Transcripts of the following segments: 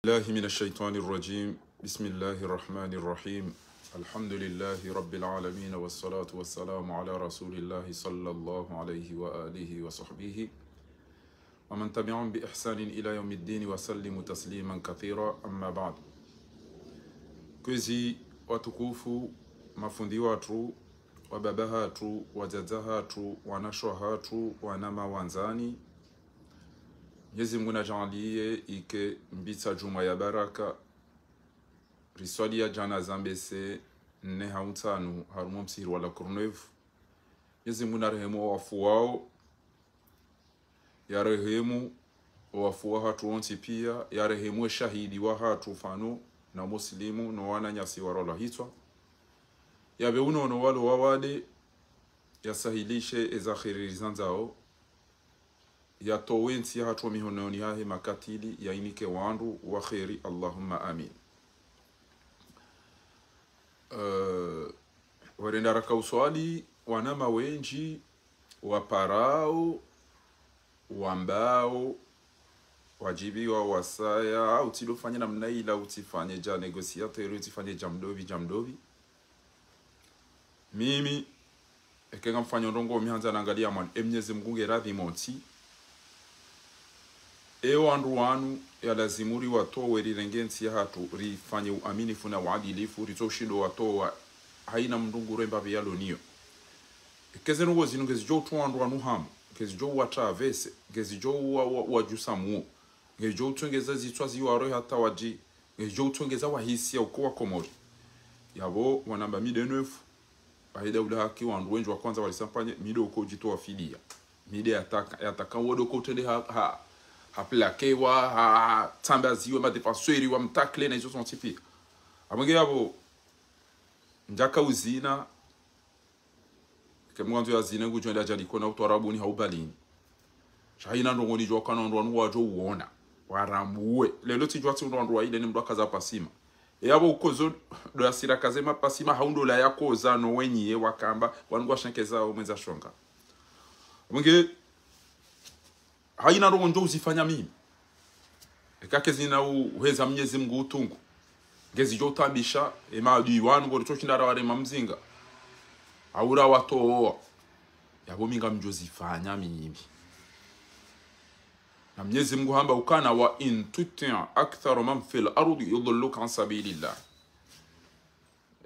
الله من الشيطان الرجيم بسم الله الرحمن الرحيم الحمد لله رب العالمين والصلاة والسلام على رسول الله صلى الله عليه وآله وصحبه ومن تبعهم بإحسان إلى يوم الدين وسلم تسليما كثيرا أما بعد كوزي وتكوفو mafundi watu wababa hatu wajaza hatu wanashwa hatu wanama wanzani Mwenyezi Mungu najalie ike mbitsa juma ya baraka riswali ya jana zambese ne hauntanu harumo msihiri wala kurnevu Mwenyezi Mungu narehemu wafu wao ya rehemu wafu wa hatu onti pia ya rehemu shahidi wa hatu fano na muslimu no wana nyasi warola hitwa ya beuno no walo wawade ya sahilishe ezakhiri zanzao ya towensi ya hatu mihononi hahe makatili ya inike wandu wa khiri Allahumma amin. Warenda raka uswali wanama wenji waparao wambao wajibiwa wasaya utilofanya namna ila utifanye ja negosiateur utifanye jamdovi mimi ekenga mfanya ndongo mihanza naangalia man Mwenyezi Mungu radhi moti wandu wanu ya lazimuri watowe rirengensi ya hatu rifanye uaminifu na uadilifu rizoshindo watowa haina mndungu remba vyalo niyo keze nugo zinu gezijo tuwandu wanu hamu gezijo watravese gezijo wajusamu gezijo utungeza zitwa ziwaro hata waji gezijo utungeza wahisi ya ukowa komori yabo wanamba mide nefu bahida ula haki wandu wenju wa kwanza walisampanye mide uko ujitoa fidia mide yataka wodo kutende haplakewa tambaziwe madefensori wa mtakle na hizo sontipi amange yabo njaka uzina kemwanzo ya zina ngujonda jadi kona utorabuni haubalini shahina ndongo ni joka ndo ndo wajo uona waramuwe lelo tijwa tsi ndo ile ni mdoka za pasima yabo ukozo do asira kazema pasima haundo la yako za no wenye wakamba wanugwa shankeza umeza shonga amange haina rongo njo uzifanya mimi ekake zina uheza Mwenyezi Mungu utungu ngezi jo tabisha maadui wanu ngo tochinda wale mamzinga aura wato yabo minga mjozifanya mimi na Mwenyezi Mungu hamba ukana wa in tutia akthar man fil ardi yudilluka an sabilillah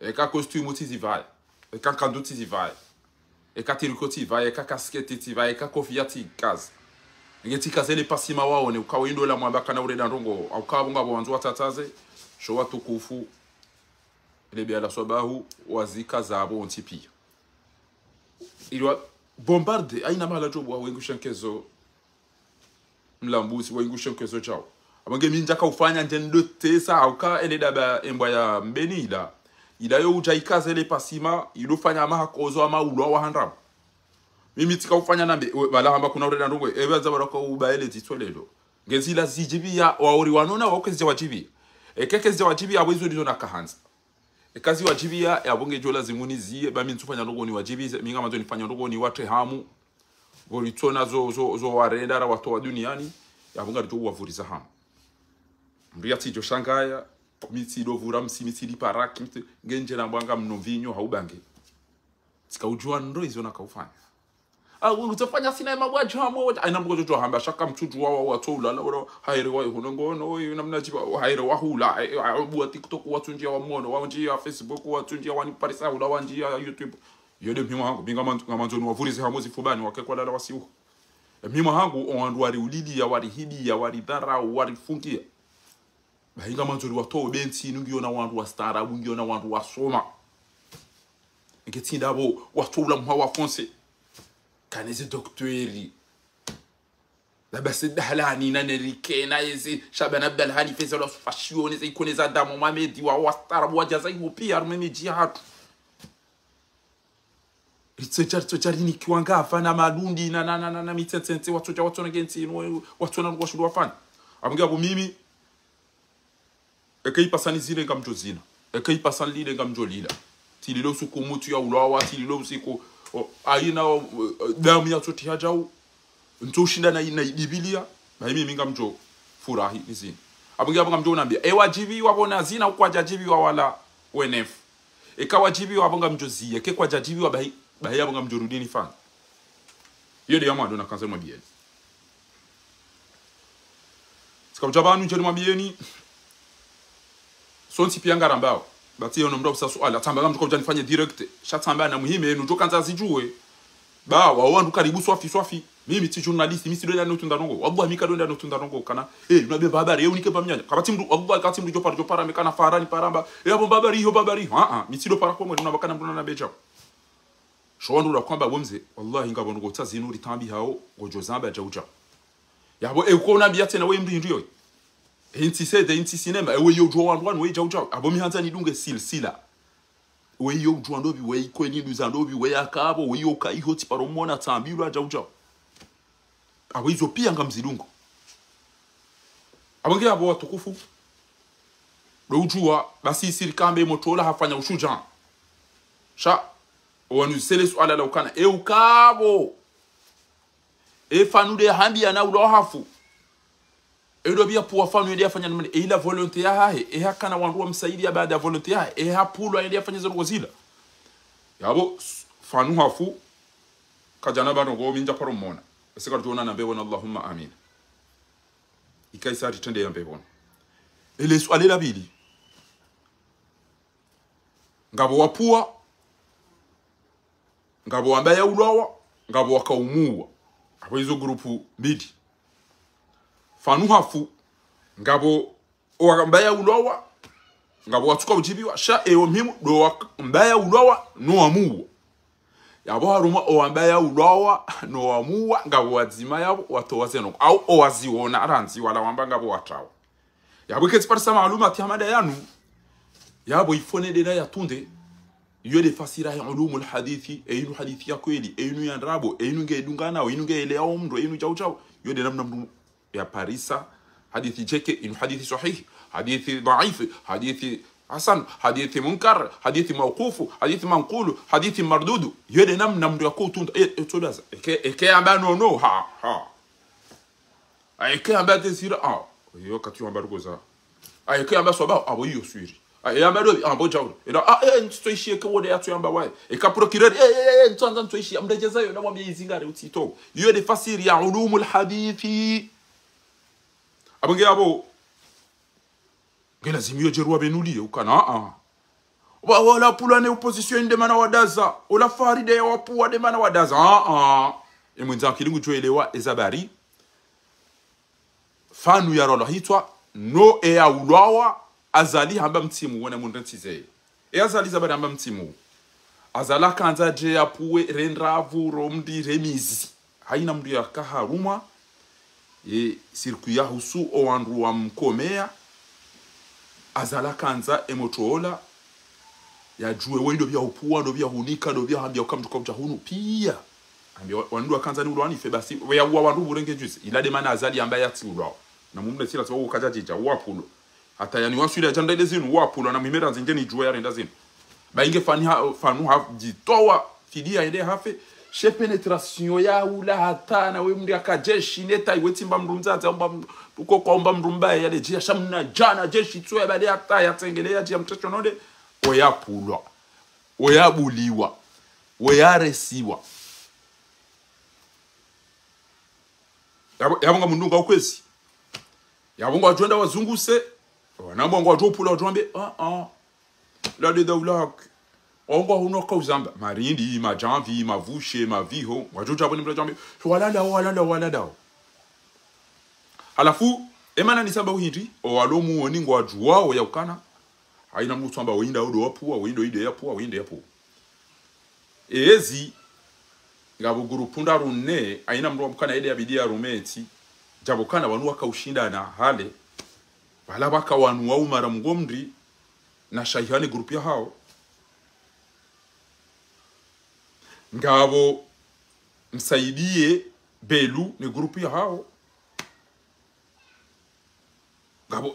eka costume tizivai eka kandu tizivai eka tirikoti vai eka casquette tizivai eka kofiati kazi ngeti kazele pasima wao ne ukawindo la mwambaka na ureda ndongo aukabunga bonzo watataze sho watukufu ile bia la sobahu wazika zabo ontipi ilwa bombarde aina mala jobu wa wengu shankezo mlambusi wengu shankezo chao abange minja ka ufanya njendo tesa auka eleda ba embwa ya mbenila ila yo ujaikazele pasima ilofanya mahakozo ama ulo wa handrabu mimi tika ufanya nambe bala hamba kuna ureda ndongo ebaza barako ubaele zitolelo ngezila zijibia waori wanona wakezija wajibi ekekeze wajibi abwezo ndizo nakahanza ekazi wajibi ya bonge jola zimunizie ba mimi tufanya ndongo ni wajibi minga mazo nifanya ndongo ni wate hamu golitona zo warenda ra watu wa duniani ya bonga ndizo wavuriza hamu mriati jo shangaya miti dovura msimiti liparaki ngenje na mbanga mnovinyo haubange tika ujua ndo hizo nakaufanya utafanya sinema bwajamo aina mgojo jo hamba shaka mtutu wa watola la haire wa hunongono namna jiba haire wa hula abu TikTok watunjia wa mono wanjia Facebook watunjia wani parisa hula wanjia YouTube yode mima hangu binga manzo wavurize hamozi fubani wakekwa la wasiu mima hangu onwandu wari ulili ya wari hidi ya wari dara wari fungia bahinga manzo wato benti nungiona wandu wa stara ngiona wandu wa soma ngetinda bo watola mwa wa fonse kaneze doktori la basi dahlani na nerikena yezi shabana abdalhani feza la fashion yezi ikoneza damu mamedi wa wastarabu wajaza hiyo pia armeni jihad itsecha ni kiwanga afana malundi na mitsetente watu na genti watu na ngwashu wafana abunga bo mimi ekai pasani zile ngamjozina ekai pasani lile ngamjolila tililo sukumutu ya ulawa tililo usiku aina damu ya toti hajau ntoshinda na Biblia na mimi minga mjo furahi nizini abonge abonga mjo unambia wajibi wabona zina kwa jajibi wa wala wenef wajibi wabonga mjozie ke kwa jajibi wa bahi abonga mjorudini fana hiyo ndio amado na kanza mwabieni sikabujabanu njeni mwabieni sonti pia ngarambao bati yono mdo kusa swala tamba mtu kwa nifanye direct shatamba na muhime yenu joka nza zijue ba wandu karibu swafi mimi ti journalist mimi sido ndano tundanongo wallahi mika ndano tundanongo kana unabeba habari unike pamnyanya kabati mdu wallahi kati mdu jopara mekana farani paramba abo babari mimi sido para kwa mwe tunabakana mdu na beja shwandu la kwamba bomze wallahi ngabona ngo tazinu ritambi hao gojo zamba jauja yabo uko nabia tena we mdu ndiyo inti cinema yo wandu we jauja abo mi hanza ni dunge silsila we yo jwandobi we kweni duzandobi we akabo we yo kai hoti paromona tambilwa jauja abo hizo pia ngamzidungo abonge abo watukufu dojua basi sirikambe motola hafanya ushuja sha wanu selesu ala laukana ukabo fanude hambia na ulo hafu edo bia puwa fanu yende afanya namani ila volonté ya hahe hakana wandu wa msaidia baada ya volonté ya hahe hapulo yende afanya zero zila yabo fanu hafu kajana bano go minja paromona esika tuona na mbebona Allahumma amin ikaisari tende ya mbebona ele swali la bili ngabo wapua ngabo ambaya ulowa ngabo wakaumua abo hizo grupu mbili fanu hafu ngabo ambaya ulowa ngabo watuka ujibiwa sha mhimu do ambaya ulowa no amuwa yabo haruma ambaya ulowa no amuwa ngabo wazima yabo watowazeno au owaziona aranzi wala wamba ngabo watawo yabo ketipata maalumati hamada yanu yabo ifone dela yatunde yode fasira ya ulumul hadithi einu hadithi ya kweli einu ya nrabo einu ngedungana einu ngeelea omndo einu chao yode namna ya parisa hadithi cheke inu hadithi sahihi hadithi dhaifu hadithi hasan hadithi munkar hadithi mawqufu hadithi manqulu hadithi mardudu yode namna mndo yako tunda todaza eke ambano no ha eke ambate sira yo kati ambarugoza eke ambaso ba abo yo swiri yamado ambo jawu ila ntoishie ke wode yatu yamba wae procureur ntanza ntoishie amdajeza yo namwambia izingare utito yo de fasiri ya ulumul hadithi abonge abo ngela zimio jerwa benulie ukana wala pulane opposition de mana wadaza ola faride ya wapu de mana wadaza emwenza kilingu joelewa ezabari fanu ya rola hitwa no ya ulwawa azali hamba mtimu wona mundantize azali zabari hamba mtimu azala kanza je yapuwe rendravu romdi remizi haina mdu ya kaharuma sirku ya husu o wandu wa mkomea azala kanza emotola ya juwe wendo bya upuwa ndo bya hunika ndo bya hambia ukamtu kwa hunu pia ambia wandu wa kanza ni ulwani fe basi we ya wandu burenge juice ilade mana azali ambaye ati ulwa na mumle sila sababu ukajajija wapulo hata yani waswile janda ile zinu wapulo na mimera zingeni juwe ya renda zinu bainge fanu ha jitowa fidia ende hafe she penetration ya ula hata na we mndi akajeshi neta iwetimba mrumzaza uko kwa mrumba yale jia shamna jana jeshi tsoe bali hata yatengelea jia mtoto nonde oyapulwa oyabuliwa oyaresiwa yabonga mundunga ukwezi yabonga wajwenda wazunguse wanabonga wajopula wajwambe la de daulak ongo hunoka uzamba marindi majanvi mavushe maviho wajoja boni mjambe walanda alafu emana ni samba uhindi owalomu oningo wajua oyakana haina mtu amba winda odo wapu windo ide yapu winde yapu ezi ngabo gurupunda runne aina mtu mkana ide abidia rumeti jabokana wanu wakaushinda na hale wala baka wanu wa umara mgomri na shaihani grupu ya hao ngabo msaidie belu ni grupu ya hao ngabo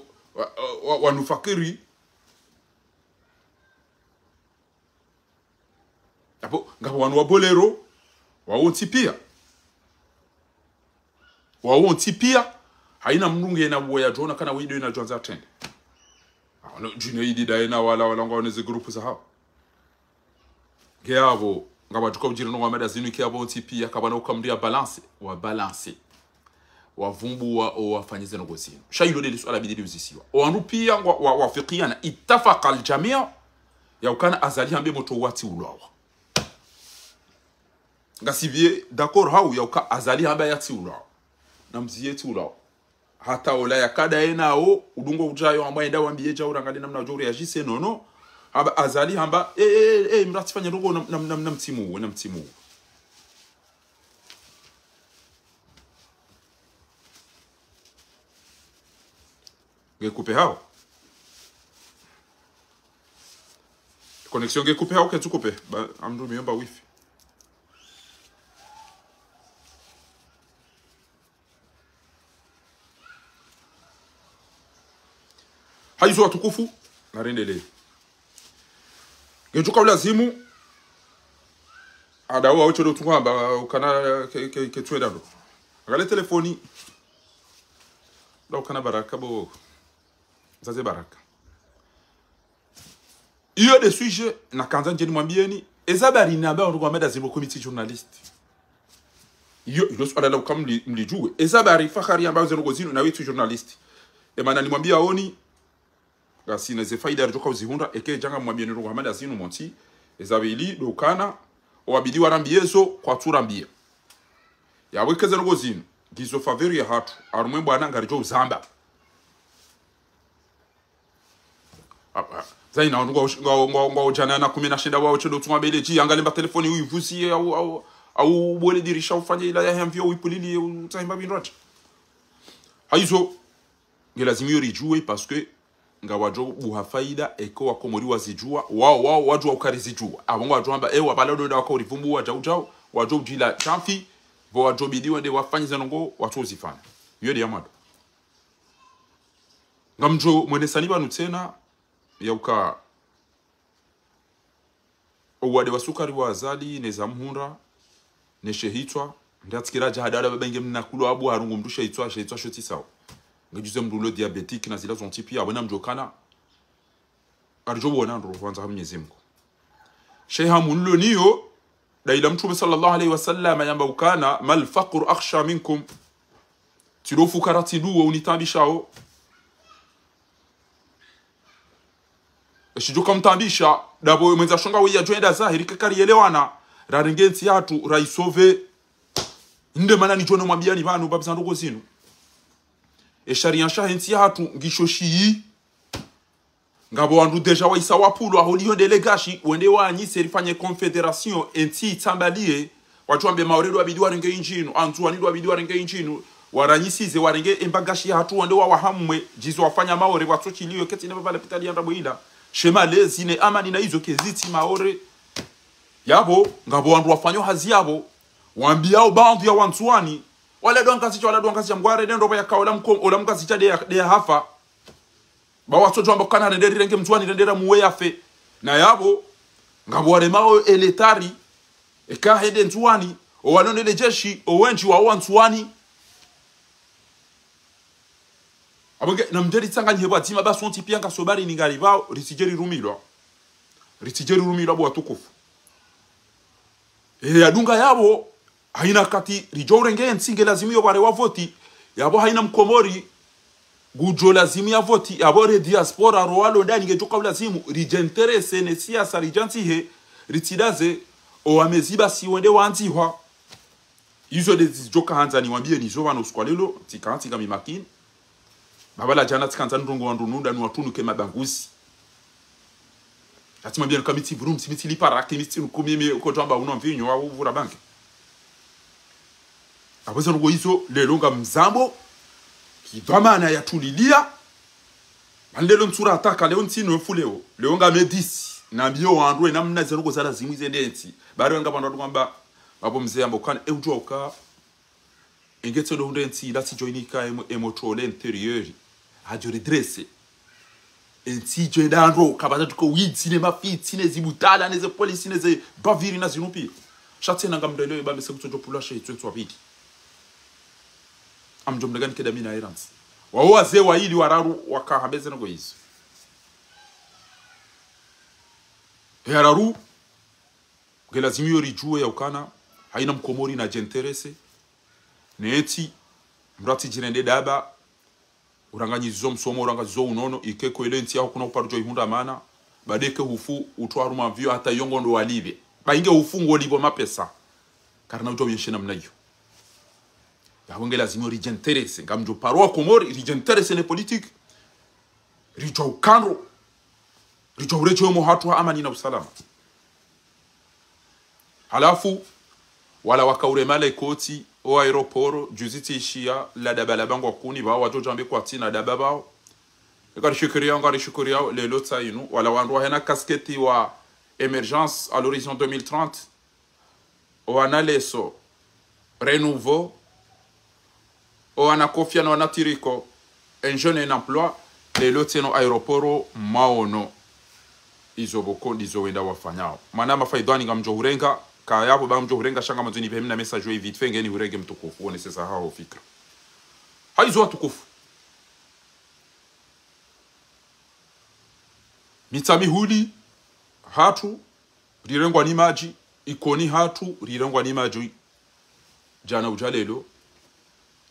wanufakiri ngabo wanu wa bolero wawonti pia haina mnunge na boya jona kana wido ina jonza tende ano jine idi da ina wala ngone ze group za hao geabo ngaba tuko ujira no amada zinu ki abo tipi akabana ukamdia balance wa vumbu wa wafanyize no gozino shailo de swala bidili uzisiwa wandu pia wa fiqiyana ittafaqa aljami' ya ukana azali hambe moto wati ulwawa ngasivie d'accord hau ya uka azali hambe yati ulwawa na mziye ti ulwawa hata ola ya kada enao udungo ujayo ambaye nda wambie ja urangali namna jori ya jise nono aba azali hamba mratifanya ndogo na mtimu ngekupe hao connexion ngekupe hao ketukupe amdu miomba wifi haizo watukufu narendele ngejuka ulazimu adawa ocho tukamba ukana ketweda ndo ngale telefoni ndo ukana baraka bo zaze baraka iyo de sujet na kanza njeni mwambieni ezabari namba ndo kwameda zibo committee journalist iyo ilo swala la ukamli mlijue ezabari fakhari ambazo zero gozino na wetu journalist emana nimwambia oni gasi na ze faida rjoka uzihunda eke janga mwambia ni Muhammad azinu monti ezabili dokana obabidi warambiezo kwa turambia ya wekeze rogozino gizo favori ya hatu arumwe bwana ngarijo uzamba zaina ngo jana na 10 wao chedo tumabele ji angalemba telefoni uivusi au bole dirisha ufanye ila ya mvio uipulili utaimba binrocha haizo ngelazimio rijue parce que ngawajo buha faida eko wakomori wazijua wao wajua ukarizijua abongo wajua amba wabalado da wako rivumbu wajao wajua ujila chamfi bo wajua bidiwa de wafanyiza ngo watu uzifanya yode yamado ngamjo mwene saniba nutena yauka owade wasukari wa azali neza mhunda neshehitwa ndatsikira jahadala babenge mnakulo abu harungu mdusha itwa shoti sawa ngajuze mrulo diabetic na zila zonti pia abona mjokana arjo bona ndo kwanza hamnyezi mko sheha munlo niyo daila mtume sallallahu alaihi wasallam yamba ukana mal faqr akhsha minkum tirofu karati duwo unitambishao shijuka mtambisha dabo mwenza shonga we yajoenda zahiri kakarielewana rarengenzi yatu raisove inde mana ni jono mwambiani banu babza ndoko zinu sharia shahensi yatu ngishoshi ngabo wandu deja waisa wapulo aholiyo delegashi wende wanyi serifanye confederation enti tambalie watu ambe maoredo abidi warenge injinu antuani abidi warenge injinu waranyisize warenge embagashi yatu wende wahamwe jizo wafanya maore watochiliyo keti ne baba pitali anda boila shema lezine amani na hizo keziti maore yabo ngabo wandu wafanyo hazi yabo waambiao bandu ya wantuani wala donka si mgware nendo ya kaola mkom ola mkazi cha de hafa ba watoto ambao kana renderi renge mtuani rendera muwe yafe na yabo ngabo wale mao eletari eka hede mtuani o wanone jeshi o wenji wa wantuani abonge na mderi tsanganye batima basonti pia ngasobari ningali bao risijeri rumilo abo watukufu adunga yabo haina kati rijorenge nsinge lazimio bare wa voti yabo haina mkomori gujo lazimia voti yabo re diaspora roalo ndani ngejoka lazimu rijenterese ne siasa rijantihe ritidaze o ameziba siwende wanzihwa hizo joka hanza niwambie nizo bano skwalelo tikanti kama makini babala jana tikanza ndongo wandu nunda ni watunuke mabanguzi ati mwambie kamiti burum simiti lipara kimiti nukumimi ko jamba uno mvinyo wa uvura banki abaza ngo hizo lelo nga mzambo kidwamana ya tulilia bandelo ntsura ataka leo ntino fuleo leo nga medisi na mbio wandu na mna zero kozala zimwize ndenti bari nga bandu kwamba babo mzee ambokana eujwa uka engetse lo ndenti lati joinika emotrole interieur hajo redresse enti joindandro kabaza tuko widi ne mafiti ne zibutala ne ze police ne ze baviri na zinupi chatena ngamdelo ba mese kutojo pula she 28 bidi amjomdagani keda mina iransi wao wazee wa ili wararu wakahambeze ngo hizo heraru gelazimi yori juwe ya ukana haina mkomori na jenterese neeti mrati jirende daba uranganyizo msomo urangazo unono ikeko ile nti yao kuna uparujo ihunda mana badeke hufu utwaru mavyo hata yongo ndo walibe bainge hufu ngo libo mapesa karna ujo yeshena mnayo ya wenge lazima rijenterese ngamjo parwa komori rijenterese ne politique rijo kanro rijo urejo mo hatu amani na usalama halafu wala wakauremale koti o aeroporo juziti ishia la dabala bango kuni ba wajo jambe kwa tina dababao ngari shukuria le lotsa inu wala wandwa hena kasketi wa emergence à l'horizon 2030 o analeso renouveau o anakofia no natiriko un jeune en emploi le loteno aeroporo maono izoboko dizowenda wafanyao mana mafaidani ngamjo hurenga kayapo ba mjo hurenga shanga mazuni pe mna message we vite fengeni hurenge mtukufu one sasa hao fikra haizo watukufu mitami huli hatu rirengwa ni maji ikoni hatu rirengwa ni maji jana ujalelo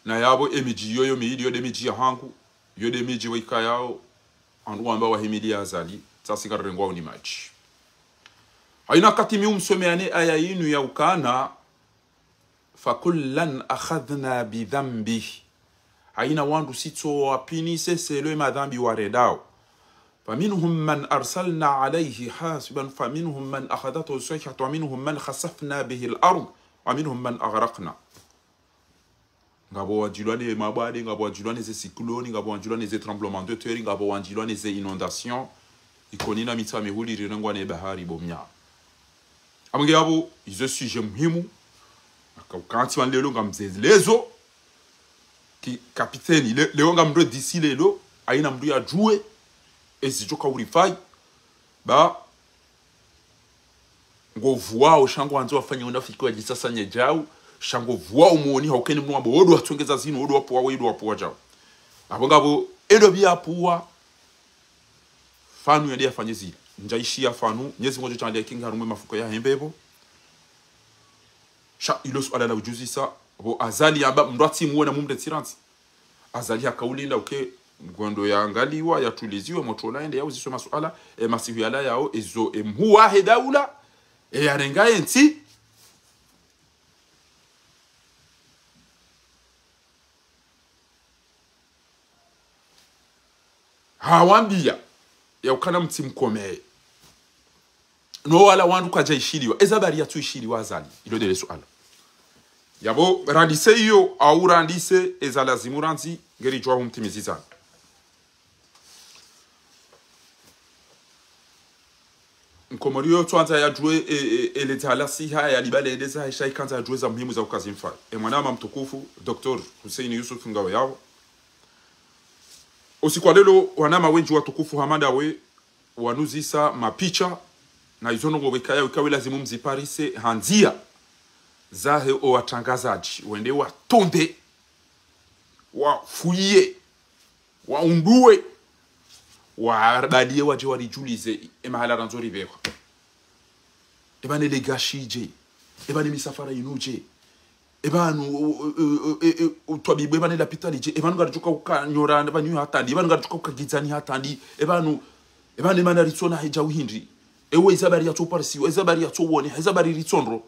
na yabo emiji yoyo miidi yode miji ya hangu yode miji wika yao andu amba wa himidi azali tsasika rirengwa ni maji aina katimi umsomeane aya yinu ya ukana fakullan akhadna bidhambi aina wandu sito wapini seselo madhambi waredao faminhum man arsalna alayhi hasiban faminhum man akhadathu sayhatu wa minhum man khasafna bihi al-ard wa minhum man aghraqna ngabo wajilwane mabade ngabo wajilwane ze cyclone ngabo wajilwane ze tremblement de terre ngabo wajilwane ze inondation ikonina mitame huli rirengwa ne bahari bomnya amange yabo izo sujet muhimu akaukanti wan lelo ngamzezi lezo ki kapiteni leo ngamdo d'ici lelo aina mdu ya juwe ezijoka urifai ba ngovuao shango anzo afanya unafiki wa jisasa nyejau shango vuao muoni haukeni mwa bodo atongeza zino odo wapo wawe odo wapo wajao abongabo edo bia puwa fanu ya dia fanyezi njaishi ya fanu nyezi ngojo chande kinga rumwe mafuko ya hembebo sha ilos ala na ujuzi sa bo azali amba mndwati muona mumde tiranti azali akaulinda uke ngondo ya angaliwa ya tuliziwe moto naende yao zisoma swala masihu yala yao ezo mhuwa hedaula yarengaye nti hawambia ya ukana mti mkomee no wala wandu kaja ishiliwa ezabari ya tu ishiliwa azali ilo dele swala yabo randise iyo au randise ezala zimuranzi ngeri jwa humtimizizana nkomorio twanza ya jwe eletala siha ya libale edeza isha ikanza ya jwe za muhimu za ukazi mfai mwanama mtukufu Dr. Hussein Yusuf Ngao yao usiku lelo wanama wenji watukufu hamada we wanuzisa mapicha na izono ngobekaya ukawe lazimu mziparise hanzia zahe o watangazaji wende watonde wafuye waundue wabadie waje walijulize emahala ranzori bewa ebane legashije ebane misafara inuje ebanu utwabibwe ebane lapitalije ebanu garijuka ukanyora banyu hatandi ebanu garijuka ukagizani hatandi ebane mana ritsona heja uhindri ewe izabari ya toparsi izabari ya towone izabari ritsonro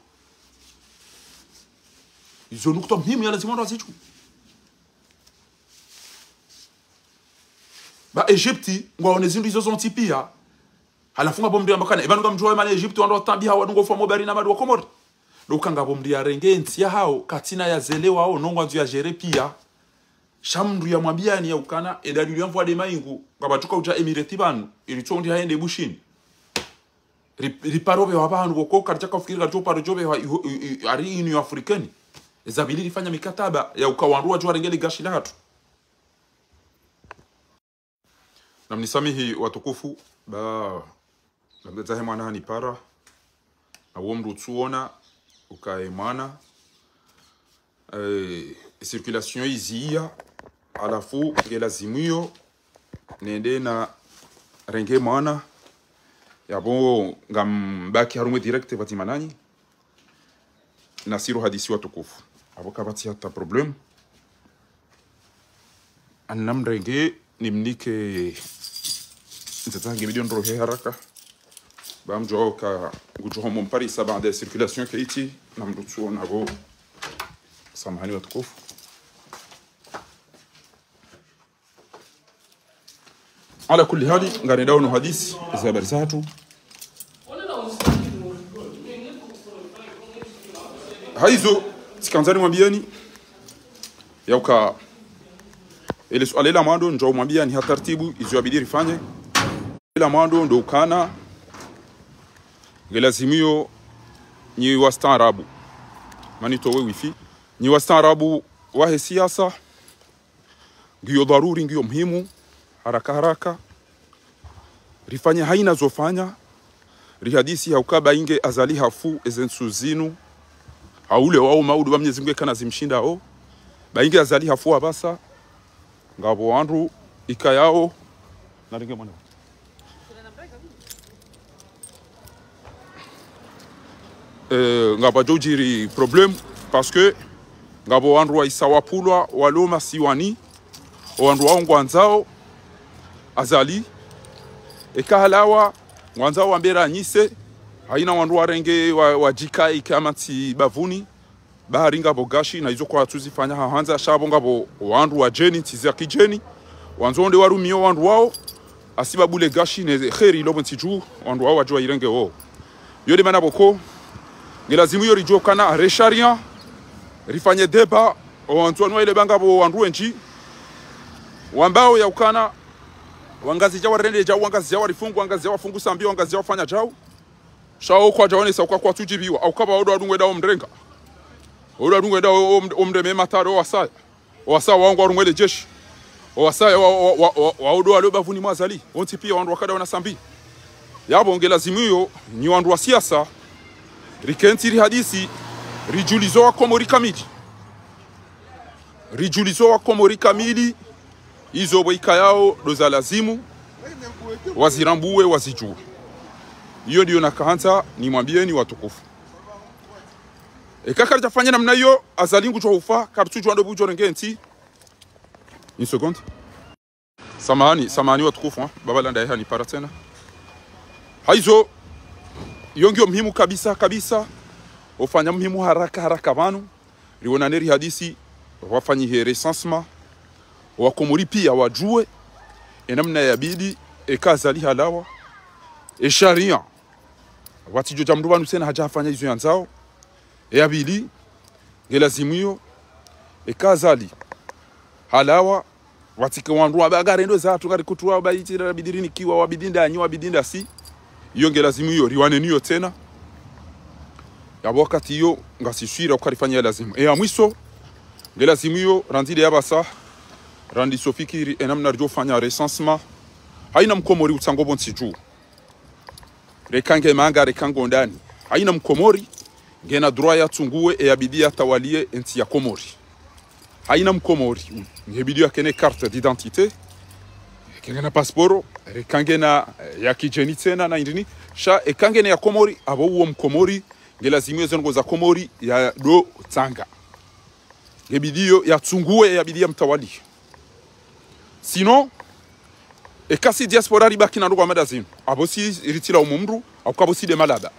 izo nukta muhimu yana zimondo azichu ba Egypti ngwaone zindu izo zonti pia halafunga bomdi ambakana ebanu ngamjwa mane Egypti wando tambia wadungo fo mobari na madu komori lokanga bomdi ya rengensi ya hao katina ya zelewa hao nongwa nzu ya jere pia shamndu ya mwambiani ya ukana edalili ya mvua de maingu ngabatuka uja emirati banu ilitondi haende bushini riparobe wabanu goko karchaka fikiri paro jobe ari inu afrikani ezabili rifanya mikataba ya ukawanrua jwa rengeli gashila hatu na mnisamihi watukufu ba labda mwana ni para na uomru tuona ukae mwana circulation izia alafu ngelazimu nende na renge mana yabo ngambaki harumwe direct batimanani nasiru hadisi watukufu abo kabati hata problem annam renge nimnike ntatangi milion rohe haraka bamjo ka ngujo mon paris sa bande circulation keiti namdutsu nabo samahani watukufu ala kulli hali ngani dawo no hadisi za habari zatu haizo sikanzani mwambieni yauka ile swali la mwando njoo mwambia ni hataratibu izo abidiri fanye ila mwando ndo kana gelazimio ni wastaarabu manito we wifi ni wastaarabu wa siasa ngiyo dharuri ngiyo muhimu haraka rifanye haina zofanya rihadisi haukaba inge azali hafu ezensuzinu haule wao maudu ba Mwenyezi Mungu kana zimshinda o bainge azali hafu abasa ngabo wandu ikayao naringe mwana ngaba jojiri problem parce que ngabo wandu wa isawa pulwa waloma siwani wandu wao ngwanzao azali ekahalawa ngwanzao wambera nyise haina wandu warenge wajika ikamati bavuni baharinga bogashi na izo kwa tuzifanya hanza shabo ngabo wandu wa jeni tiza kijeni wanzonde warumio wandu wao asibabule gashi ne kheri lobo ntiju wandu wao wajwa irenge wao yode manaboko ngelazimu yori jokana resharia rifanye deba wanzonwa ile bangabo wandu wenji wambao ya ukana wangazi jawa rende jawa wangazi jawa rifungu wangazi jawa fungu sambi wangazi jawa fanya jawa shao kwa jawane sa kwa tujibiwa au kaba odo adungwe dawo mrenga odo adungwe dawo omdeme mataro wasa wangu arungwele jeshi wasa wa odo alo bavuni mwazali onti pia wandu wakada wana sambi yabo ngelazimu ni wandu wa siasa rikentiri hadisi rijulizo wa komori kamili izo boika yao doza lazimu wazirambuwe wazijue hiyo ndio nakaanza nimwambieni watukufu ekaka litafanya namna hiyo azalingu cho ufa kartuju ando bujo rengenti une seconde samani watukufu baba landa ya ni para tena haizo yongio muhimu kabisa ufanya muhimu haraka banu rionaneri hadisi wafanyi recensement wakomori pia wajue enamna yabidi ekazali halawa sharia watijo jamdu banu sena hajafanya hizo yanzao yabidi ngelazimu ekazali halawa watike wandu wabagarendo zatu ngari kutuwa bayitira bidirini kiwa wabidinda anyo wabidinda si iyo ngelazimu riwane niyo tena yabo wakati yo ngasishira ukarifanya lazimu ya mwiso ngelazimu randile yabasa randi sofikiri enamna rjo fanya recensement haina mkomori utsango bontsiju rekange manga rekango ndani haina mkomori ngena droit ya tungue e abidia tawalie enti ya komori haina mkomori ngebidia kene carte d'identité kene na passeport rekange na ya kijeni tena na indini sha ekange na ya komori abo uo mkomori ngelazimu zongo za komori ya do tsanga ngebidio ya tungue e abidia mtawali sinon ekasi diaspora ribaki na rugwa madazini abosi iritira umumru akukabosi de malada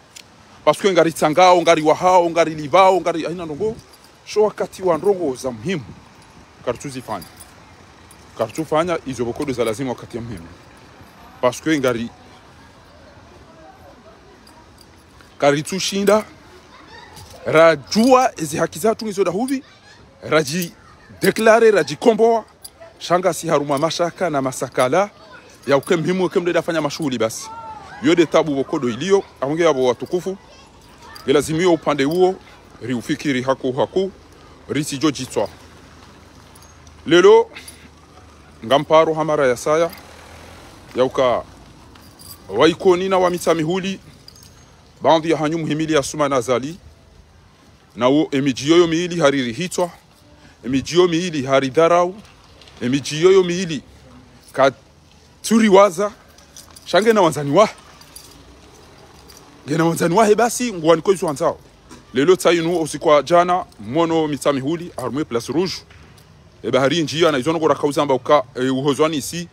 parce que ngari tsangao ngari wahao ngari livao ngari aina ndongo sho wakati wa ndongo za muhimu kartufanya izo bokodo za lazima wakati muhimu parce que ngari karitushinda rajua ezi haki zatu izo dahuvi raji declare raji komboa shanga si haruma mashaka na masakala ya ukemhimu kemdeda fanya mashughuli basi yode tabu bokodo ilio aongea abo watukufu gelazimio upande huo riufikiri haku risi jojitwa lelo ngamparo hamara ya saya yauka waikoni na wamitamihuli bandi ya hanyu muhimili ya suma nazali na uo emijiyoyo miili hariri hitwa emijio miili haridharau emijio yo miili katuriwaza shange na wanzani wa ngena wanzani wa basi ngwani ko iso wanzao lelo tsayinu usikwa jana mono mitami huli armwe place rouge e bahari njia na izono gora kauzamba uka uhozwani isi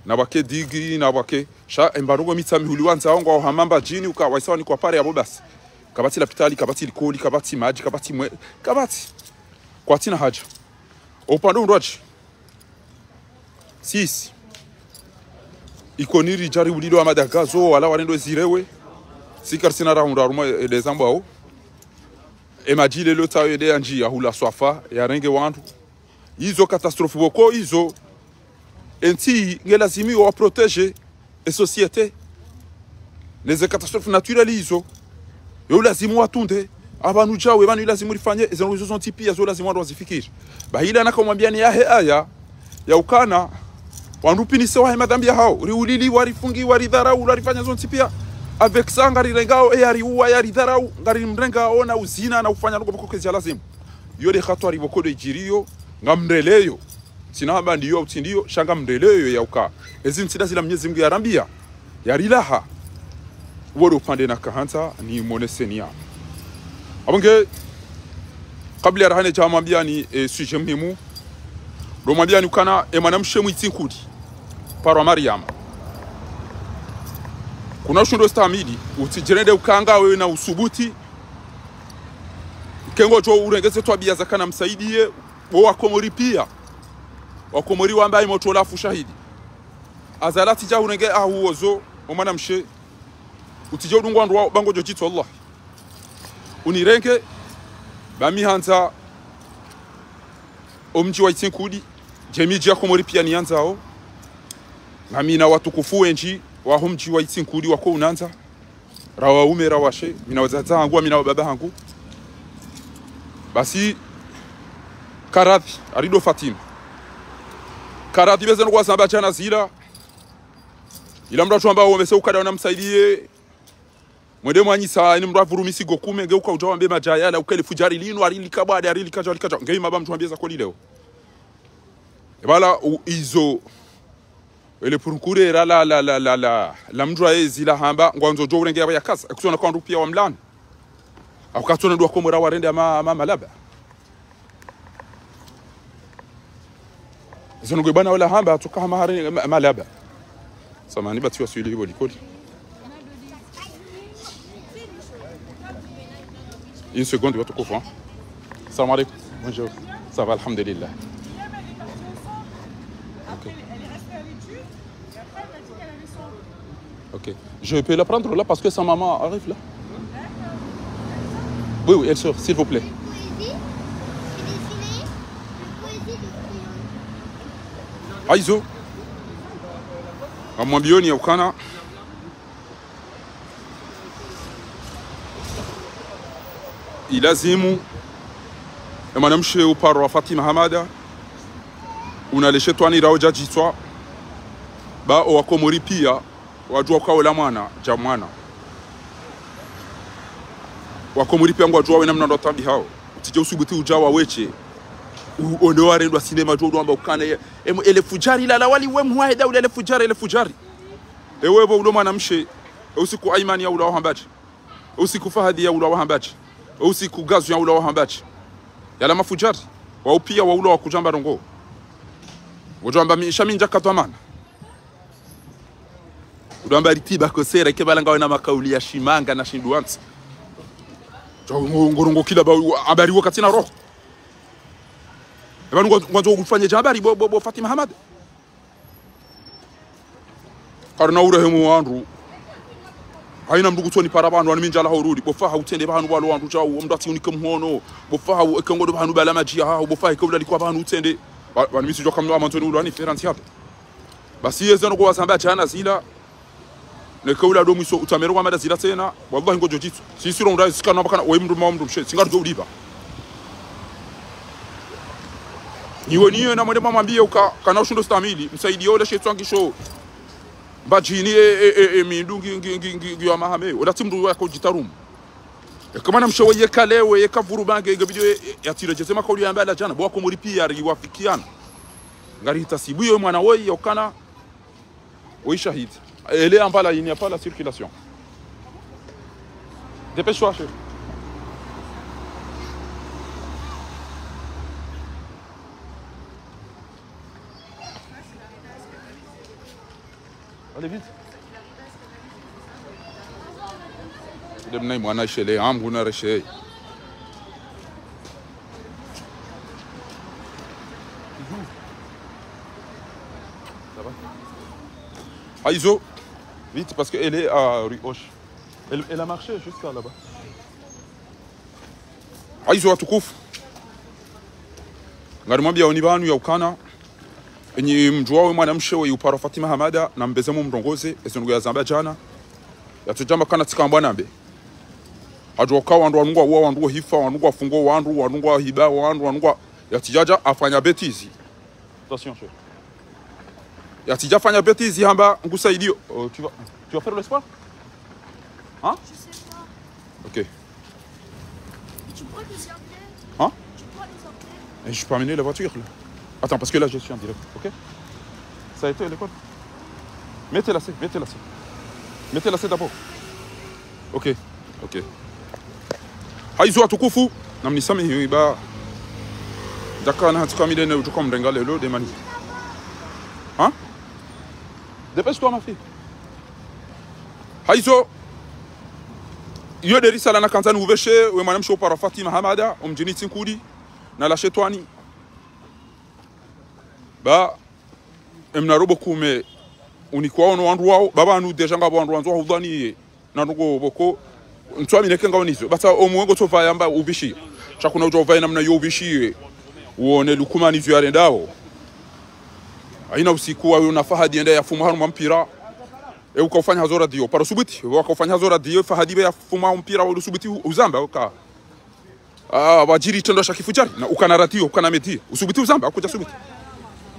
na bake digi na bake sha embarugo mitami huli wanzao ngo hamamba jini uka waisawa ni kwa pare abo basi kabati la pitali kabati likoli kabati maji kabati mwe kabati kwa tina haja upande undoaji sisi ikoniri jari ulilo wa madagazo wala warendo zirewe sikarsina raunda ruma elezambo ao emajile lo tayo de anji ya hula swafa ya renge wandu hizo katastrofe boko hizo enti ngelazimi wa protéger et société les catastrophes naturelles hizo yo lazimu watunde abantu jawe banu lazimu rifanye izo nguzo zonti pia zo lazimu ndo wazifikiri bahila nakamwambia ni yahe aya ya ukana wanupini sewa madhambi hao riulili warifungi waridharau warifanya zonti pia avec ça ngari rengao yari uwa yari dharau ngari mrenga ona uzina na ufanya ngo boko kezi lazimu yode khatwa riboko de jirio ngamndeleyo sinaba ndiyo utindiyo shanga mndeleyo ya uka ezintsida zila Mwenyezi Mungu yarambia yarilaha woro pande na kahanta ni monesenia abonge kabla rahane chamwambia ni sujet muhimu romwambia ni kana emanamshe mwitsinkudi parwa Mariam kuna shundo stamidi utijirende ukanga wewe na usubuti kengo jo urengeze twabia zakana msaidie wakomori pia wakomori wambaye moto lafu shahidi azalati ja urenge ahuozo omanamshe utije udungwa ndo bango jojito Allah unirenge bami hanza omji wa itinkudi jemiji ya komori pia nianzao nami na watukufu wenji wa homji wa itinkudi wako unanza rawa ume rawashe mina wazaza hangu mina wababa hangu basi karadhi arido Fatima karadhi bezeno kwa samba chana zila ila mratu ambao wamese ukada wanamsaidie mwede mwanyi saa ni mravu rumisi gokume ngeuka ujawa mbe majaya la ukele fujari linu arili kabade arili kaja ngei maba mtu ambia za koli leo ebala izo ele purukure ra la mdwa ezila hamba ngwanzo jo urenge ya kasa akusona kwa rupia wa mlani akatona ndo komora warende ama malaba izo ngo bana wala hamba atoka mahari malaba samani batiwa suili hiyo likoli. Une seconde, votre coffre. Salam alaikum. Bonjour. Ça va, alhamdulillah. Okay. Ok. Je peux la prendre là parce que sa maman arrive là. Oui, oui, elle sort, s'il vous plaît. Aizo. Amwambioni ya ukana. Ilazimu emanamshe uparo wa Fatima Hamada unaleshe twani raoja jitwa ba wakomori pia wajua kwa wala mwana jamwana wakomori pia ngwajua we namna ndo tambi hao tije usubuti ujawa weche ondo arendwa sinema jo ndo ukane ele fujari la wali we muhaida ule ele fujari ewe bo ndo mwanamshe usiku aimani ya ula wahambaji usiku fahadi ya ula wahambaji usiku gazu ya ula wahambaji yala mafujari wa upia wa ula wa kujamba rongo wajamba shaminja katwamana udamba ritiba kosera kebalanga wana makauli ya shimanga na shinduansi ngorongo kila habari wakati na roho ebanu ngwanzo kufanya habari bo Fatima Hamad karna urehemu wandu haina mndugu toni para bantu animinjala horudi bofaha utende bantu balo wandu chawo mndati unike mhono bofaha ekongo do bantu bala majia ha bofaha ekobula likwa bantu utende bani misi joka mwa mantoni ulani feransi hapo basi yezeno kwa samba chana zila nekawula do mwiso utamero kwa mada zila tena wallahi ngojo jitu sisi ronda sikana bakana we mndu mamndu mshe singa do uliba niwe na mwende mwambie uka kana ushundo stamili msaidie ole shetwangi show bajini mindungi ngi ya mahame odati mndu wako jitarum kama namshawaye kale we kavuru bange gabidio yatirejeze makoli yamba la jana bwa ko muri pia riwafikiana ngari tasibu yo mwana woyi yokana oui shahid elle est en bas là, il n'y a pas la circulation. Dépêche-toi chérie. Allez vite. Demnay mwana shele amguna reshe. Ça va? Aizo, vite parce qu'elle est à rue Hoche. Elle a marché jusqu'à là-bas. Aizo atukufu. Ngarimwambia onibanu ya ukana. Enyi mjuawe mwanamshe wa Upara Fatima Hamada na mbezemo mrongoze esengo ya Zambia jana. Yatujamba kana tikambwa nambe. Ajoka wandu wanungwa wa wandu hifa wanungwa fungo wandu wanungwa hiba wandu wanungwa yatijaja afanya betizi. Attention chérie. Yatija fanya betizi hamba ngusaidio. Tu vas faire le sport? Hein? Je sais pas. OK. Tu pourrais les emmener? Hein? Tu pourrais les emmener? Et je peux amener la voiture là. Attends, parce que là je suis en direct, OK? Ça a été à l'école? Mettez-la, mettez-la. Mettez-la d'abord. OK, OK. Haizo atukufu, namnisame hiba. Daka na hatuka midene utuka mrenga lelo de mani. Hein? Dépêche-toi ma fille. Haizo. Yo de risala na kanzani uveshe we mwanamshe Upara Fatima Hamada umjini Tsinkudi na la shetwani. Ba emnarobo kume unikwao no wandu wao baba anu deja ngabo wandu wanzo hudani na nugo boko ntwami nekenga onizo basa omwengo tova yamba ubishi chakuna ujova namna yo ubishi uone lukumani zo yarendao aina usiku wa una Fahadi enda yafuma hanu mpira ukafanya hazora dio para subuti wakafanya hazora dio Fahadi ya fuma mpira wa subuti uzamba uka wajiri tendo shakifujari na ukanarati ukanameti usubuti uzamba akuja subuti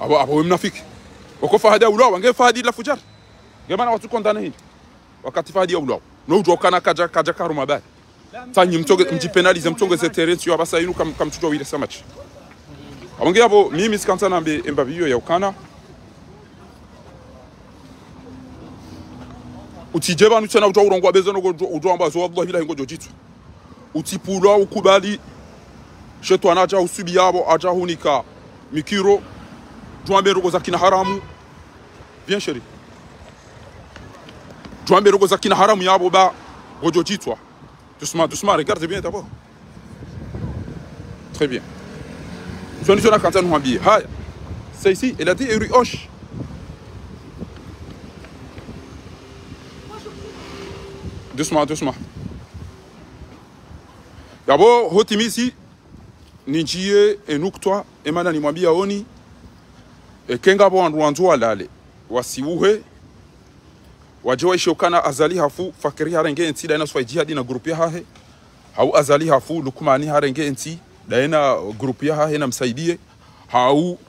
abo mnafiki wako Fahadi ulao wange Fahadi la fujar ngemana watu kondana hindi wakati Fahadi ulao no ujokana kaja karuma bali tanyi mtoge mjipenalize mtoge zetere sio abasa inu kamtujo ile samachi abange abo mimi sikanza nambe embabiyo ya ukana utijeba nutsena utwa urongwa bezano ujomba zo wallahi la ngojo jitu utipulwa ukubali shetwana aja usubi yabo aja hunika mikiro Jouambe rogo zakina haramu. Bien chérie. Jouambe rogo zakina haramu yabo ba gojo jitwa. Doucement, regarde bien d'abord. Très bien. Johnny Jona quand on habille. Haya. C'est ici, elle a dit rue Hoche. Doucement. D'abord, hotimisi nijie enuktwa emana ni mwambia oni kenga bo wandu wanzu walale wasiuhe wajewa ishokana azali hafu fakiri harenge enti daina swa jihadi na grupu ya hahe au azali hafu lukumani harenge enti daina grupu ya hahe na msaidie au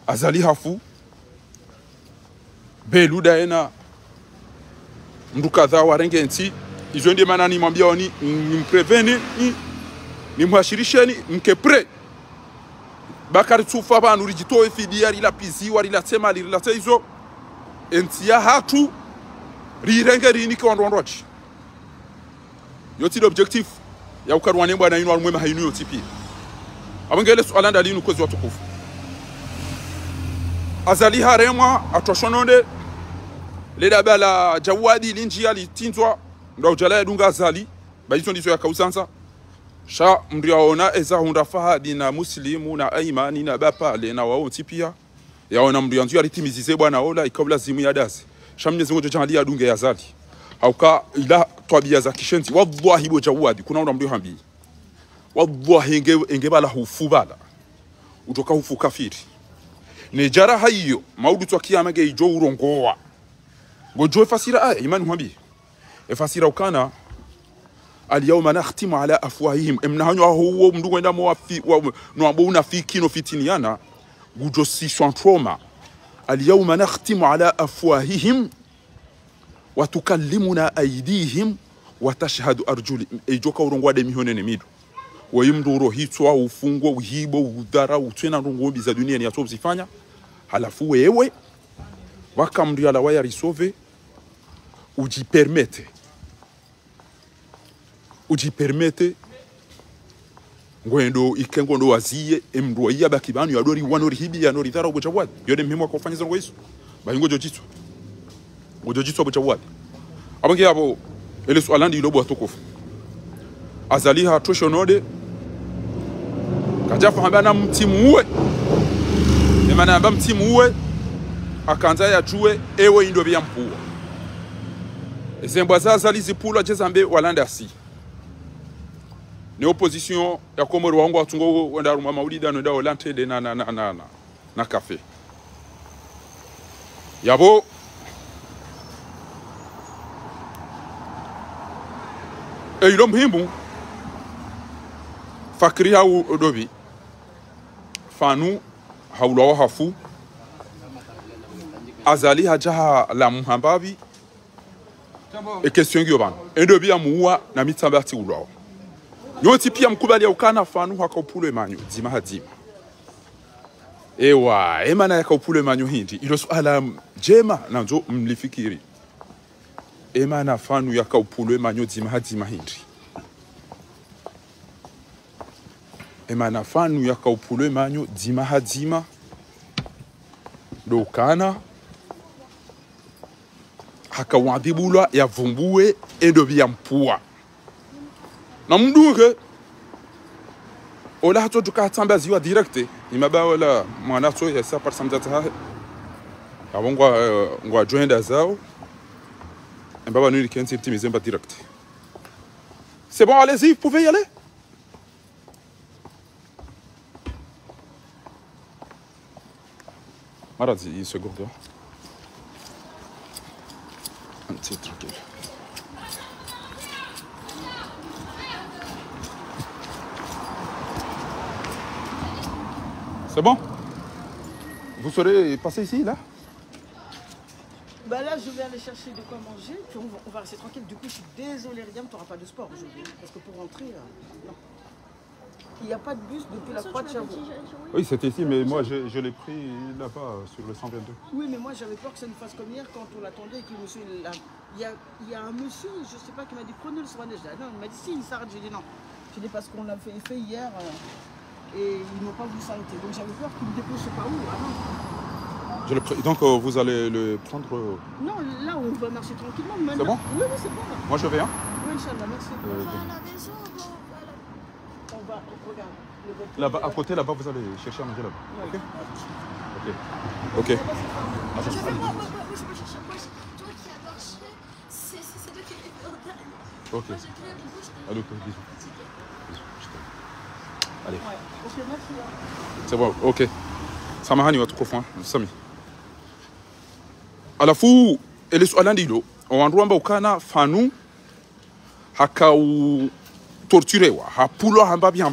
azali hafu belu daina mdu kadhaa warenge enti izo ndiye maana ni mwambia oni mpreveni ni muhashirisheni mkepre Bakari Tsufa banu rijitoe fidia rila piziwa rila tema rila teizo entia hatu rirenge rinike wandondochi yoti l'objectif ya ukarwane bwana inu almwema hainu yoti pia abangele swalanda linu kozi watukufu azali haremwa atwashononde le dabala jawadi linjia litinzwa ndo ujala dunga azali bayizo ndizo ya kausanza sha mriaona eza hunda Fahadi na muslimu na aimani na bapale na wao tipia yaona mrianzu alitimizize bwana ola ikabla zimu ya dazi sha mnyezi ngojo jali adunge yazali hauka ila twabia za kishenzi wallahi bo jawadi kuna unda mrio hambi wallahi engebala hufu bala utoka hufu kafiri ne jara hayo maudu twakiyamage ijo urongoa ngojo fasira aya imani hambi fasira ukana اليوم نختم على أفواههم إمنهانيو هو مدوغو ndamo no ambona fiki no fitiniana gujo si trauma اليوم نختم على أفواههم وتكلمنا أيديهم watashhadu arjuli ejoka urongwa de mihonene midu wayimduro hitwa ufungo uhibo udara utwena ngombi za dunia ni atobzifanya halafu wewe wakamri ala waya risove ujipermete ngwendo ikengo ndo waziye emro yaba kibanu yadori wanori hibi ya nori thara ubachawad yode mhimwa kwa kufanya zango hizo bayingo jojitwa ubachawad abangi abo ele swalandi ilobo atokofu azaliha toshonode kajafa hambana mtimu uwe emana hamba mtimu uwe akanza ya juwe ewe indo bya mpuwa ezembwa zazali zipula jezambe walanda si ne opposition ya komoro wangu atungo wenda ruma maulida no da olante de na café yabo ilo mhimbu fakri hau odobi fanu haulawa hafu azali hajaha la muhambabi e question gyoban endobi amuwa na mitambati ulawa yoti pia mkubali ya ukana fanu hakaupule manyo zima hadima ewa emana yakaupule manyo hindi ilo suala jema na nzo mlifikiri emana fanu yakaupule manyo zima hadima hindi emana fanu yakaupule manyo zima hadima do ukana hakawadibulwa ya vumbue endobi ya mpua na mduke ola hato duka tamba ziwa directe imaba wala mwanato ya sa par samzata ha abongwa ngwa joinda zao mbaba nuri kenzi optimiser pas direct. C'est bon, allez-y, vous pouvez y aller. Maradi, une seconde. Un petit tranquille. C'est bon? Vous serez passé ici, là? Bah là, je vais aller chercher de quoi manger, puis on va rester tranquille. Du coup, je suis désolée, Riam, tu n'auras pas de sport aujourd'hui. Parce que pour rentrer, non. Il n'y a pas de bus depuis la Croix de Chavaux. Oui, c'était ici, mais moi, je l'ai pris là-bas, sur le 122. Oui, mais moi, j'avais peur que ça nous fasse comme hier, quand on l'attendait, et que monsieur, il y a un monsieur, je ne sais pas, qui m'a dit, prenez le soin. Non, il m'a dit, si, il s'arrête. J'ai dit non. J'ai dit, parce qu'on l'a fait hier, et ils n'ont pas voulu s'arrêter. Donc j'avais peur qu'ils me déposent pas où. Ah non. Donc vous allez le prendre... Non, là on va marcher tranquillement. C'est bon? Oui, oui, c'est bon. Là. Moi je vais, hein? Oui, Inch'Allah, merci. On va à la maison, On va, regarde. Là-bas, à côté, là-bas, vous allez chercher à manger là-bas. Ouais. Ok. Ok. Ok. Je vais moi, je peux chercher. Moi, toi qui as marché, c'est toi qui es en dernier. Ok. Moi, j'ai créé le bouche. Allez, bisous. Allez. Ouais. Ok, merci. C'est bon, ok. Samahani watu kufwa, Sami. Alafu ele swala ndilo wanduamba ukana fanu hakau torturewa hapulo hambabi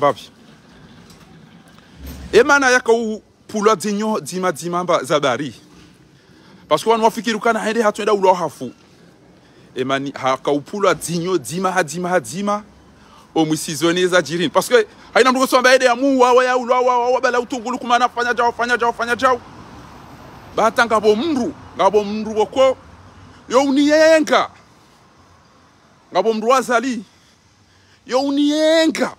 emana yakau pulo dinyo dima zabari parce que wanu wafikiri ukana hende hatwenda ulo hafu emani hakau pulo dinyo dima omusizoneza jirini parce que haina mtu kusomba ede ya muwa wa ya ulo wa bala utungulu kumana fanya jao batanga ngabo mndu wako yo uniyenga ngabo mndu wazali yo uniyenga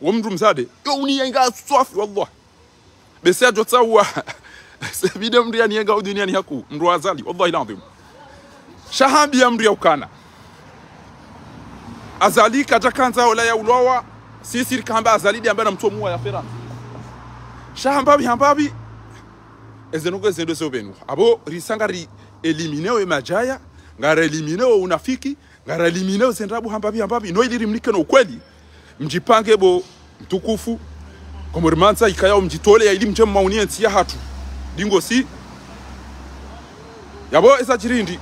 wo mndu mzade yo uniyenga swafi wallah bese ajotsawa se bide mndu yaniyenga uduniani haku mndu wazali wallahi lazim shahambi ya mndu ya ukana azali kaja kanza wala ya ulowa sisi kamba azali ambaye na mtu muwa ya fera shahambabi ezenugo zendo sobenu abo risanga ri elimineo majaya ngara elimineo unafiki ngara elimineo zendabu hambabi no ili mnike no ukweli mjipange bo mtukufu komormanza ikaya mjitole ya ili mje maunie ntia hatu dingo si yabo esa jirindi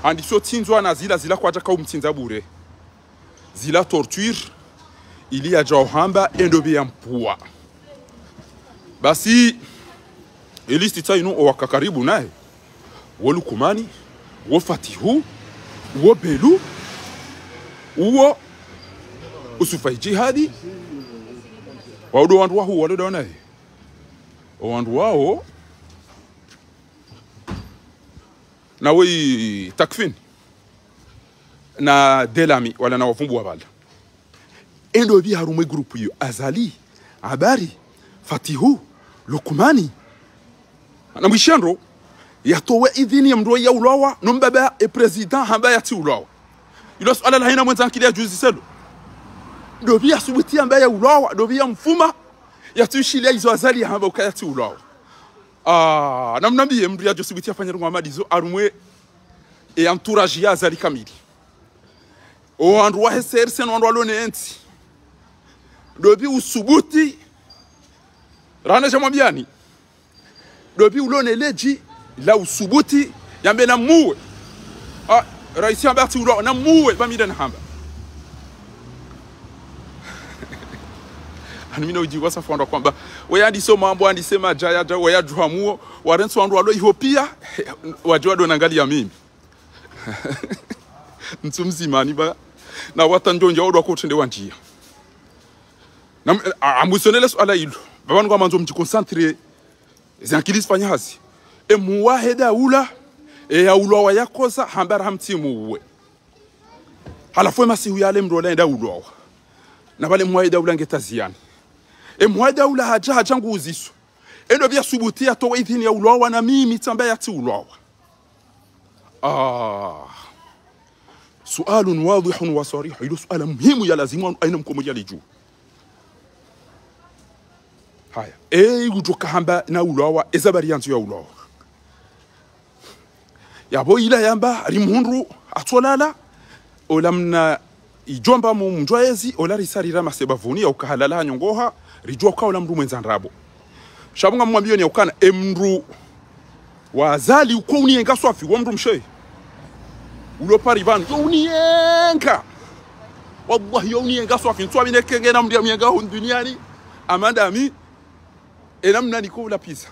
andi so tinzwa na zila kwa jaka umtinza bure zila torture ili ya jauhamba endobe ya mpua basi elisti tainu wakakaribu naye wolukumani wofatihu wobelu uo usufai jihadi waudo wandu wahu wado daona hii wandu wao na wei takfin na delami wala na wafumbu wabala endo bi harume grupu hiyo Azali Habari Fatihu Lukumani na mwishandro yatowe idhini ya mdo ya ulawa nombaba e president hamba ya ti ulawa ilo swala la haina mwenza kilia juzi selo dobi ya subuti ambaye ya ulawa dobi ya mfuma ya tuishilia hizo Azali hamba ukaya ti ulawa namnambiye mdu ya josubuti afanya rungu amadizo arumwe e entourage ya Azali kamili o andu wa heser sen andu alone enti dobi usubuti rana jamwambiani dobi ulone leji la usubuti yambe na muwe raisi ambati ulo na muwe bamida na hamba animina ujiwa safa ndo kwamba wayandi so mambo andi sema jaya wayadwa muo warenso andu alo Ethiopia wajwa do nangalia mimi mtsumzima ni ba na watanjonja odwa ko tende wanjia na amusonele swala hilo babangu amanzo mjiconcentre zankili sfanyazi e muwahida ula e ya ulwa yakoza hambara hamtimu uwe halafu masihu yale mrola enda ulwa na bale muwahida ula ngetaziani e muwahida ula haja nguziso endo bya subutia to idhini ya ulwa na mimi tamba ya ti ulwa سؤال واضح وصريح يلو سؤال مهم يا لازم أين مكمل يلجو هاي إيه وجوك هامبا ناولوا إزابريان تياولوا يا بو إلى يامبا ريمهنرو أتولالا ولمنا يجومبا ممجوازي ولا رسالة رما سبافوني أو كهلالا نيونغوها رجوكا ولا مروم إنزانرابو شابونغا mwambioni ukana emru wazali ukoni yenga swafi wamru mshe ulo parivan yoniyenga wallahi yoniyenga swafi ntwa mine kenge na mdia myenga hu duniani amanda mi enamna niko la pizza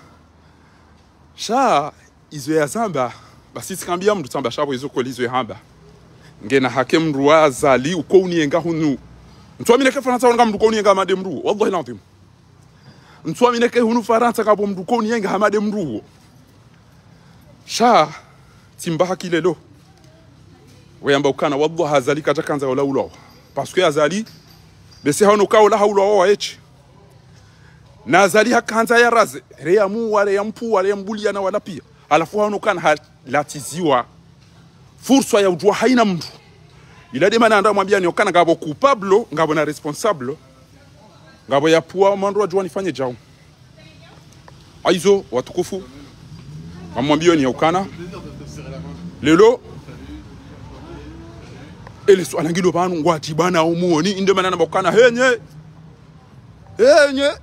sha izo ya zamba basi sikambia mdu tamba shabo izo kolizo ya hamba ngena hakem ruwa zali ukoni yenga hunu ntwa mine ke Faransa wanga mdu ukoni yenga amade mru wallahi lantim ntwa mine ke hunu Faransa kabo mdu ukoni yenga amade mru sha timba hakilelo weyamba ukana wallahi Azali kaja kanza wala ulo parce que Azali bese hano ka wala haulo wa echi na Azali hakanza ya raze reamu wale yampu wale yambulia na wala pia alafu hano kana latiziwa fursa ya ujua haina mtu ila de mananda mwambia ni okana ngabo coupable ngabo na responsable ngabo ya pua mando wajua nifanye jao aizo watukufu mwambia ni okana lelo ele so anangilo banu ngwati bana umuoni inde manana bokana henye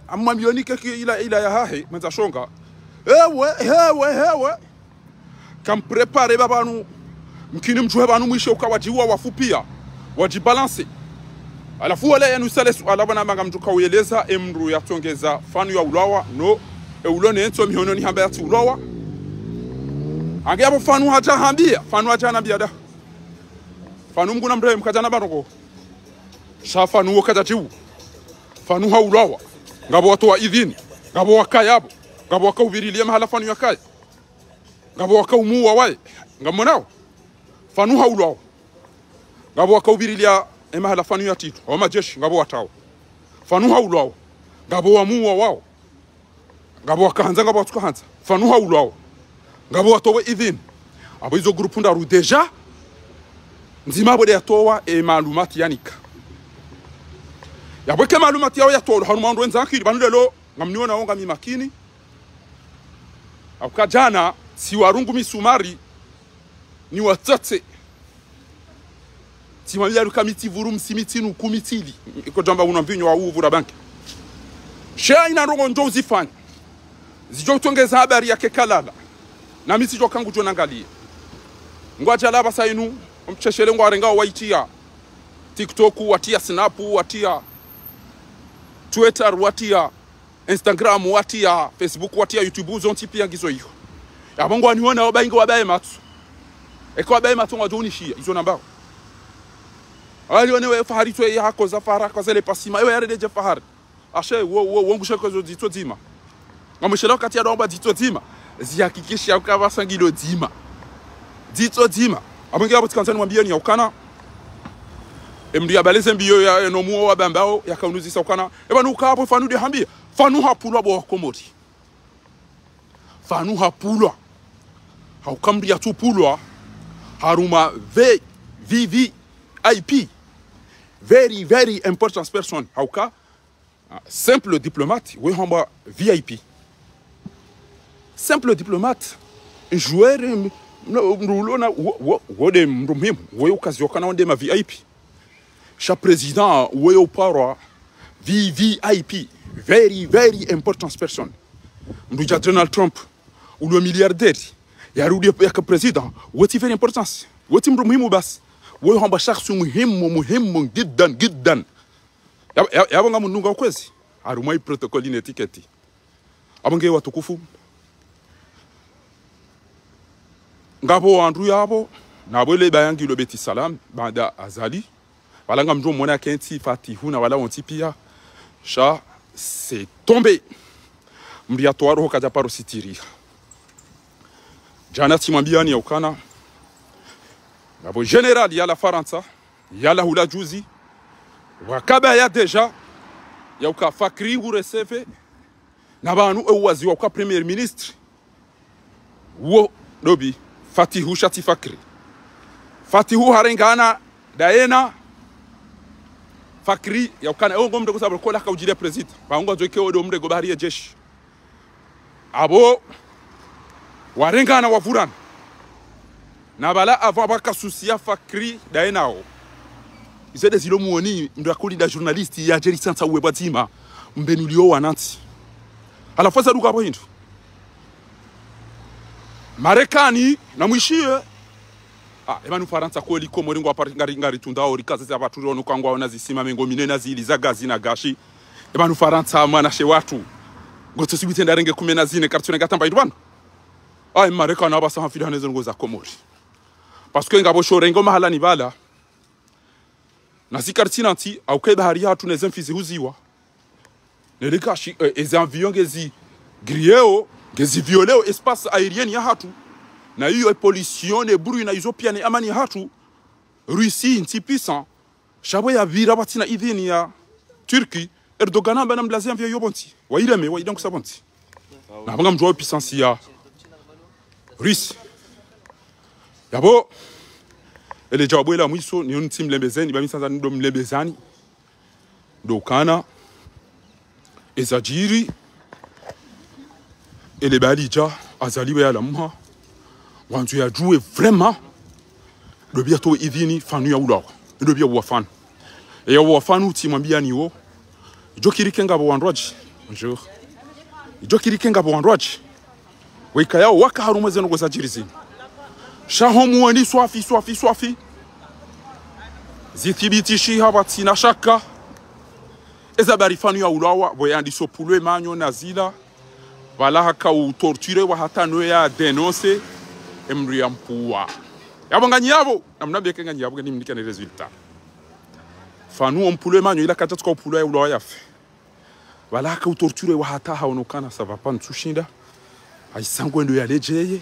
amambioni keke ila ya hahe menza shonga hewe kam prepare babanu mkini mjuhe banu mwisho ukawajiwa wafupia wajibalance alafu wale yanu sale swala bana manga mjuka uyeleza emru yatongeza fanu ya ulawa no ulone ento mihono ni hamba ya ulawa angiyabo fanu haja hambia fanu haja nambia da fanu mguna mbre mkajana banoko shafa nuwo kajachiu fanu haulawa ngabo watu wa idhini ngabo wakayabo ngabo wakahubirilia mahala fanu yakai ngabo wakaumuwa wae ngamonao fanu haulawa ngabo wakahubirilia mahala fanu ya titu wa majeshi ngabo watao fanu haulawa ngabo wamuwa wao ngabo wakahanza ngabo watukahanza fanu haulawa ngabo watowe idhini abo izo grupu ndaru deja nzima bode yatowa malumati yanika yabweke malumati yao yatowa hanu mandu wenzakiri banu lelo ngamniona onga mi makini akajana si warungu misumari ni watsatse timamia lukamiti vurum simitinu kumitili iko jamba una mvinyo wa uvu la banki shea ina rongo njo uzifanya zijo utongeza habari yake kalala na misi jo kangu jo nangalie ngwacha laba sainu mcheshele ngwarenga waitia TikTok watia Snap watia Twitter watia Instagram watia Facebook watia YouTube zonti pia ngizo hiyo abongo aniona obaingo wabaye matu eko wabaye matu ngajoni shia izo namba alione we fahari tu yako za fahara kwa zile pasima wewe yare de fahari ashe wo ngushe kwa zito dima ngamshelo kati ya domba dito dima zihakikisha ukava sangilo dima dito dima abangi abo tikansani mwambia ni ukana emdi abaleze mbiyo ya no muo wa bambao yakaunuzisa ukana eba nuka hapo fanu de hambia fanu hapulwa bo komoti fanu hapulwa haukamri ya tupulwa haruma VVIP very very important person hauka simple diplomate we hamba VIP simple diplomate joueur mrulona wode mrumimu we ukazioka onde ma VIP cha président we opara VVIP very very important person mruja Donald Trump ou le milliardaire yarudi ya président wati very importance wati mrumimu bas we hamba shakhsu muhimu jiddan yabonga mununga ukwezi harumai protocol ni etiquette abange watukufu ngabo andru yabo nabo le bayangi lo beti salam banda azali balanga mjo mona kenti fatihu na wala ontipia sha c'est tombé mriatwaro kaja paro sitiri jana timambiani ya ukana ngabo general ya la faransa ya la hula juzi wakaba ya deja ya uka fakri hu receve na banu ewazi wa premier ministre wo dobi Fatihu Shati Fakri Fatihu harengana daena Fakri ya ukana ngo mndego sabro kola ka ujire president baunga zoke odo mndego bahari ya jeshi abo warengana wavuran na bala avant baka susia Fakri daena o izede zilo muoni ndakuli da journaliste ya jeri sansa uwe batima mbenulio wananti ala faza duka hapo hindu Marekani na mwishie ebanu Faransa ko liko moringo apari ngari tundao rikaze za watu rono kwangwa ona zisima mengo minena zili za gazi na gashi ebanu Faransa mwana she watu goto sibite ndarenge kumena zine kartune gatamba idwan Marekani abasa hafida hanezo ngo za komori parce que ngabo shorengo mahala ni bala na zikartinanti au kai bahari hatu nezen fizi huziwa nelikashi ezanvion ngezi grieo ngezi violeo espace aérien ya hatu na hiyo pollution ne bruit na Ethiopia ne amani hatu Russie ntipisa shabo ya vira batina idhini ya Turki Erdogan amba mlazia vya yobonti waireme waidangu sabonti na banga mjwa puissance ya Russie yabo ele jawabu la mwiso ni untim lembezeni ba misanza ndo mlembezani do kana ezajiri ele balija azaliwe ya lamha wanzu ya jouer vraiment le biato idhini fanu ya ulawa le bia wafanu e ya wafanu timwambia niwo jokirikenga bo wandwaji bonjour jokirikenga bo wandwaji weka yao waka harumeze no gozajirizi shahomu wani swafi zithibitishi habati na shaka ezabari fanu ya ulawa boyandi sopulwe manyo nazila wala haka utorture wa hata no ya denonce emri ya mpuwa yabonga nyabo namnabye kenga nyabo ni mnika ne resultat fanu ompulwe manyo ila katatu ko pulwa ya ulawa yafe wala haka utorture wa hata haonokana ça va pas ntushinda aisangwendo ya lejeye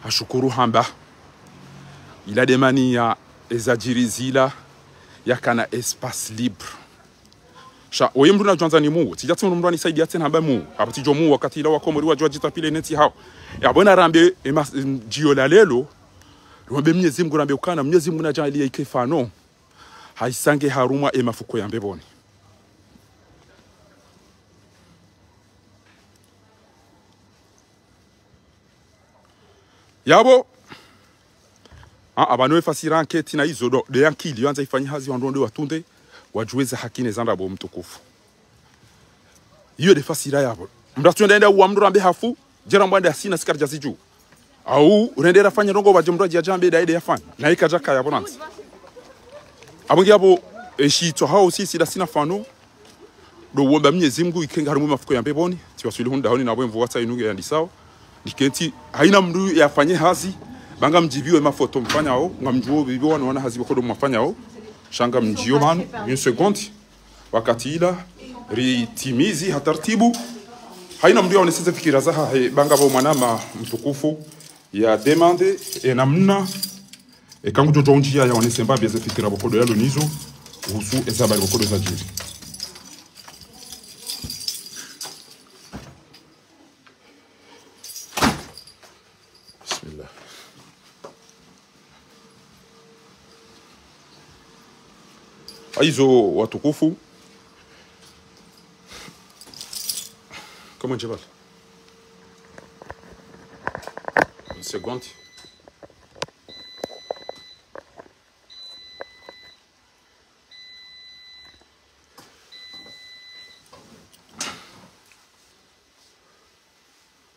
ashukuru hamba ila demani ya ezajirizila yakana espace libre sha oyemru na janza ni mu tijatsi mru ndani saidi yatena hamba mu abati jomu wakati ila wakomori wajwa jitapile neti hao ya bona rambe jiola lelo rumbe Mwenyezi Mungu rambe ukana Mwenyezi Mungu najali ikefano haisange haruma emafuko ya mbeboni yabo abantu efasira anketi na izo de yankili yanza ifanya hazi wandonde watunde wajueza hakine zanda bo mtukufu hiyo de fasira yabo mratu ndenda wa mrambe hafu jera mbanda sina sikar jaziju au urendera fanya rongo wa jemraji ya jambe daide yafanya na ikajaka yabo nansi abongi yabo eshito hao sisi da sina fano do womba Mwenyezi Mungu ikenga harumu mafuko ya mbeboni tiwasuli hunda honi nabo mvu wata inuge yandisao nikenti haina mndu yafanye hazi banga mjibiwe mafoto mfanyao ngamjuo bibi wana hazi bakodo mfanyao shanga mjio manu une seconde wakati ila ritimizi hatartibu haina mndu yaoneseze fikira zaha he banga bo mwanama mtukufu ya demande namna kangu jojo njia yaonese mbabye ze fikira bokodo yalo nizo husu ezabali bokodo za jiri. Bismillah. Aizo watukufu comment je vais une seconde.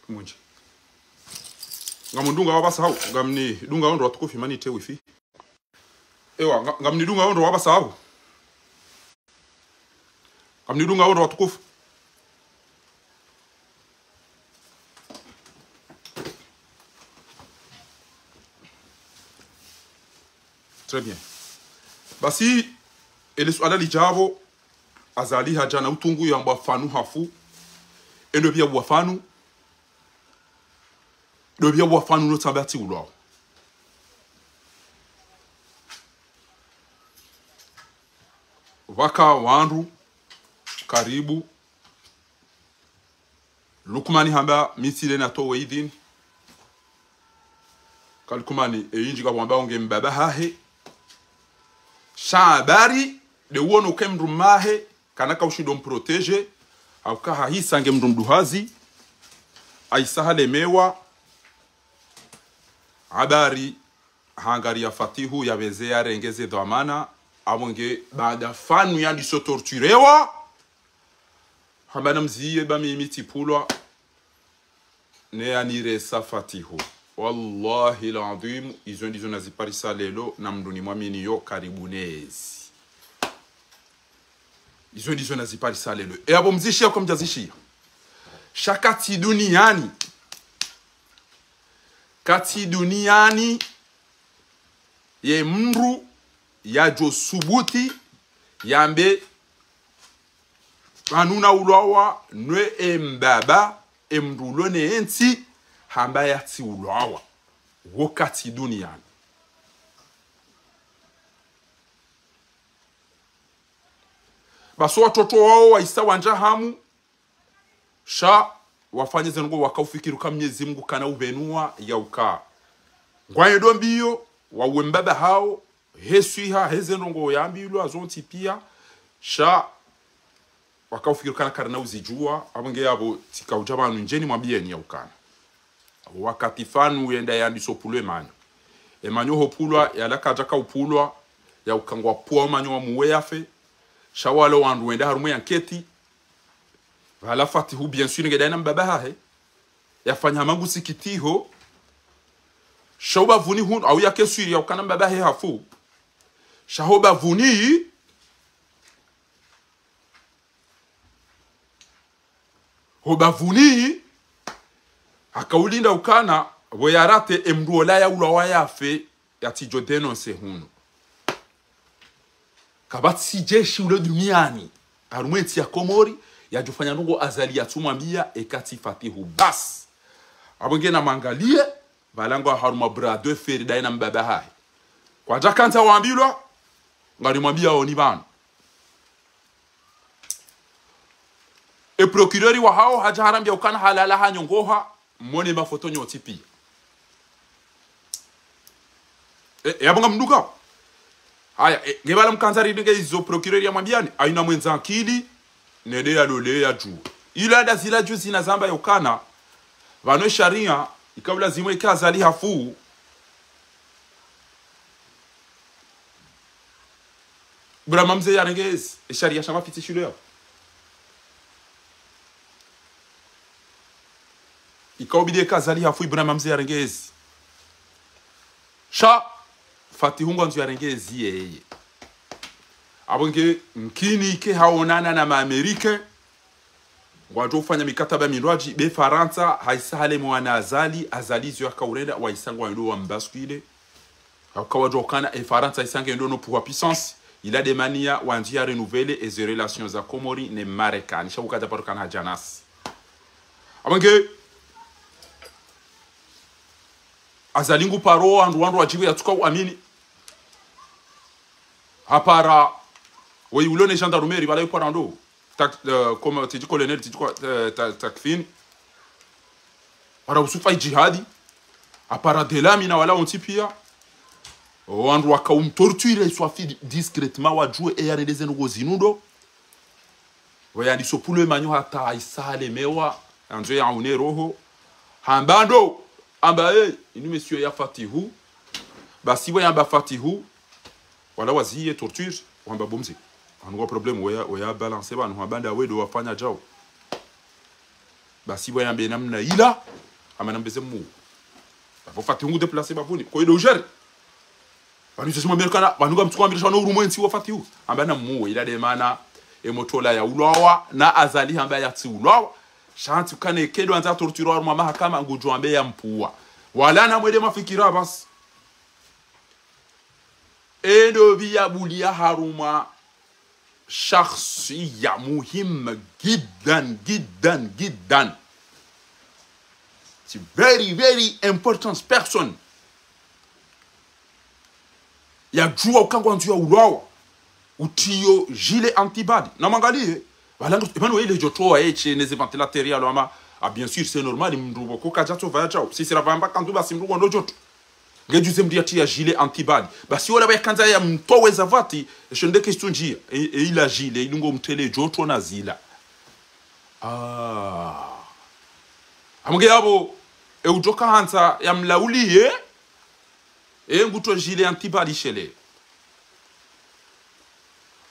Munji ngamundunga wabasahau ngamni dunga ondo watukufu imani te wifi ewa ngamni dunga ondo wabasahau ngamni dunga ondo watukufu. Très bien. Basi ele swala lijabo azali hajana utungu yamba fanu hafu endo bia wafanu do bia wafanu no tabati ulo waka wandu karibu lukumani hamba mitile na to weidin kalkumani einji kabamba onge mbaba hahe Shabari de wono kem rumahe kanaka ushidom protege au kaha hisange mdumduhazi aisaha lemewa habari hangari ya fatihu ya bezea rengeze dhamana amonge baada fanu yandi so torturewa hambana mziye bami imiti pulwa ne anire sa fatihu. Wallahi l'azim izo ndizo naziparisa lelo na mduni mwamini yo karibunezi izo ndizo naziparisa lelo e abo mzishia kwa mjazishia shakati duniani kati duniani ye mru ya jo subuti yambe anuna ulawa nwe embaba emrulone enti hamba ya ti ulawa wakati duniani. Baso watoto wao waisa wanja hamu sha wafanye zengo wakaufikiru kama Mwenyezi Mungu kana ubenua ya uka ngwaye dombiyo wawembaba hao hesuiha hezenongo yambilu azonti pia sha wakaufikiru kana karana uzijua abonge yabo tikaujabanu njeni mwambieni ya ukana wakati fanu yenda yandi sopulwe manyo emanyo hopulwa yalaka jaka upulwa ya ukangwa puwa manyo wa muweafe shawalo wandu wenda harume yanketi vala fatihu bien sûr ngeda na mbaba hahe yafanya mangu sikitiho shauba vuni hun au yake suri ya ukana mbaba hahe hafu shahoba vuni hoba vuni akaulinda ukana boyarate emruola ya ulawa yafe yatijo denonse hunu kabati jeshi ule duniani arumeti ya Komori yajufanya nungo azali ya tumwambia ekati fatihu bas abonge na mangalie balango haruma brado feri daina mbaba hai kwa jakanta waambilwa ngari mwambia oni bana e procureur wa hao hajarambia ukana halala hanyongoha mone mafoto nyoti pia yabonga mduka haya ngebala mkanzari ndenge izo procureur ya mwambiani aina mwenza akili nede ya lole ya juu ila da zila juu zina zamba ya ukana vano sharia ikabla zimwe kazali hafu bura mamze ya rengezi sharia shama fiti shule ikaubide kazali hafu ibuna mamze ya rengezi sha fatihungu nzu ya rengezi yeye abonge mkini ke haonana na maamerika wajo ufanya mikataba mirwaji be Faransa haisahale mwana azalizo ya kaurenda wa isango wa ndo wa mbaskuile akawajo kana e Faransa isange ndo no pouvoir puissance il a des manières wanjia renouveler et les relations za Komori ne Marekani shabuka japaro kana janas amange azalingu paro andu wajibu yatuka uamini hapara oui ulone gendarmerie bala yuko rando comme tu dis colonel tu dis quoi takfin para usufa jihadi hapara delamina wala ontipia wandu wakaumtorture swafi discrètement wajue e yareleze ngo zinundo wayandi sopule manyo hata isale mewa anzo ya une roho hambando ambaye inu monsieur ya fatihu basi wa yamba fatihu wala waziye torture wamba bomzi anu problem waya balance bana wabanda wedo wafanya jao basi wa yamba namna ila amana mbeze mu ba fatihu déplacer babuni ko ido gere banu sema merkana banu gamtukwa mbirishana urumwensi wa fatihu ambana mu ila de mana emotola ya ulwawa na azali ambaye yatsi ulwawa shanti kane kedo anza torture wa mahakama ngujo ambaye ya mpuwa wala na mwede mafikira basi endo biya bulia haruma shakhsiya muhim jiddan it's very very important person ya jua ukangwa ndio ulwawa utiyo gilet antibody na mangalie wala epano ile jotoa eche neze ventilateur ama bien sûr c'est normal mndubo ko kajato vaya chao si sira vamba kandu basi mndubo ndo joto ngejuze mdiatia gilet antibody basi wala bakanza ya mtoweza vati shonde question njia e ila gilet ilungo mtele joto na zila amuge yabo e ujoka hanza ya mlaulie e nguto gilet antibody shele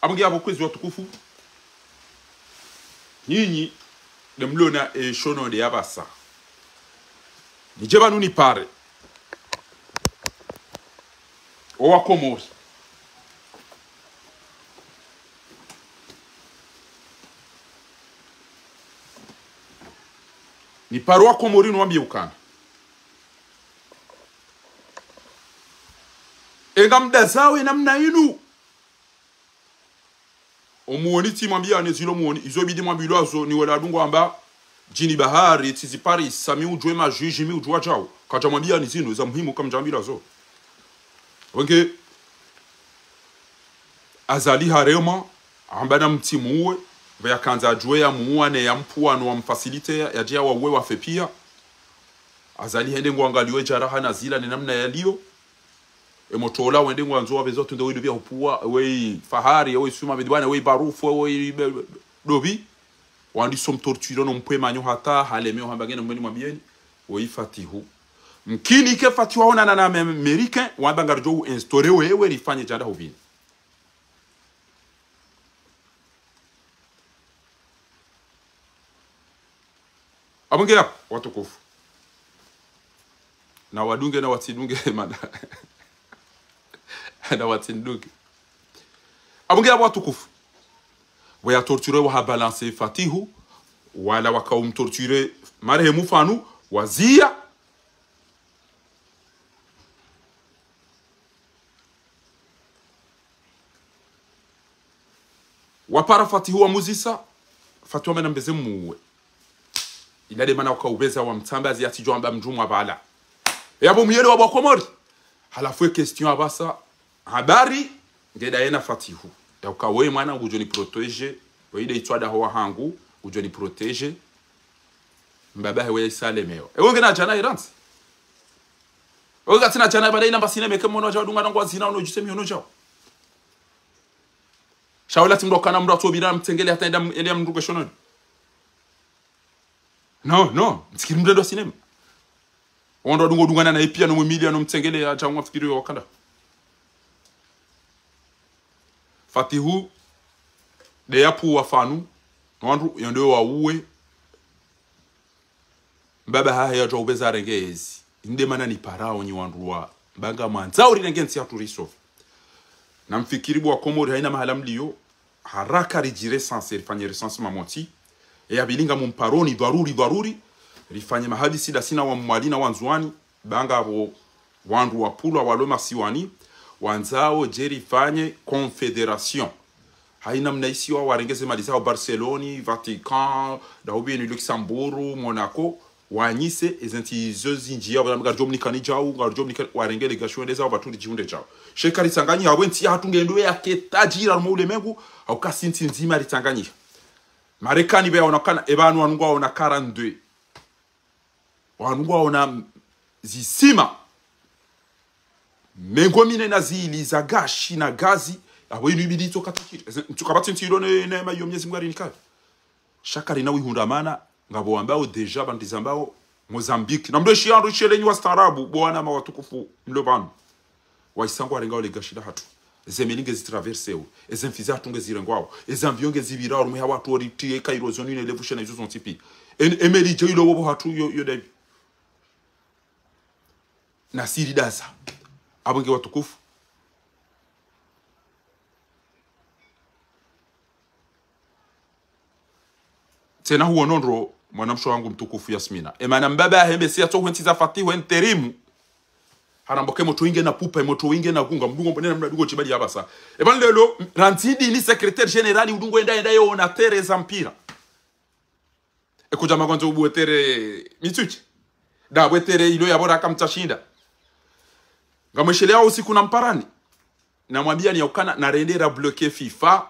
amuge yabo kwezi watukufu nyinyi demlona e shono de abasa nijeba nuni pare owa Komori ni pare wa Komori nwambie ukana engamda zawe namna inu omuoni ti mwambia anezilo muoni izobidi mwambilo azo ni wala dungo amba jini bahari tizi Paris sami ujwe ma juge mi ujwa chao kaja mwambia nizino za muhimu kama jambilo azo wenge azali harema amba na mtimuwe vya kanza jwe ya muwane ya mpuano wa mfacilite ya jia wa uwe wa fepia azali hende ngwangaliwe jaraha na zila ni namna yalio emotola wende ngwanzo wabezo tunde widu bya upua we fahari we suma bidwana we barufu we dobi wandi som torture no mpwe manyo hata haleme o hambagene mwini mwabieni we fatihu mkini ke fatihu ona na americain wamba ngarjo instaure we rifanye jada hovini abongea watukufu na wadunge na watidunge mada na watinduki abongea watukufu waya torture wa balance fatihu wala wakaum torture marehemu fanu wazia wapara fatihu wa muzisa fatihu mena mbeze muwe ilade mana wakaubeza wa mtambazi atijwa amba mjumwa bala yabo muyele wa Komori halafu question abasa habari ngeda yena fatihu ya ukawe mwana ujoni protege weide itwada ho hangu ujoni protege mbaba we salemeo ewe ngena jana iransi oga gatina jana bada ina basine meke mono ja dunga ngwa zina ono jisemi ono ja shawla timdo kana mdo to bira mtengele hata enda mnduko shono no msikiri mdo sinema ondo dunga na ipia no milioni no mtengele ya changwa fikiri wakanda fatihu de yapu wafanu wandu yondo wa uwe mbaba haya jo bezarengezi inde mana ni parao nyi wandu wa mbanga manza uri nengensi aturiso na mfikiri bwa Komori haina mahala mlio haraka rijire sanse rifanye recensement moti e abilinga mumparoni dharuri rifanye mahadisi da sina wa mwalina wanzuani banga abo wandu wa pulwa waloma siwani wanzao jeri fanye confederation haina mnaisi wa warengeze mali zao Barcelona, Vatican, Daubini, Luxembourg, Monaco wanyise ezenti zozi njia wala ngarjomni kanijao ngarjomni warengele gashwende zao batundi jiunde chao shekari tsanganyi hawenti hatungendo yake tajira mu ulemengu au kasinti nzima litanganyia Marekani be onakana ebanu wanungwa ona 42 wanungwa ona zisima mengomine na zili za gashi na gazi abo inu ibidito katakiri tukabati ntiro ne mayo myezi mwari nikali shakari na wihundamana ngabo ambao deja bandizambao Mozambique na mdoshi yandu chelenyi wa starabu bwana ma watukufu mlobano waisango arengao le gashida hatu zemelinge zitraverseo ezemfiza hatunge zirengwao ezamvyonge zibira rumwe watu oritie ka erosion une levushana izo zontipi emeli jilo wobo hatu yo dai na siri dasa abonge watukufu tena huo nondro mwanamsho wangu mtukufu Yasmina emana mbaba hembe si ato hwentiza fatihu enterimu haramboke moto inge na pupa moto inge na gunga mdungo mbonena mnadugo chibali yabasa eban lelo rantidi ni secrétaire général udungo enda yo na Teresa Mpira ekuja magonzo ubuetere mituchi da bwetere ilo yabora kamtashinda ngamweshelea usiku na mparani namwambia ni yaukana na rendera bloquer FIFA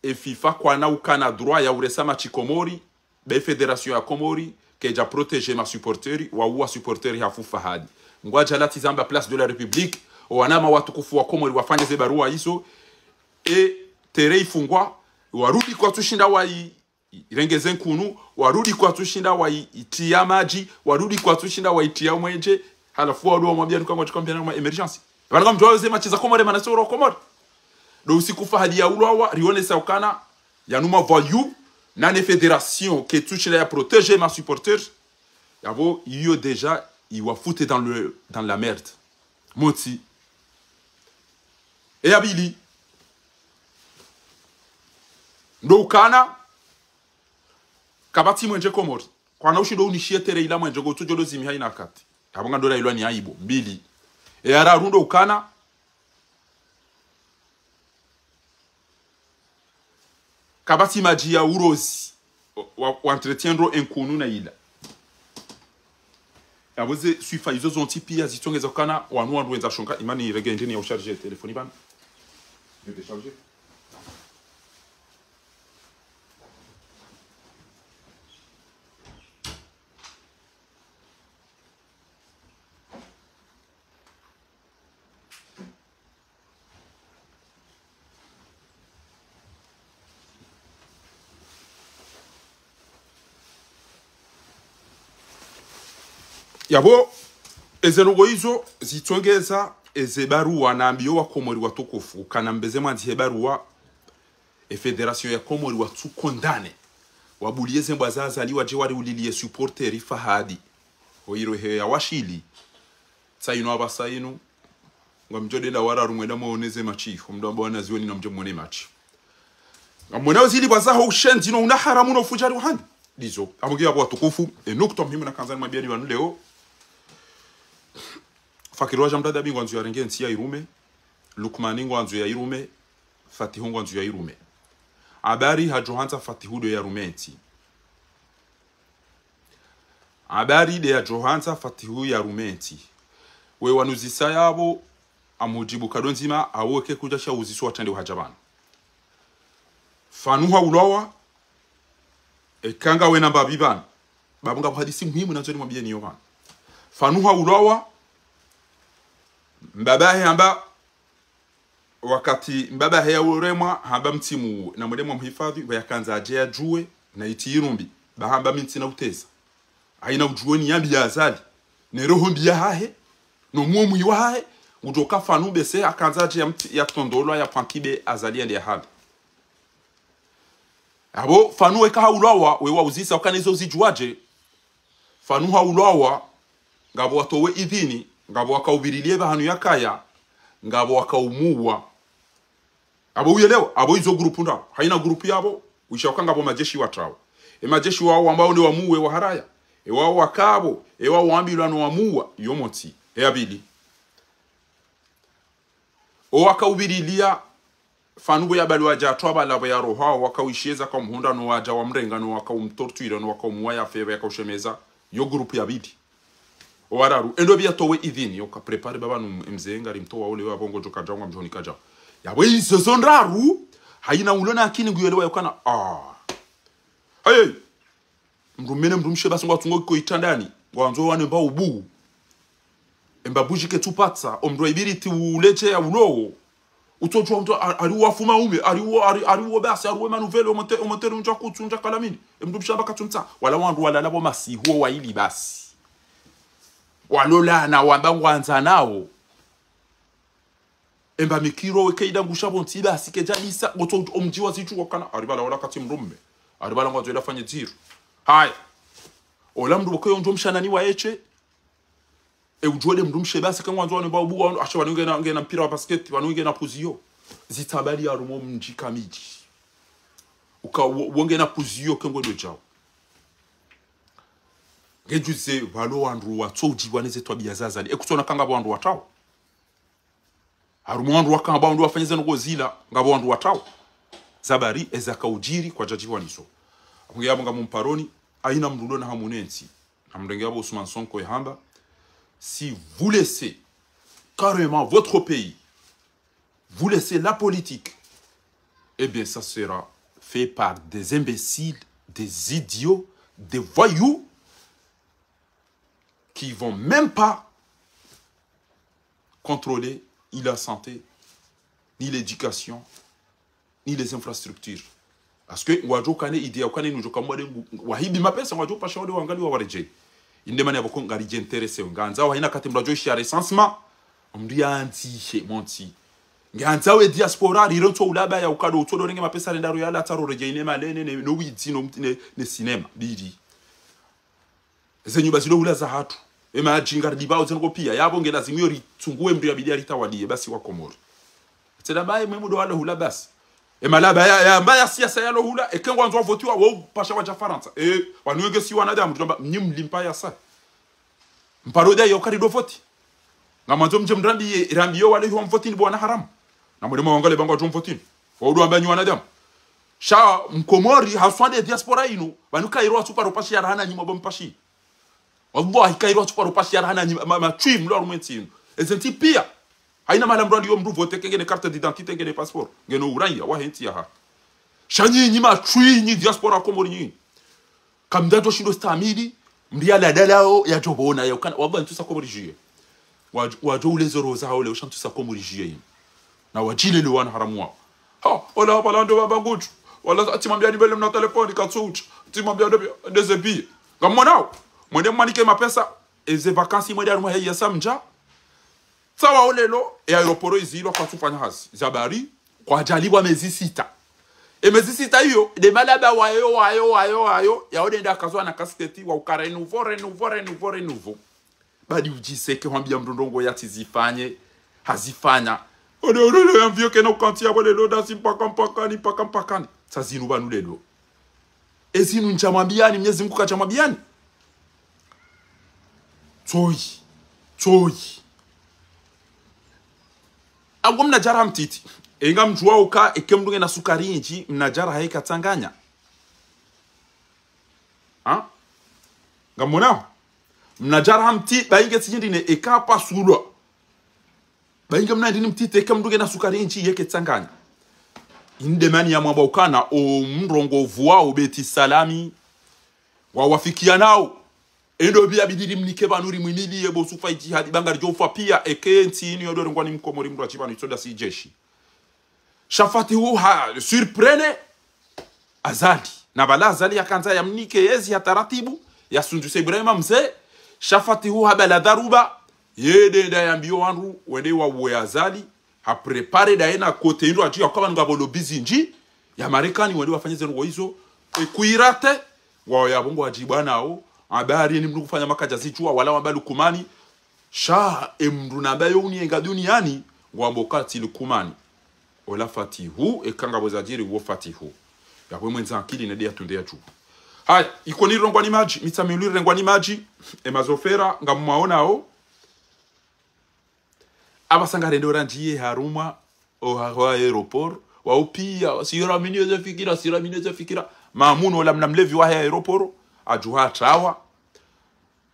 et FIFA kwa na ukana droit ya uresama chikomori be federation ya Komori keja protéger ma supporteri wa uwa supporteri hafu fahadi ngwaja lati zamba place de la République wanama watukufu wa Komori wafanye ze barua hizo e tere ifungwa warudi kwa tushinda wa irengeze nkunu warudi kwa tushinda wa itia maji warudi kwa tushinda wa itia mwenje halafu wado mwambia nukangwa tukampia na emergency bana mjwa ze machi za Komori manasoro Komori do usiku fahadi ya ulwa rione saukana yanuma voyou nane fédération qui touche à protéger ma supporter yabo yo déjà il va foutre dans la merde moti et abili ndo kana kabati mwenje Komori kwa na ushindo unishie tere ila mwenje go tujolo zimi haina kati abanga ndo ilo ni aibo mbili e ara rundo ukana kabati maji ya urozi wa entretiendro enkunu na ila yabuze suifa izo zonti pia zitongeza kana wanu wenza shonka imani regende ni ya charger telefoni bana je vais charger yabo ezerugo hizo zitongeza ezebarua na ambio wa Komori watukufu kana mbeze mwanzi hebarua federation ya Komori watu kondane wabulie zemba zaza liwa jewari ulilie supporteri fahadi oiro he ya washili tsaino abasaino ngamjode da wara rumwenda muoneze machi mdomba wana zioni na mjomone machi ngamona zili bazaho ushenzi no una haramu no fujari wahani dizo amugia kwa watukufu enukto muhimu na kanzani mabiari wanu leo Fakirwa jamdada bingo anzu ya renge nsi ya Irume Lukmani ngo anzu ya Irume Fatihu ngo anzu ya Irume Abari hajohanza Fatihudo ya Rumenti Abari de ya Johanza Fatihu ya Rumenti we wanuzisa yabo amujibu kadonzima awoke kuja sha uziso watende uhajabana Fanuha ulowa ekanga we namba bibana babunga hadisi muhimu nazo ni mwambie niyo bana Fanuha ulowa mbabahe amba wakati mbabahe ya uremwa hamba mtimu na mudemwa mhifadhi bayakanza aje ajue na itirumbi bahamba minti na uteza aina ujuoni yambi ya azali ne roho mbi ya hahe no muomu iwa hahe ujoka fanu bese akanza aje ya tondolo ya pankibe azali ende ya hali abo fanu eka haulawa wewa uzisa wakanizo zijuaje fanu haulawa ngabo watowe idhini ngabo wakaubirilie bahanu yakaya ngabo wakaumuwa abo uyelewa abo izo grupu nda haina grupu yabo uishaka ngabo majeshi watrao majeshi wao ambao ni wamuwe wa haraya wao wakabo wao waambilwa no wamuwa yomoti abili o wakaubirilia fanugo ya balu waja toba la ya roho wakawisheza kwa mhunda no waja wa mrenga no wakaumtortuira no wakaumwaya febe yakaushemeza yo group ya bidi o wararu endo bia towe idhini yo ka prepare baba no mzenga rimtoa ule wa bongo joka jangwa mjoni kaja yabo izo zonraru haina ulona akini nguyelewa yokana hey mrumene mrumshe basi ngwatungo ko itandani wanzo wane ba ubu embabujike tupatsa omdro ibiriti uleche ya ulowo utojwa mtu aliwafuma ume aliwo basi aliwo manuvele omotere unja kutunja kalamini emdubshamba katunta wala wandu wala labo masihuo wa ili basi walola na wamba wanza nao emba mikiro wekeida ngushabo ntiba sikejanisa goto omjiwa zichu wakana aribala wala kati mrumme aribala ngwazo ila fanye ziru haya ola mdu bokoyo njo mshanani wa eche ujole mdu mshebasi kangwa nzo ne babu asha wanunge na mpira wa basket wanunge na puzio zitabali ya rumo mji kamiji uka wonge na puzio kengo ndo jao ngejuze valo wandu wa tsoji waneze twabia zazali ekutona kanga bandu watao harumo wandu wakanga bandu wafanyeze ngo zila ngabo wandu watao zabari ezaka ujiri kwa jaji waniso ngiyabo ngamumparoni aina mrudo na hamunensi amrengabo Ousmane Sonko ehamba. Si vous laissez carrément votre pays, vous laissez la politique, eh bien ça sera fait par des imbéciles, des idiots, des voyous qui vont même pas contrôler ni la santé, ni l'éducation, ni les infrastructures. Parce que wajo kane idea ukane nujo kamwade wahibi mapesa wajo pashaode wangali wa wareje. Inde mani aboko ngari jinterese nganza wa hina kati mrajo shi recensement omri anti monti nganza we diaspora riro to ulaba ya ukado utodo renge mapesa renda ro yala taro reje ine malene no witi no ne cinema bidi zenyu basi lo ulaza hatu ema ajinga dibao zengo pia yabo ngela zimyo ritungue mri abidi alitawalie basi wa komori tsela bae memu do wala hula basi ema laba ya mbaya siasa yalo hula ekengwa nzo votiwa wo pasha wa Faransa wanuenge si wanadamu tuamba nyimlimpa ya sa mparoda yokari do voti ngamanzo mje mrambi rambiyo wale huwa mvotini bwana haramu na mwalimu wangale bango tu mvotini wodo amba nyi wanadamu sha mkomori haswande diaspora ino banuka iro atuparo pashi ya rahana nyima bompashi wallahi kairo atuparo pashi ya rahana nyima matrim lo rumwentino ezenti pia haina malambro ndiyo mru vote kengene carte d'identité ngene passeport ngeno uranya wa henti ya ha shanyi nyima twi nyi diaspora komori nyi kamdato shindo stamili mriala dalao ya jobona ya ukana wallahi ntusa komori jiye wajo ulezo roza ole ushantusa komori jiye na wajile le wana haramu wao ha wala balando baba nguchu wala atimambia ni bele mna telefoni katsuch atimambia ndeze bi ngamonao mwende mwanike mapesa eze vacances mwende arumwa ya samja sawa olelo ya aeroporo izilo kwa tufanya hazi zabari kwa jalibwa mezi sita mezi sita hiyo de malaba wayo ya odenda kazwa na kasketi wa ukara nouveau badi ujiseke hambia mrondongo ya tizifanye hazifanya ole ambio kena ukantia bolelo dasi mpaka mpakani sazinu banu lelo ezinu nchamwambiani Mwenyezi Mungu kachamwambiani toi agwa mnajara mtiti enga mjua uka ekemdunge na sukari nji mnajara haika tanganya ha ngamona mnajara mti bainge tijindine ekapa sulwa bainge mnandini mtiti ekemdunge na sukari nji yeke tanganya indemani ya mwamba ukana o mrongo vuwa obeti salami wa wafikia nao endo bia bidiri mnike banuri mwinili yebo sufa jihadi bangari jofa pia ekenti ni odoro ngwani mkomori mru achibana itoda si jeshi shafati ha surprene azali na bala azali yakanza ya mnike yezi ya taratibu ya sunjuse Ibrahima mzee shafati ha bala daruba yede da yambio wanru wende wa uwe azali ha prepare da ena kote ndo ajia kwa ngabolo busy nji ya Marekani wende wafanyeze ngo hizo kuirate wa ya bongo ajibana nao abari ni mndu kufanya makaja zichua wala wambalu kumani sha emndu nabayo unienga duniani ngwambokati lukumani ola fatihu ekanga bozajiri wo fatihu yakwe mwenza akili ndia tundea chu haya ikoni rongwani maji mitsamiluri rongwani maji emazofera ngamwaonao abasanga rendo ranjie haruma o hawa aeroport wa upia sira minyo fikira maamuno la mnamlevi wa aeroport ajuha trawa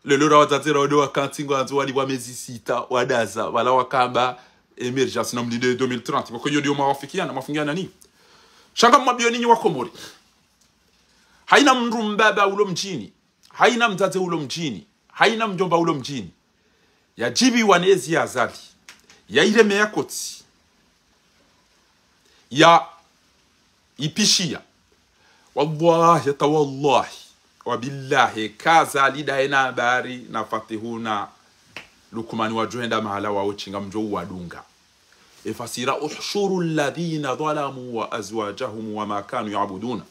lelo rawatazira odo wakantingo anzo wali wa mezi sita wadaza wala wakamba emergence na mlide 2030 bako yodio mawafikiana mafungiana ni shanga mabioni ni wakomori haina mndu mbaba ulo mjini haina mzaze ulo mjini haina mjomba ulo mjini ya jibi wanezi ya azali ya ileme ya koti ya ipishia wallahi tawallahi wabillahi kaza lidaena habari na fatihuna lukumani wajoenda mahala wao chinga mjo wadunga ifasira ushuru alladhina zalamu wa azwajahum wa ma kanu ya'buduna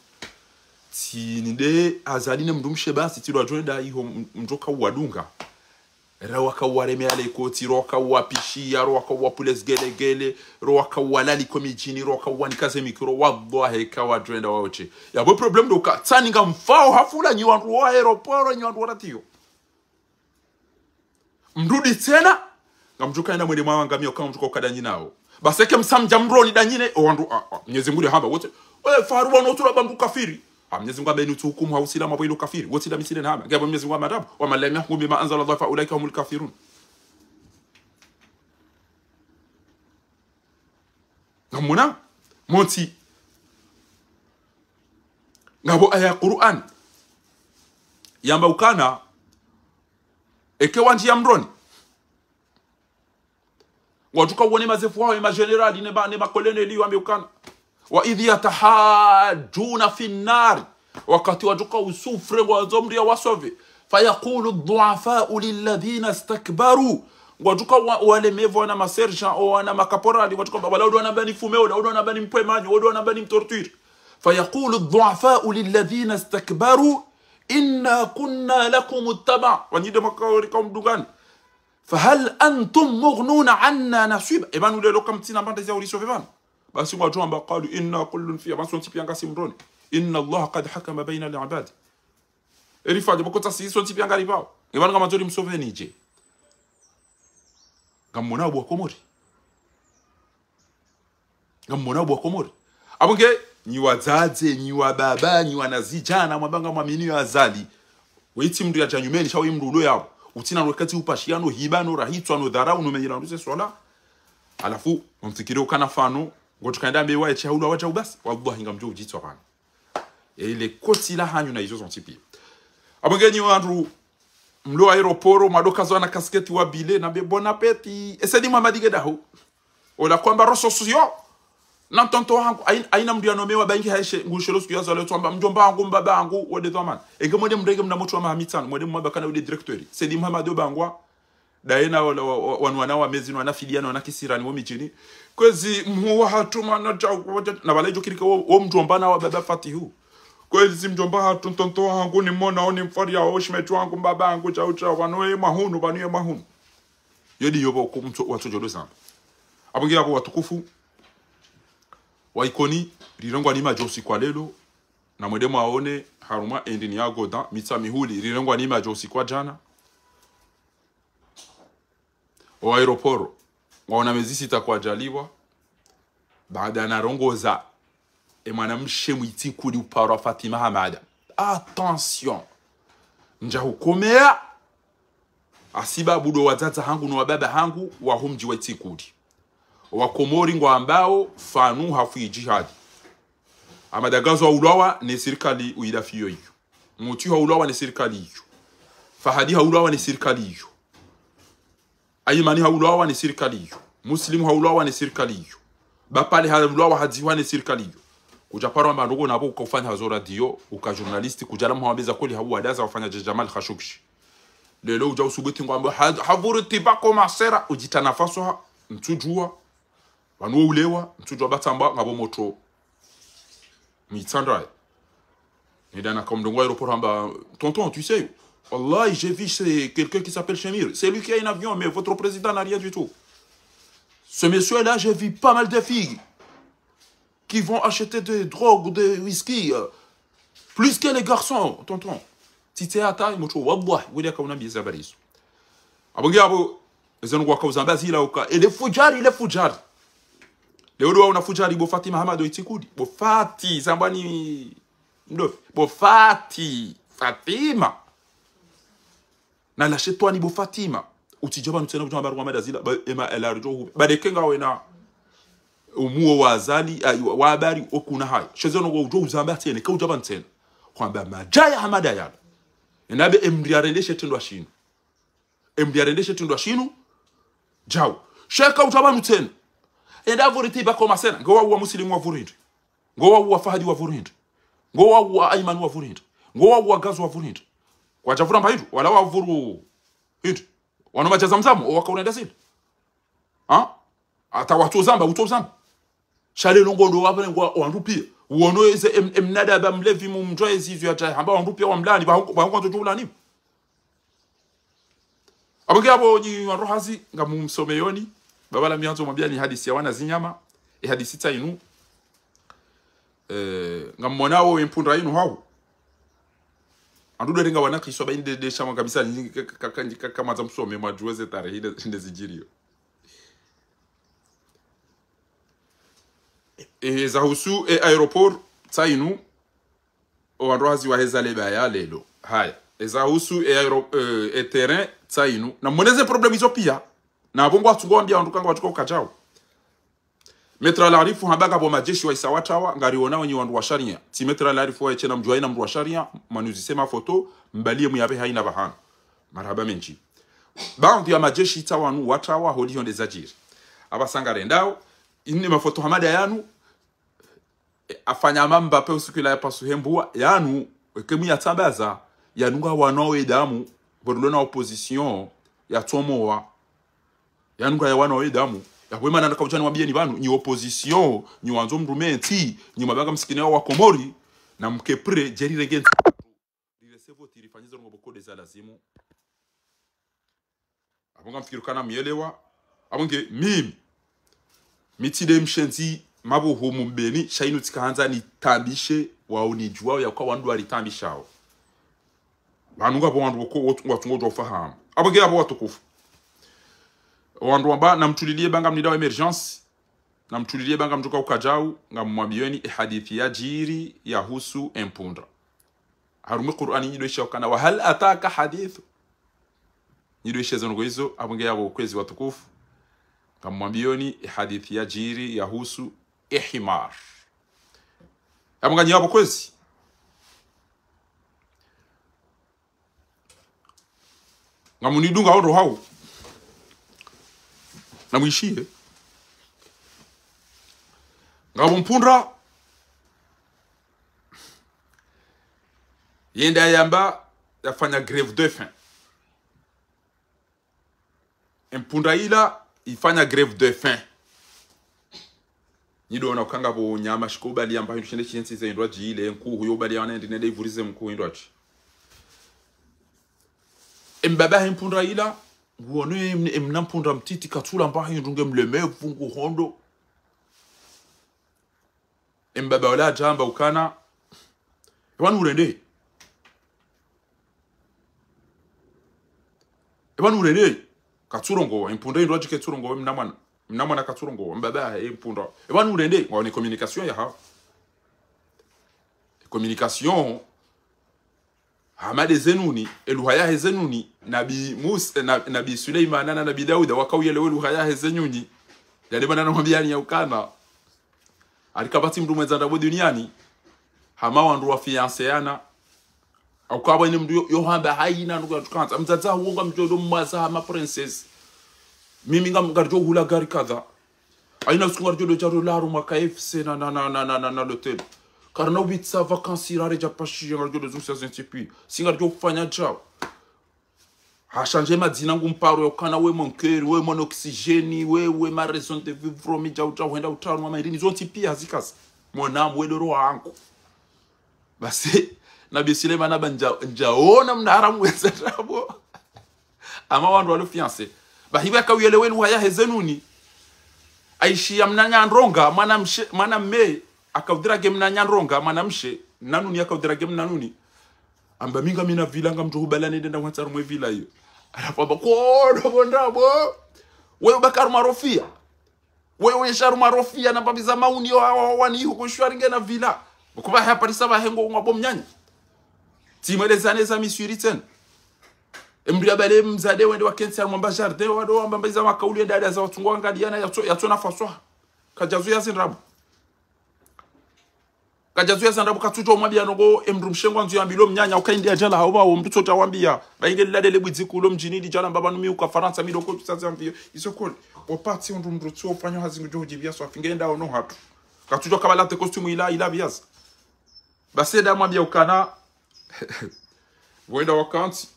tinide azaline mdumshe basi tiro wajoenda iho mjoka wadunga rawaka wareme aleko tiroka wapishia roka wapules gele roka walali komijini roka wanikaze mikro wallahi ka wajoenda waoche ya bo problem do ka taninga mfao hafula nyi wandu wa aeroport nyi wandu waratio mrudi tena ngamjuka enda mwende mwa ngamio kama mjuka ukadanyina nao baseke msamja mroni danyine wandu Mwenyezi Mungu hamba wote faru wanotura bandu kafiri Mwenyezi Mungu abeni tuhukumu hausila mabailu kafiri wote da misile hamba ngabo Mwenyezi Mungu amadabu wa man lam yahkum bima anzala Allah fa ulaika humul kafirun ngamuna monti ngabo aya Qur'an yamba ukana eke wanji ya mroni watuka uone mazefu wao ma generali ne makolene liyo ambeukana wa idhi yatahajuna fi an-nar wakati watuka usufre wazomri wasove fayaqulu ad-du'afa lilladhina istakbaru watuka wale mevo na maserja au na makaporali watuka wala wana bani fumeo wala wana bani mpwemanyo wala wana bani mtorture fayaqulu ad-du'afa lilladhina istakbaru inna kunna lakum ittaba wanide makawri kom dugan fahal antum mughnuna anna nasiba ebanu lelo kam tina banda za ulisove bana basi watu ambao qalu inna kullun fi basi tipianga simroni inna Allah qad hakama baina al-ibad erifa de bokota si so tipianga ribao ebanu kama tori msove nije ngamona bwa komori abonge ni wazaze ni wababa ni wanazijana mwabanga mwamini azali weiti mndu ya janyumeni shawe mndu ulo yao utina wakati upashiano hibano rahitwa no dharau no menyira nduse sola alafu mfikiri ukana fano ngotukaenda mbewa echa ulo wacha ubasi wallahi ngamjo ujitwa bana ile koti la hanyu na hizo zontipi abonge ni wandu mlo aeroporo madoka zona kasketi wa bile na be bon appétit esedi mamadige daho ola kwamba roso sio na mtonto wangu aina mndu anomewa bangi haishe ngushelo siku yazo leo twamba mjomba wangu mbaba wangu wode dhamana ege mwende mrege mnamoto wa mahamitano mwende mwabakana wode directory sedi Muhammad bangwa daena wanwana wa mezi wana filiano wana kisirani wo mijini kwezi muwa hatuma na balejo kirika wo mjomba na wa baba Fatihu kwezi mjomba hatu mtonto wangu ni mona oni mfari ya oshmetu wangu mbaba wangu cha wanoe mahunu banuye mahunu yodi yobo kumto watojodo sana abongira abo watukufu waikoni rirengwa ni majosi kwa lelo na mwedemo aone haruma endini ya goda mitsa mihuli rirengwa ni majosi kwa jana wa aeroporo waona mezisi takwa jaliwa baada na rongoza mwanamshe mwiti kuli upara Fatima Hamada attention nja hukomea asiba budo wazaza hangu no wababa hangu wa humji witi kuli wakomori ngo ambao fanu hafu jihad amadagazo ulawa ni serikali uidafiyo hiyo muti ulawa ni serikali hiyo fahadi ulawa ni serikali hiyo ayimani ulawa ni serikali hiyo muslimu ulawa ni serikali hiyo bapale ulawa hadiwa ni serikali hiyo ujaparo mandogo nabo ukafanya hazora dio uka journalist kujala muhabeza kuli habu wadaza wafanya Jamal Khashoggi lelo uja usubuti ngo ambao havuru tibako masera ujitanafaso mtujua wanu ulewa mtujwa batamba ngabo moto mitandra nidana comme ndongo aéroport hamba tonton tu sais wallahi j'ai vu c'est quelqu'un qui s'appelle Chemir c'est lui qui a un avion mais votre président n'a rien du tout ce monsieur là j'ai vu pas mal de filles qui vont acheter des drogues des whisky plus que les garçons tonton tite ata moto wallahi wili akauna biza barizo abongi abo ezenu kwa kauza mbazi ila uka ile fujari leo ndo una fujari bo Fatima Hamado itikudi bo Fati zambani ndo bo Fatima na la chez toi ni bo Fatima utijaba ntsena kujamba kwa madazila ema elarjo badekenga wena umuo wa azali wa habari okuna hai shezeno ngo ujo uzamba tene ka ujaba ntsena kwamba majaya hamada yala enabe emriarendeshe tendo shinu jaw sheka ujaba ntsena enda voriti ba komasena ngo wa muslimu wa vurindo ngo wa fahadi wa vurindo ngo wa Ayman wa vurindo ngo wa gazo wa vurindo kwa chavura mbaidu wala wa vuru hitu wanamacha zamzamu wakaunenda sile ata watu zamba shale longondo wapene ngwa wandupia uono eze emnada ba mlevi mumjwa ezizu ya hamba wandupia wa mlani ba kwanza tula ni abonge abo ni warohazi ngamumsomeyoni baba la mianzo mwambia ni hadithi ya wana zinyama hadithi tainu ngamonao impunda inu hao andudo ringa wana kiswa bainde de shama kabisa kama za msome majueze tarehe ile zijirio za husu aeroport tainu wanrohazi wa hezale baya lelo haya za husu terrain tainu na moneze problem hizo pia na bongo atungo ambia ndukanga watuko kachao metra la arifu hambaga bo majeshi wa isawatawa ngariona wenye wandu wa sharia ti metra la arifu wa chena mjuaina mdu wa sharia manuzi sema foto mbalie muyabe haina bahana marhaba menji baadhi ya majeshi tawanu watawa holi honde zajiri abasanga rendao inni mafoto hamada yanu afanya mamba pe usukila ya pasuhembua yanu kemu ya tabaza yanunga wanowe damu bodulona opposition ya tomoa yanunga ya wanowe damu ya wema nanda kaujani wabie ni banu ni opposition ni wanzo mrumenti ni mabanga msikine wa Komori na mkepre jeri regen diresevo tirifanyizo ngoboko de lazimu abonga mfikirukana mielewa abonge mimi mitide mshenzi mabo homo mbeni shainu tikaanza ni tambishe waonijua ya kwa wandu alitambishao banunga bo wandu boko watungo fahamu abonge abo watukufu wandu wamba namtulilie banga mnidawa emergence namtulilie banga mtuka ukajau ngamwambieni hadithi ya jiri ya husu empunda harume Qur'ani nyidoisha kana wa hal ataka hadithu nyidoisha zono hizo abonge yabo kwezi watukufu ngamwambieni hadithi ya jiri ya husu ihimar abonga nyabo kwezi ngamunidunga ondo hao na mwishie ngabo mpunda yenda yamba yafanya grève de faim mpunda ila ifanya grève de faim nido na ukanga bo nyama shikobali yamba hindishende chinsi za indwa jile nku huyo bali yana ndine ivurize mku indwa chi mbaba mpunda ila nguone emnampunda mtiti katula mba hindunge mleme fungu hondo mbaba wala jamba ukana wanu urende katurongo impunda indwa jike turongo mnamwana katurongo mbaba impunda wanu urende ngone communication ya ha communication Hamade zenuni eluhaya hezenuni nabi Musa nabi Suleiman na nabi Dauda wakawiyele eluhaya hezenuni yale bana namwambiani ya ukana alikabati mndu mwenzanda bo duniani hama wandu wa fianceana au kwa ni mndu yohamba haina ndo tukanza mzaza uonga mjodo mwaza hama princess mimi ngamgarjo hula gari kadha aina sukarjo jaro laro mwaka FC na l'hotel karna ubitsa vacances rare ja pashi ngarjo de zusa zintipi singarjo kufanya chao ha changer madina ngumparo yokana we mon cœur we mon oxygène we ma raison de vivre mi ja wenda utano ma irini zonti pia zikasa monam we doro wangu basi nabi Suleiman abanja njaona mnaharamu wenza tabo ama wandu walo fiancé bahiba kawiyelewe luhaya hezenuni aishi ya mnanyandronga mana me akaudira game mnanyandronga manamshe nanuni akaudira game nanuni amba minga mina vilanga mtu hubalane ndenda mwanzaru mwe vila hiyo Anapamba kodo bondabo. Wewe bakaru marofia. Wewe sharu marofia na babiza mauni wani huko shwaringe na villa. Kuba hapa risaba hengo ngabo mnyanya. Timele zane za misuri tena. Mbria bale mzade wende wakensi ya mwamba jardin wado wamba za makauli ndani za watu ngangaliana yato na faswa. Kajazu ya zinrabu. Kajazu ya zinrabu katujo mwambia nogo emrumshengwa nzu ya mbilo mnyanya ukaindia jala hawa mtu tota wambia. Bainge ladele bwizikulo mjini di jala mbaba numi uka Faransa miloko tutaza mbio. Isokoli. Opati ndumrutu ofanyo hazingu joji bia so afingenda ono hatu. Katujo kabala te costume ila bias. Baseda mwambia ukana wenda wakanti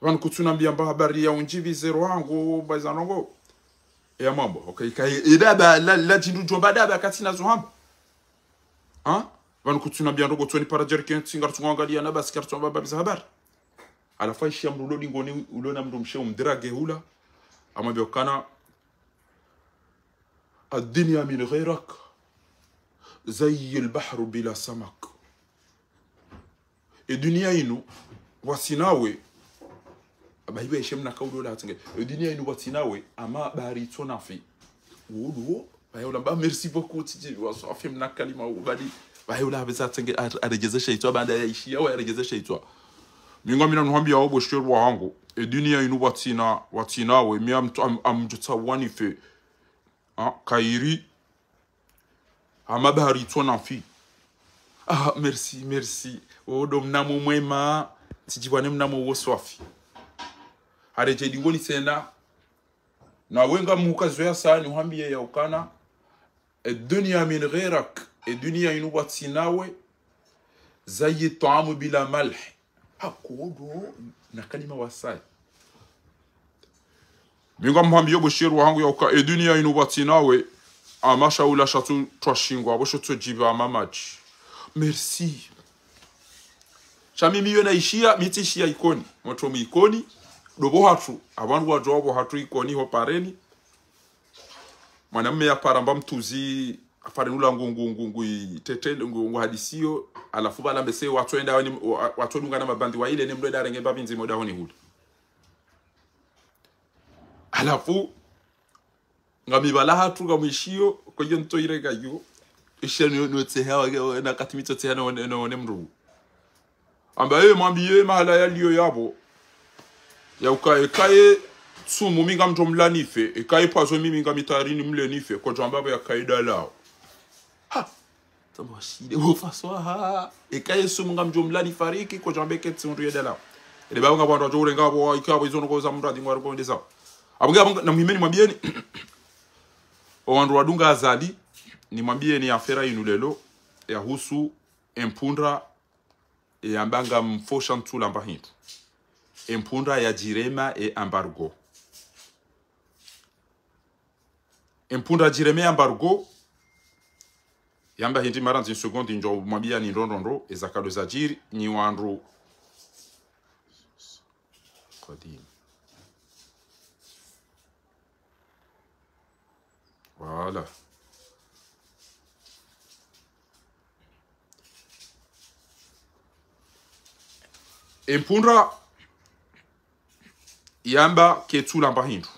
Van kutunambia mba habari ya unjivi zero wangu bazanongo ya mambo okay kai idaba la jindu jomba daba katina zuhamba van kutunambia ndogo toni para jerken singar tungangalia na bas karton baba biza habari ala faishi amrulo dingoni ulona mrumshe umdrage hula amwambia ukana الدنيا من غيرك زي البحر بلا سمك الدنيا ينو wasinawe abahibe shemna kaudo la tenge dunia inu wasinawe ama bari tonafi wudu bayola ba merci beaucoup tiji waso afim kalima ubadi bayola beza tenge arejeze sheitwa banda ya ishia wa arejeze sheitwa mingo mina nwambia obo shirwa hangu dunia inu watinawe mi amjuta wanife kairi ama bari tonafi merci odo mnamo mwema tijibwane mnamo woswafi hareje dingoni tena na wenga mukazoya sana uhambie ya ukana dunia min ghairak dunia inu watinawe zai ta'amu bila malh hakodo na kalima wasai minga muhambie boshiru wangu ya uka dunia inu watinawe amasha ula shatu twashingwa bosho tojiba mamaji merci Chami miyo na ishia mitishia ikoni. Mwato mi ikoni. Dobo hatu. Abantu wajobo hatu ikoni hopareni. Mwanamume ya paramba mtuzi. Afarenula ngungu itete ngungu hadisio. Alafu bala mbese watu enda watu nungana mabandi wa ile. Nemdo eda renge babinzi moda honi huli. Alafu. Ngamibala hatu ngamishio. Kwa hiyo nto irega yu. Ishia nuotehewa na katimito tehe na nemru. Ambaye mwambie mahala yaliyo yabo ya ukae sumu minga mjomla nife ekae pazo mimi minga mitarini mle nife kwa jambaba ya kaida lao tamashide wofaswa ekae sumu minga mjomla nifariki kwa jambeke tsundu yedala ele baba ngabando jore ngabo ikabo izono ko za mradi ngwaro ko ndeza abunga na mhimeni mwambieni owandu wadunga azali ni mwambieni afera inu lelo ya husu empundra e ambanga mfosha ntula mbahindu empunda ya jirema e embargo empunda jirema e embargo yamba hindi maranzi en seconde njo mwambia ni ndondondo ezakado za jiri ni wandu qadim voilà empundra yamba ketula mbahindu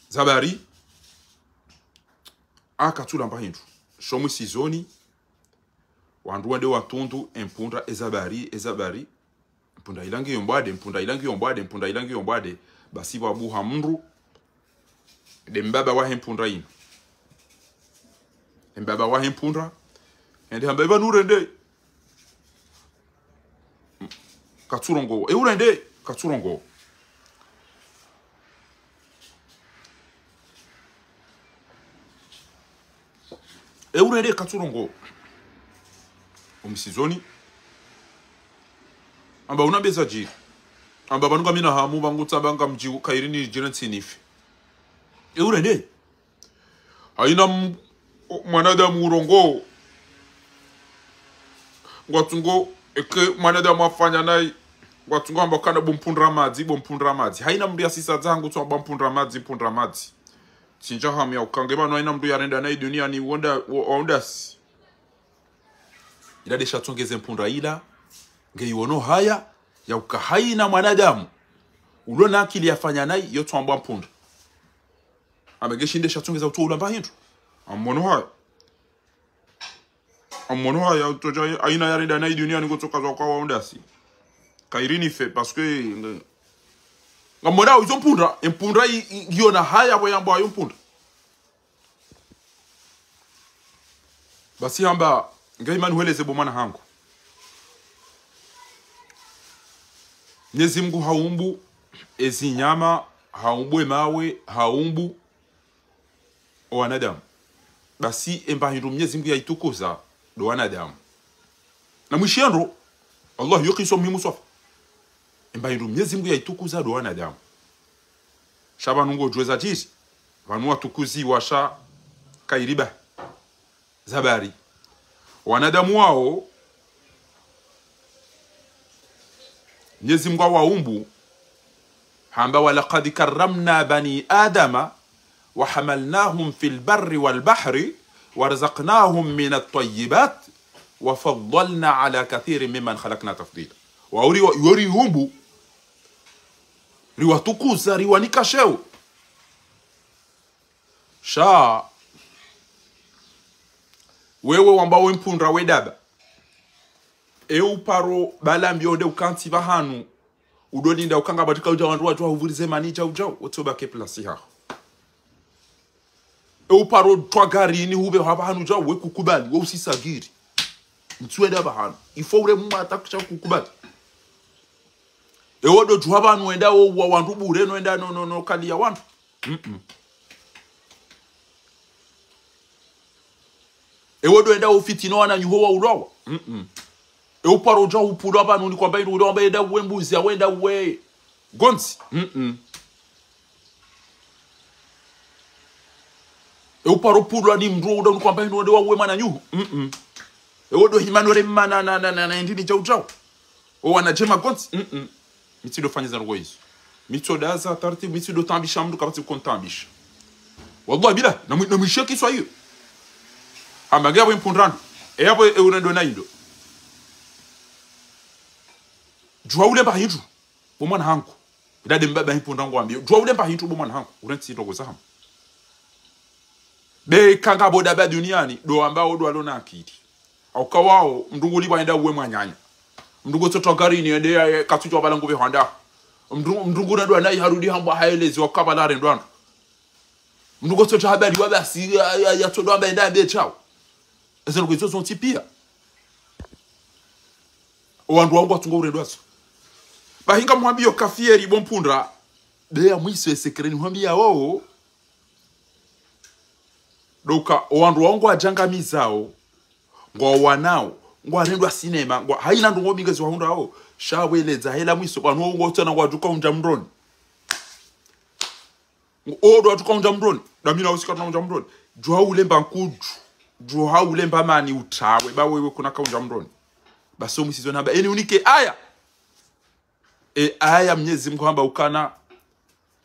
zabari akatula mbahindu shomu sizoni wandu wande watundu empundra ezabari empunda ilangi yombade basi babuha mndu de mbaba wa empundra ino mbaba wa empundra ende hambeba nurende Katurongo. Eurende Katurongo. Eurende Katurongo. Omisizoni. Amba unabeza ji. Amba banuga mina hamu banguta banga mji kairini jiransi nifi. Eurende. Haina mwanadamu urongo. Ngwatungo eke mwanadamu afanya nai watungo amba kana bompundra madzi haina mndu ya sisa zangu tu bompundra madzi sinja hamu ya ukangema no haina mndu yarenda nai dunia ni wondasi ila desha tongeze mpundra ila ngeiwono haya ya ukahai na mwanadamu ulona akili yafanya nai yo twambwa mpunda amegeshinde shatongeza utuula mbahindu ammono haya utoja aina ya rida nai dunia ni kutoka kwa waondasi kairini fe parce que ngamona uzo mpunda giona haya boyambo ayo mpunda basi hamba ngaimani hueleze bomana hangu Mwenyezi Mungu haumbu ezi nyama, haumbu mawe, haumbu wanadamu. Basi embahindu Mwenyezi Mungu yaitukuza do wanadamu. Na mwishiando Allah yukiso muhimu sofa. Embahindu Mwenyezi Mungu yaitukuza do wanadamu. Shaba nungo jweza jisi. Vanua tukuzi washa kairiba. Zabari. Wanadamu wao Mwenyezi Mungu waumbu hamba walaqad karramna bani adama wa hamalnahum fil barri wal bahri warzaqnahum min at-tayyibat wa faddalna ala kathirin mimman khalaqna tafdila wa yori humbu riwatukuza riwanikasheo sha wewe wambao impundra wedaba paro balambio de ukanti bahanu udolinda ukanga batika uja wandu watu uvurize manija ujao otoba ke place ha paro twa gari ni hube habahanu ujao we kukubali we usisagiri mtweda bahanu ifo ure muma atakusha kukubali wodo juhabanu wenda wo wandu bure no enda no kali ya wandu wodo enda ofitino wana nyuho wa urawa uparo ja upuro abantu ni kwamba ndo ndo enda wembuzi awenda we gonzi uparo puro ni mndo ndo kwamba ndo we mwana nyuhu wodo himanore mana na ndini ja ujao wana jema gonzi mitido fanyiza ngo hizo mitodaza taratibu mitido tambisha mdu kapati kontambisha wallahi bila na misheki swa hiyo amaga we mpundrano hapo unando na indo jua ule bahindu bomwana hangu bidade mbaba hipunda ngo ambio jua ule bahindu bomwana hangu urenti ndogo zahamu be kanga boda ba duniani do ambao do alona akili au kawao mndungu liba enda uwe mwanyanya mndungu toto gari ni ende katucho balangu be handa mndungu na do anai harudi hamba haelezi wakabalare ndwana mndungu toto habari wabasi ya todo amba enda be chao ezo ngo izo zontipia wandu wangu atungo uredwaso bahinga mwambio kafieri bompundra de ya mwiso esekreni mwambia wao doka wandu wangu ajangamizao ngo wanao ngo arendwa sinema ngo haina ndungo bingezi wa hunda wao shaweleza hela mwiso banu ngo tena ngo aduka unja mroni odo aduka unja mroni damina usika na unja mroni jua ulemba nkuju jua ulemba mani utawe ba wewe kuna ka unja mroni basi umisizo namba eni unike aya aya Mwenyezi Mungu kwamba ukana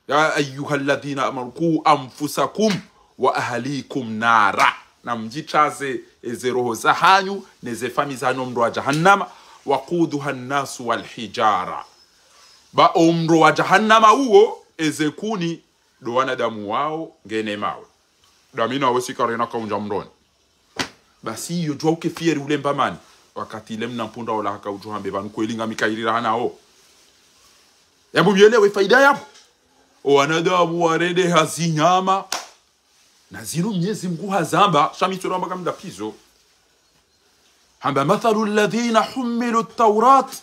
ya ayyuhalladhina amanu anfusakum wa ahlikum nara na mjichaze ezeroho za hanyu neze fami za mndo wa jahannama waquduha an-nasu wal hijara ba omro wa jahannama huo ezekuni do wanadamu wao ngene mawe damina wesikarena kaunja mroni basi hiyo jua ukefieri ule mbamani wakati ile mnampunda wala haka ujuhambe banu kwelinga mikairira hanao yabu bielewe faida yapo wanadamu warede hazinyama na zino Mwenyezi Mungu hazamba shamitoro mpaka mda pizo hamba mathalu alladhina humilu at-taurat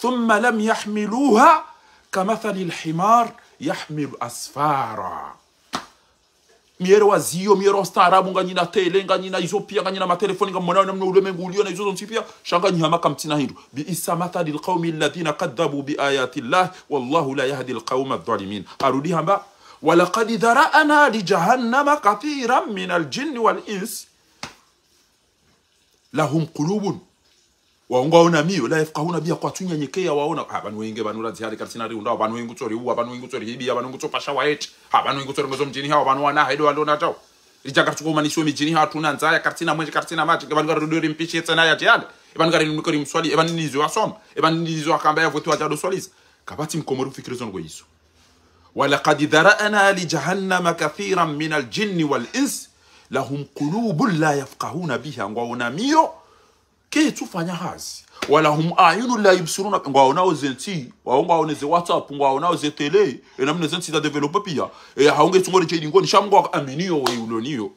thumma lam yahmiluha kamathali al-himar yahmilu asfara miero wazio miero starabu nganyina tele nganyina izopia nganyina matelefoni ngamona na mno mengu ulio na izo zontipia shanga nyama kamtina hindu bi isamathalil qaumi alladhina kadhabu bi ayati llah wallahu la yahdi alqauma adh-dhalimin arudi hamba walaqad dhara'na li jahannama kathiran min aljinni wal ins lahum qulubun waongaona mio la yafqahuna biya kwa tunyanyekea waona abantu wenge banura zihari katina ri undao abantu wengu tori uwa abantu wengu tori hibi abantu wengu topasha waet abantu wengu tori ngozo mjini hao abantu wana hedo ndo natao rijaka tuko manisho mijini hatuna nzaya kartina mwenje kartina maji eban garodori mpishe tsana ya tiale eban gari nukori mswali eban nizo asoma eban nizo akamba ya votu ajado swaliza kabati mkomoru fikiri zongo hizo ولقد ذرأنا لجهنم كثيرا من الجن والإنس لهم قلوب لا يفقهون بها ngwaonamio ke tufanya hazi wala hum ayunu la yubsiruna ngwaonao zenti waongaoneze WhatsApp ngwaonao zetele enamne zenti da developer pia haunge tungore chedi ngoni shamgwa aminio we ulonio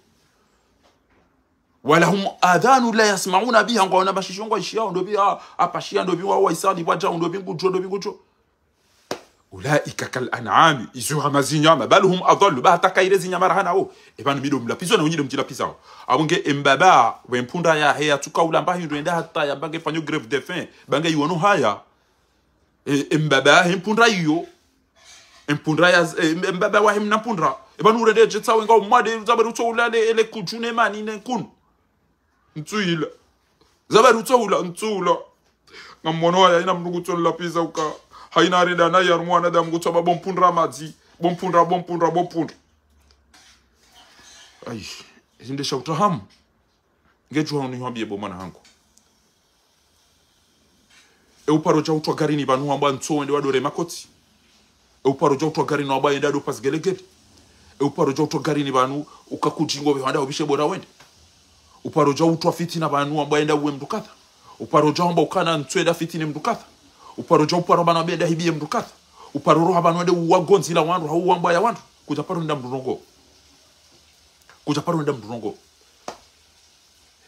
wala hum adhanu la yasmauna biha ngwaona bashishongo ishia ndo bia apashia ndo biwa waisali waja ndo bingujo ulaika kal an'ami izuha mazinyama balhum adallu ba takairezi nyamara hanao ebanu mido mlapizo na unyide mtilapizo abunge embaba wempunda ya heya tukaula mbahi ndo enda hata ya bange fanyo grève de faim bange yuonu haya embaba empunda iyo empunda ya embaba wa himna pundra ebanu urede jetsa wenga umade zabaru tsoulale ele kujune mani nenkunu ntuila zabaru tsoula ngamono ya ina mndugu tsollapiza uka haina reda na yar mwana da mguto ba bompundra mazi bompundra ai zinde shauta ham ngeju hanu hambie bo mwana hangu uparo ja utwa gari ni banu amba ntso ende wadore makoti uparo ja utwa gari no aba enda do pas gelegede uparo ja utwa gari ni banu ukakujingo be handa obishe bora wende uparo ja utwa fitina banu amba enda uwe mdukata uparo ja amba ukana ntso enda fitine mdukata uparo ja uparo bana benda hibie mdukata uparo roha bana wende wagonzi la wandu hau wamba ya wandu kutaparo nda mdunongo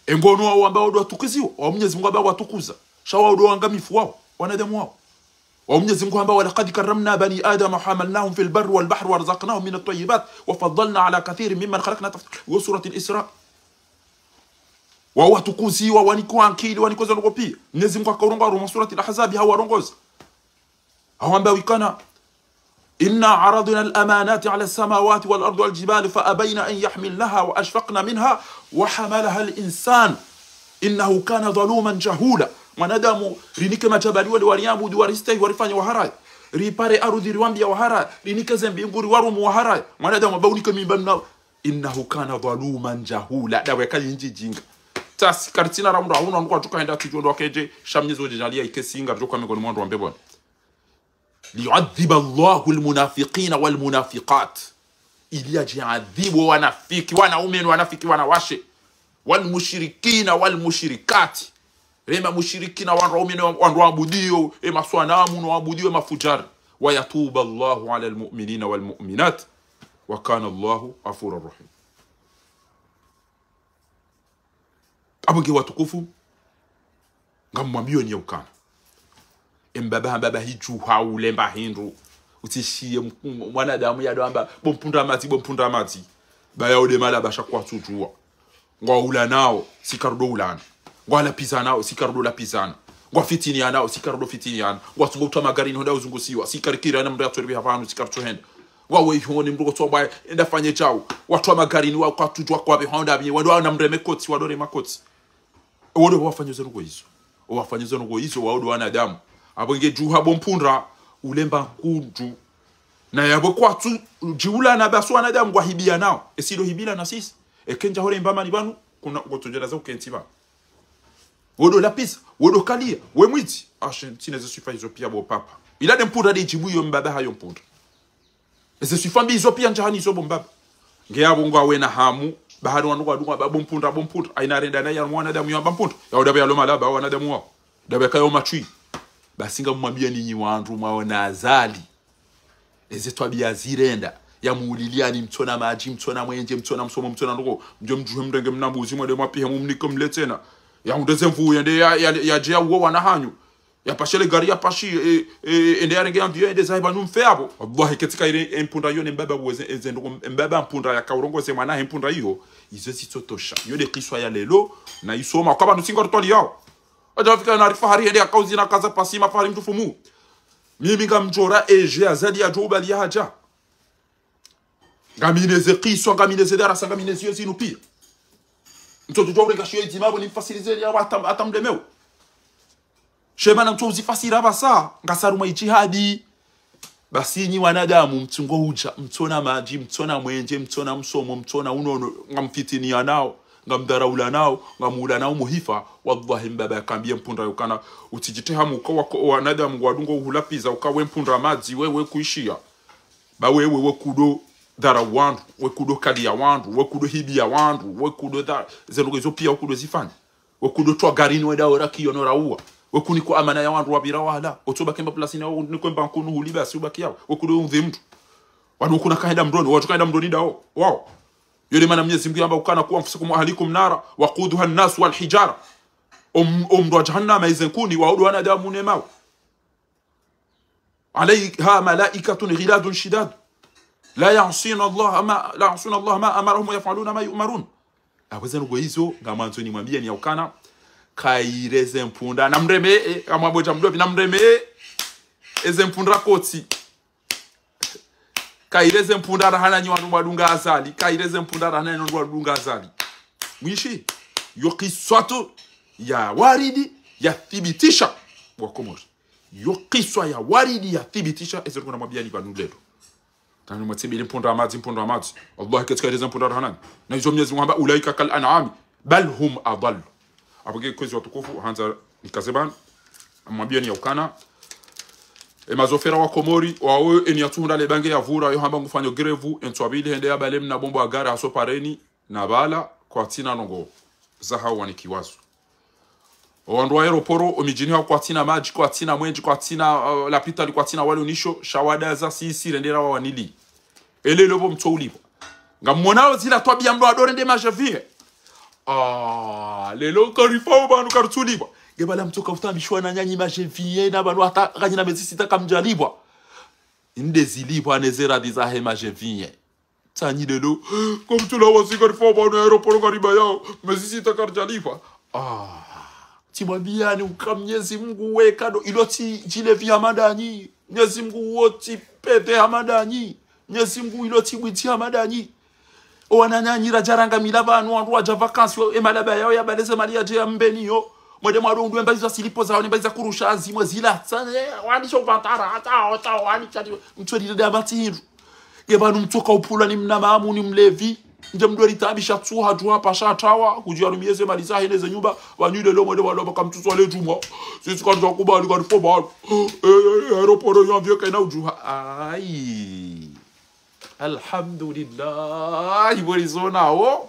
engono wao ambao ndo watukiziwa wa Mwenyezi Mungu ambao watukuza shawa ndo wangamifu wao wanadamu wao wa Mwenyezi Mungu ambao laqad karramna bani adam hamalnahum fil barri wal bahri warzaqnahum min at-tayyibat wa faddalna ala kathirin mimman khalaqna tafdila wa surati al-isra wa watukuziwa waniko ankili waniko zango pia Mwenyezi Mungu akaronga ro surati al-ahzab hawarongoza hao ambao ikana إنا عرضنا الأمانات على السماوات والأرض والجبال فأبين أن يحملنها وأشفقن منها وحملها الإنسان إنه كان ظلوما جهولا منادامو رينيك ما جبالي واليامود ورستي ورفاني وهراي ريباري أرضي روامبيا وهراي رينيك زنبينغوري وروم وهراي منادامو بونيك من بنا إنه كان ظلوما جهولا دا وكالي نجي جينغ تاسي كارتينا رامرا هونا نقول توكا هندا تجوندو كيجي شامنيزو جاليا يكسينغا جوكا ميغون موندو امبيبون ليعذب الله المنافقين والمنافقات إليا يعذب ونافق ونؤمن ونافق ونواشي والمشركين والمشركات رما مشركين ونؤمن ونعبديو إما صنام ونعبديو إما فجار ويتوب الله على المؤمنين والمؤمنات وكان الله غفورا رحيما أبغي واتقفوا ngamwambio ukana mbaba hiju haulemba hindu utishie mwanadamu yadamba bompunda mati baya ode mala basha kwa tutua ngwa ula nao sikarudo ulana ngwa la pizza nao sikarudo la pizza ngwa fitini nao sikarudo fitini yana ngwa tungo twa magari no uzungusiwa sikarikira na mndu atoribi havanu sikarto henda ngwa we hone mndu gotwa enda fanye chao watu wa magari ni wa kwa tutwa kwa be honda bi wado na mreme koti wadore makoti wodo wafanyeze ngo hizo waodo wanadamu abonge juha bompundra ulemba kunju na yabo kwatu jiula na baso wanadamu ngwa hibia nao esido hibila na sisi ekenja hore mbama ni banu kuna gotojera za ukentiba wodo lapisa wodo kalia we mwiti Argentine ze sufa izo pia bo papa ila dempundra de jibuyo mbaba hayo mpundra ze sufa mbi izo pia njahani izo bombaba ngeyabo ngwa we na hamu bahari wanduka dunga bompundra aina renda na ya mwanadamu ya bompundra ya odabe ya loma laba wanadamu wao dabe kayo machui basinga mwambia ninyi wandu mwaona azali ezetwa bia zirenda ya muulilia ni mtona maji mtona mwenje mtona msomo mtona ndoko mjo mjuhe mrenge mnabuzi mwede mwapihe mumniko mletena ya undeze mvu yende ya jea uwa wanahanyu ya pashele gari ya pashi ende ya renge yandu ya ende zaiba numfeabo wallahi ketika ile mpunda yone mbaba uweze eze ndoko mbaba mpunda ya kaurongo ze mwana mpunda iyo izo sitotosha yode kiswa ya lelo na isoma kwa bantu singo rutoli yao adafika na rifahari hadi akauzi na kaza pasima fahari mtu fumu mimi ngamjora eje azali ya joba li haja ngamineze qiswa ngamineze darasa ngamineze yezinu pia mtoto jobre kashiyo itimabo ni fasilize ya atamdemeo shema na mtu uzifasira basa ngasaruma ijihadi basi nyi wanadamu mtungo huja mtona maji mtona mwenje mtona msomo mtona unono ngamfitinia nao ngamdaraula nao ngamula nao muhifa wallahi mbaba yakambie mpunda yokana utijitehamu kwa wanadamu wadungo uhulapiza ukawe mpunda maji wewe kuishia ba wewe kudo dara wandu we kudo kadi ya wandu we kudo hibi ya wandu we kudo da zenugo zo pia kudo zifanya we kudo twa garini weda ora kiyo raua we kuniko amana ya wandu wabira wala otoba kemba plasini au niko mbankunu huliba si ubaki yao we kudo umve mtu wanu kuna kaida mdoni watu kaida mdoni dao wao yule maana Mwenyezi Mungu amba ukana kuwa mfusukum ahlikum nara waquduha an-nas wal hijara ndo jahannama izenkuni waudu wanadamu nemao عليها ملائكة غلاد شداد لا يعصون الله ما أمرهم ويفعلون ما يؤمرون aweza nugo hizo ngamanzo ni mwambia ni yaukana kaireze mpunda na mreme amwaboja mdobi na mreme eze mpunda koti kaireze mpunda rahana nyi wandu wadunga azali kaireze mpunda rahana nyi wandu wadunga azali mwishi yokiswatu ya waridi ya thibitisha wakomori yokiswa ya waridi ya thibitisha eze kuna mwambia ni kwa nduledo tani mwatibi mpunda amazi Allah katika ireze mpunda rahana na hizo Mwenyezi Mungu ulaika kal an'ami bal hum adall apige kwezi watukufu hanza nikazeban mwambia ni yaukana mazofera wa komori wawe eniatunda le bange ya vura yo hamba ngufanya grevu entwabili hende ya balem na bombo agara aso pareni na bala kwa tina nongo zaha wani kiwazo wandu wa aeroporo omijini ha kwa tina maji kwa tina mwenji kwa tina lapita kwa tina wale unisho shawada za sisi rendera wa wanili ele lobo mtoulipo ngamonao zila twabia mdo adore nde majavie lelo karifa banu kartuliba gebala mtoka utambishwa na nyanyi majevie na banu hata kanyina mezisi takamjalibwa inde zilibwa nezera dizahe majevie tanyi lelo komtula wasika rifa banu aeroporo kariba yao mezisi takarjalibwa timwambia ni ukamnyezi Mungu wekado iloti jilevi amadanyi Mwenyezi Mungu woti pete amadanyi Mwenyezi Mungu iloti bwiti amadanyi wananyanyira jaranga milabanu wandu waja vakansi emalaba yao ya baleze malia je mbeniyo mwede mwarundu embaza silipo zao embaza kurusha azimwe zila tsane wani sho vantara hata wani chati mtweli de abatiru gebanu mtoka upula ni mnamamu ni mlevi nje mdori tabisha tsuha jua pasha tawa kujiarumiyeze maliza heneze nyumba wanyule lo mwede walo bakamtuzo ale juma sisi kanza kubali kwa foba aeroporo yanvye kaina ujuha ai alhamdulillah iborizona o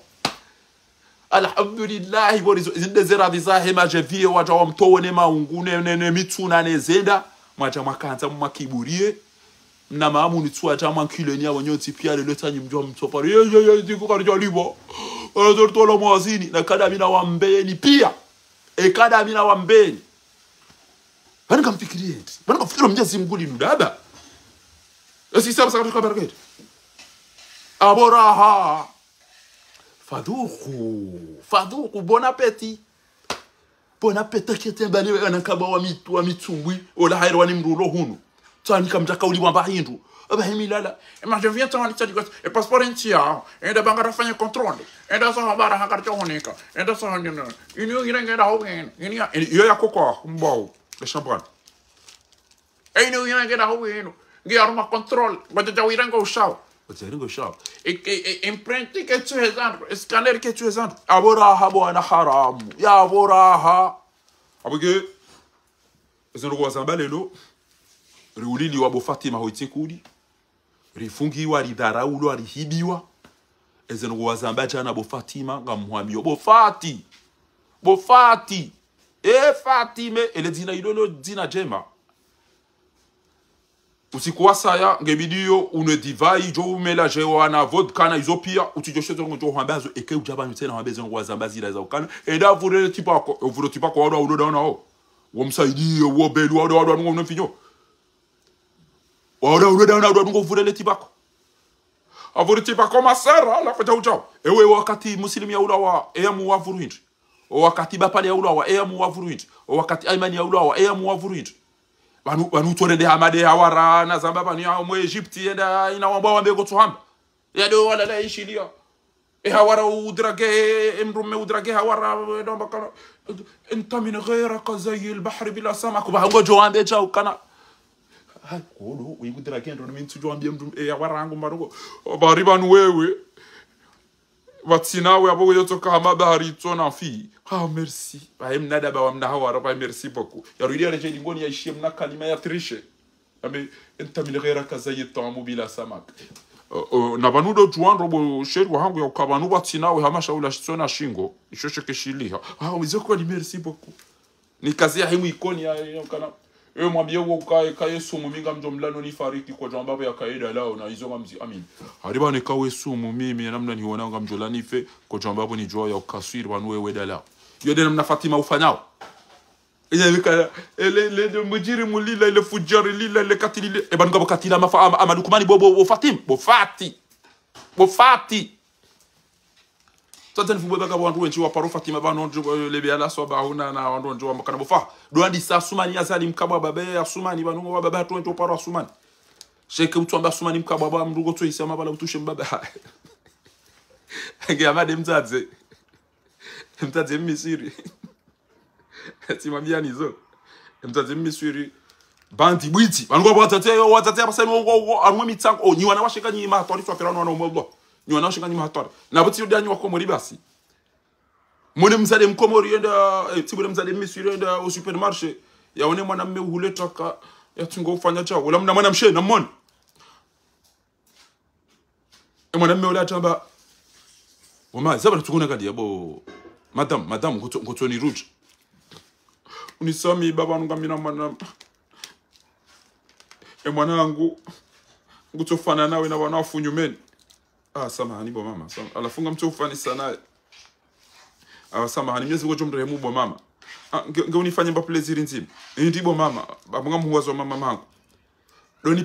alhamdulillah iborizo zinde zera dizahe majevie waja wa mtowone maungune nene mituna nezenda mwaja mwakanza mwakiburie na maamu ni tuwa jama nkile ni awanyoti pia lelo tanyi mjua mtopari ye diko karija libo tola mwazini na kada mina wambeni pia kada mina wambeni bana kamfikirie bana kafikira Mwenyezi Mungu linudaba esi sasa sakati kwa baraka aboraha faduku bon appétit ketembani anakaba wa mitumbwi ola hairo ni mrulo hunu tani kamjaka uli wamba hindu abahimilala ma je viens tani tadi e passeport intia enda bangara fanya contrôle enda so habara hakarta honika enda so hanina inu irengera hoben inia yo yakoko mbao le champagne inu irengera hoben ngiaruma contrôle bata wirango ushaw Otiringo shop. Imprinte que tu es andro, scanner que tu es andro. Aboraha bwana haramu. Ya aboraha. Abige. Ezo kwa zamba lelo. Riulili wa bo Fatima hoitikudi. Rifungi wa ridharaulo rihibiwa. Ezo kwa zamba jana bo Fatima ngamwamio bo Fati. Bo Fati. Fatime ele dina idolo dina jema. Usikuwa saya ngebidio une divai jo umelaje wana vodka na izopia utijoshe zongo jo hambazo eke ujabanu tena hambazo ngo zambazi la za ukana enda vure tipako vure tipako wado udo daona ho womsaidie wo belu wado ngo nfinyo wado udo daona wado ngo vure le tipako avure tipako masara la fata ujao ewe wakati muslimu ya ulawa emu wa vuruhindi wakati bapali ya ulawa emu wa vuruhindi wakati aimani ya ulawa emu wa vuruhindi Banu tore de hamade hawara na zamba bani ya mwe Egypti enda ina wamba wambe go tuhamba ya do wala la ishilia hawara udrage emrume udrage hawara domba kana anta min ghayraka zay al-bahr bila samak ba ngo jo wambe chao kana ha kodo uyikutira kendo mintsujo ambia mndu ya warangu marugo bari banu wewe vatsinawe abo yotoka hamabari tsona fi ah merci ba mnada ba wamna hawa ba merci beaucoup ya rudia reje lingoni ya ishie mna kalima ya trishe ame enta min ghairaka zaytamu bila samak na banudo juan robo sheru hangu ya ukabanu vatsinawe hamashaula tsona shingo ishoshe keshiliha ah wizoko ni merci beaucoup ni kazi ya himu ikoni ya kana mwambie uko kae sumu minga mjomlano ni fariki kwa jambo ya kaida lao na hizo ngamzi amin hariba ne kawe sumu mimi namna niona ngamjolani fe kwa jambo ni joa ya ukaswiri wanu wewe dala yode namna Fatima ufanyao ile kala le de mujiri mulila ile fujari lila ile katili e banu katila mafa amadukumani bo Fatim bo fati Tata mfumbe baka wandu wenchi wa paro Fatima bano lebe ala so ba huna na wandu wenchi wa makana bofa do andi sa Sumani azali mkabwa babe ya Sumani banu wa baba to paro Sumani sheke mtu amba Sumani mkabwa baba mrugo to isema bala utushe mbaba nge amade mtadze misiri timambia nizo mtadze misiri bandi bwiti banu wa tatea basema amwe mitsango ni wana washika ni ma tori twapera no mo nyona shika nyima hatwara na buti yodanyi wakomori basi mone mzade mkomori yenda tibule mzade misiri yenda au supermarché yaone mwana mme huleta ka yatungo ufanya chao wala mna mwana mshe na mmone mwana mme wala tamba wama zaba tukuna kadi yabo madam ngotoni rouge unisami baba ngamina mwana mwanangu ngutofana nawe na wana wafunyumeni samahani bo mama alafunga mtu ufani sana samahani mimi ziko jomrehemu bo mama ngeunifanye mba plaisir nzima ndibo mama babunga muwazo mama mangu doni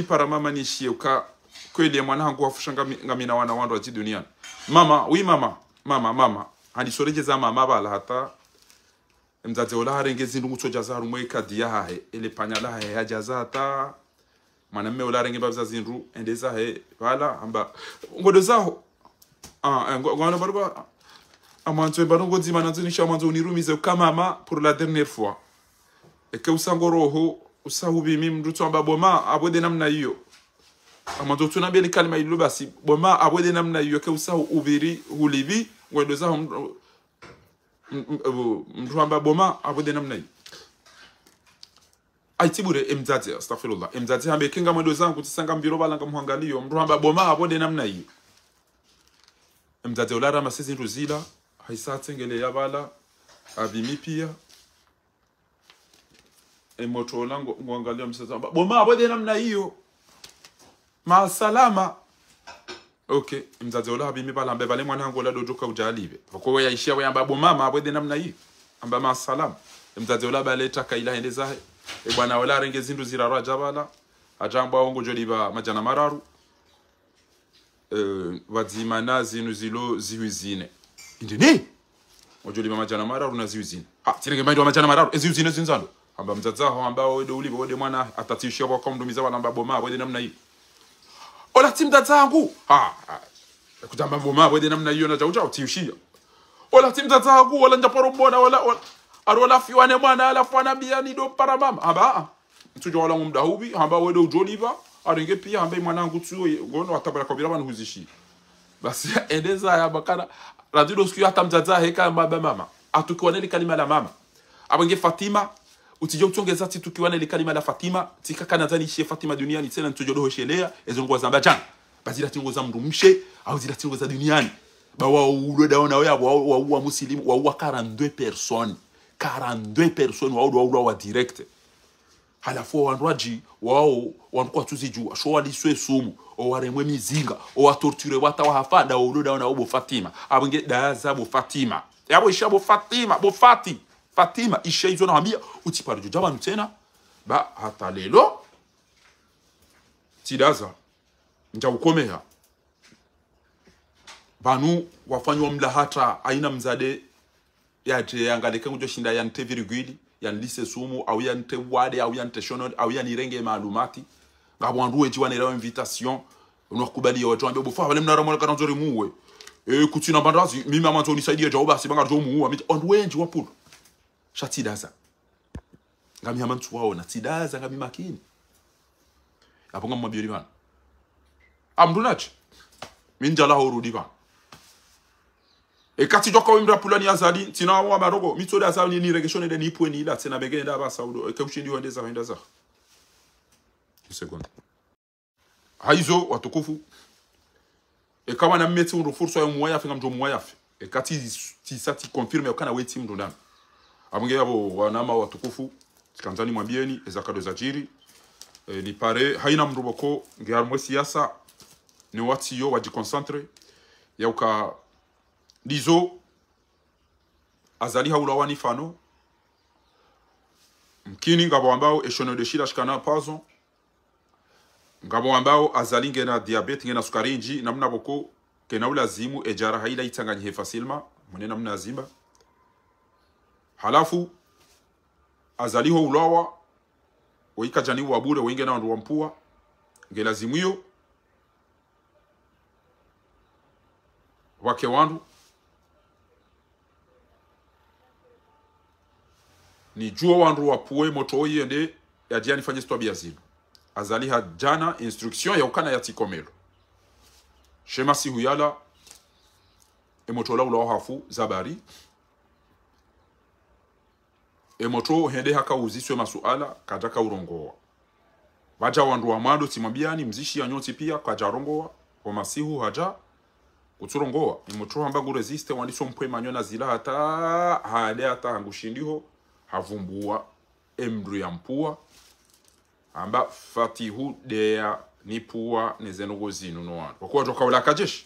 para mama nishie uka kweli mwanangu wafushanga ngamina wana wandu wa duniani mama hadi soreje za mama bala hata mzaze ola harengezi ndungu toja za rumwe kadia hae ele panyala hae hajaza hata mwanamme olarenge babza zinru endeza he wala amba ngodo zaho ngwana barba amanzo barongo zima nazinisha amanzo unirumize kama mama pour la dernière fois et que usangoroho usahubi mimi mduto amba boma abode namna hiyo amanzo tunambia ni kalima ilo basi boma abode namna hiyo ke usahu ubiri ulivi ngodo zaho mdu amba boma abode namna hiyo aitibure emzazi astaghfirullah emzazi hambe kinga mwendo zangu tisanga mbiro balanga muangalio mru hamba boma abode namna hiyo emzazi olara masezi ruzila haisatengele yabala abimi pia emoto lango muangalio mseza boma abode namna hiyo ma salama okay emzazi olara abimi bala ambe bale mwanangu la dojoka ujalibe kwa yaishia we amba boma abode namna hiyo amba ma salama emzazi olara baleta kaila endeza bwana wala renge zindu zirara jabala ajamba ongo joliba majana mararu wadzimana zinu zilo ziwizine indini ojoliba majana mararu na ziwizine tirenge maido majana mararu eziwizine zinzando amba mzazaho ambao wede ulibo wede mwana atatishia kwa komdumiza wala amba boma wede namna hiyo ola timtazangu kutamba boma wede namna hiyo na jauja utishia ola timtazangu wala njaporo mbona wala arola fiwane mwana ala fwana biani do para mama aba mtujo wala ngumda hubi amba wedo ujoliba arenge pia amba mwanangu tuyo ngono atabara kabira bana huzishi basi endeza ya bakana radio siku hata mzaza heka baba mama atukiwana ile kalima la mama abange Fatima utijo kutongeza tukiwana ile kalima la Fatima tikaka nadhani she Fatima duniani tena mtujo do hoshelea ezongo zamba jana basi la tingo za mrumshe au zila tingo za duniani ba wa uloda na wa muslimu wa 42 personnes 42 personnes wa direct halafu wanwaji wao wankuwa tuziju sho waliswe sumu o waremwe mizinga o watorture watawa hafada uloda na obo Fatima abenge daza bo Fatima yabo ishabo Fatima bo Fatima ishaizo na hambia utiparjo jabanu tena ba hata lelo tidaza nja ukomea banu wafanywa mlahata aina mzade yate yangaleke ngujo shinda yante virguli yan lise sumu au yante wade au yante shono au yanirenge maalumati ngabo andu eji wanelewa invitation unakubali watu ambao bofa wale mnara mwana kanzori muwe kutina bandazi mimi amanzo nisaidia jaoba basi banga jo muwe andu wenji wapulo shatidaza ngami amantu wao na tidaza ngami makini aponga mabiri bana amdunachi minjala horudi bana ekati joka wimra pulani azali tina wa marogo mitode azali ni regeshone de ni pweni ila tena begenda ba saudo ke ushindi wende za wenda za seconde haizo watukufu kama na mmeti ndo fursa ya mwaya finga mjo mwaya ekati tisati confirme kana weti mndo ndani abonge yabo wanama watukufu sikanzani mwambieni ezakado za jiri ni pare haina mroboko ngiarmo siasa ni wati yo wajiconcentre ya uka dizo azali haulawani fano mkini ngabo ambao eshono de shira shikana pazo ngabo ambao azali ngena diabete ngena sukari nji namna boko kena ulazimu ejara haila itanganye fasilma munena mna zimba halafu azali ho ulawa oika jani wabure wenge na ndo wampua ngelazimu hiyo wake wandu ni juo wandu wapue moto yende ya diani fanye stobia zino azali jana instruction ya ukana ya tikomelo shema si huyala emotola ulawa hafu zabari emoto hende haka uziswe masuala kajaka urongoa baja wandu wa mando timambiani mzishi ya nyoti pia kajarongoa kwa masihu haja kuturongoa emoto hambagu resiste wandiso mpwe manyona zila hata hade hata hangushindiho havumbua emru ya mpua amba fatihu dea nipua nezenogo zinu no wanu kwa kuwa joka ula kajeshi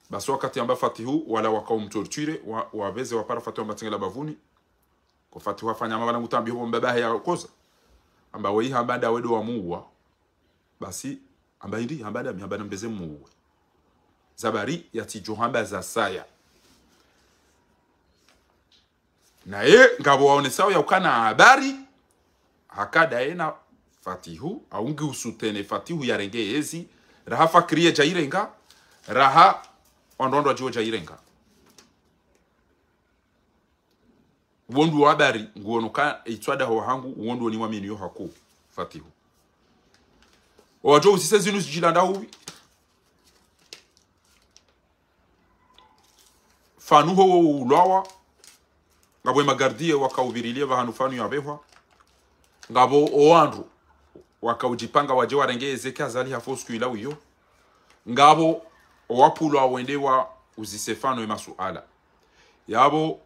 basi wakati amba fatihu wala wakao mtorture wabeze wapara fatihu amba tingela bavuni kwa fatihu wafanya amba ngutambi huko mbebahe ya koza amba wei hambada wedo wa muwa basi amba hindi hambada mihambada mbeze muwe zabari ya tijuhamba za saya na ye ngabo waonesao ya ukana habari hakada ena fatihu aungi usutene fatihu ya renge ezi raha fakriye jairenga raha ondondo ajiwo jairenga wondu habari nguonoka itwada ho hangu wondu ni wamini yo hako fatihu ojo usise zinu jilanda hubi fanu ho ulawa ngabo magardie wakaubirilie bahanu fanu ya behwa ngabo oandru wakaujipanga waje warengeze kazali hafosku ila wiyo ngabo owapulwa wendewa uzisefano emasuala yabo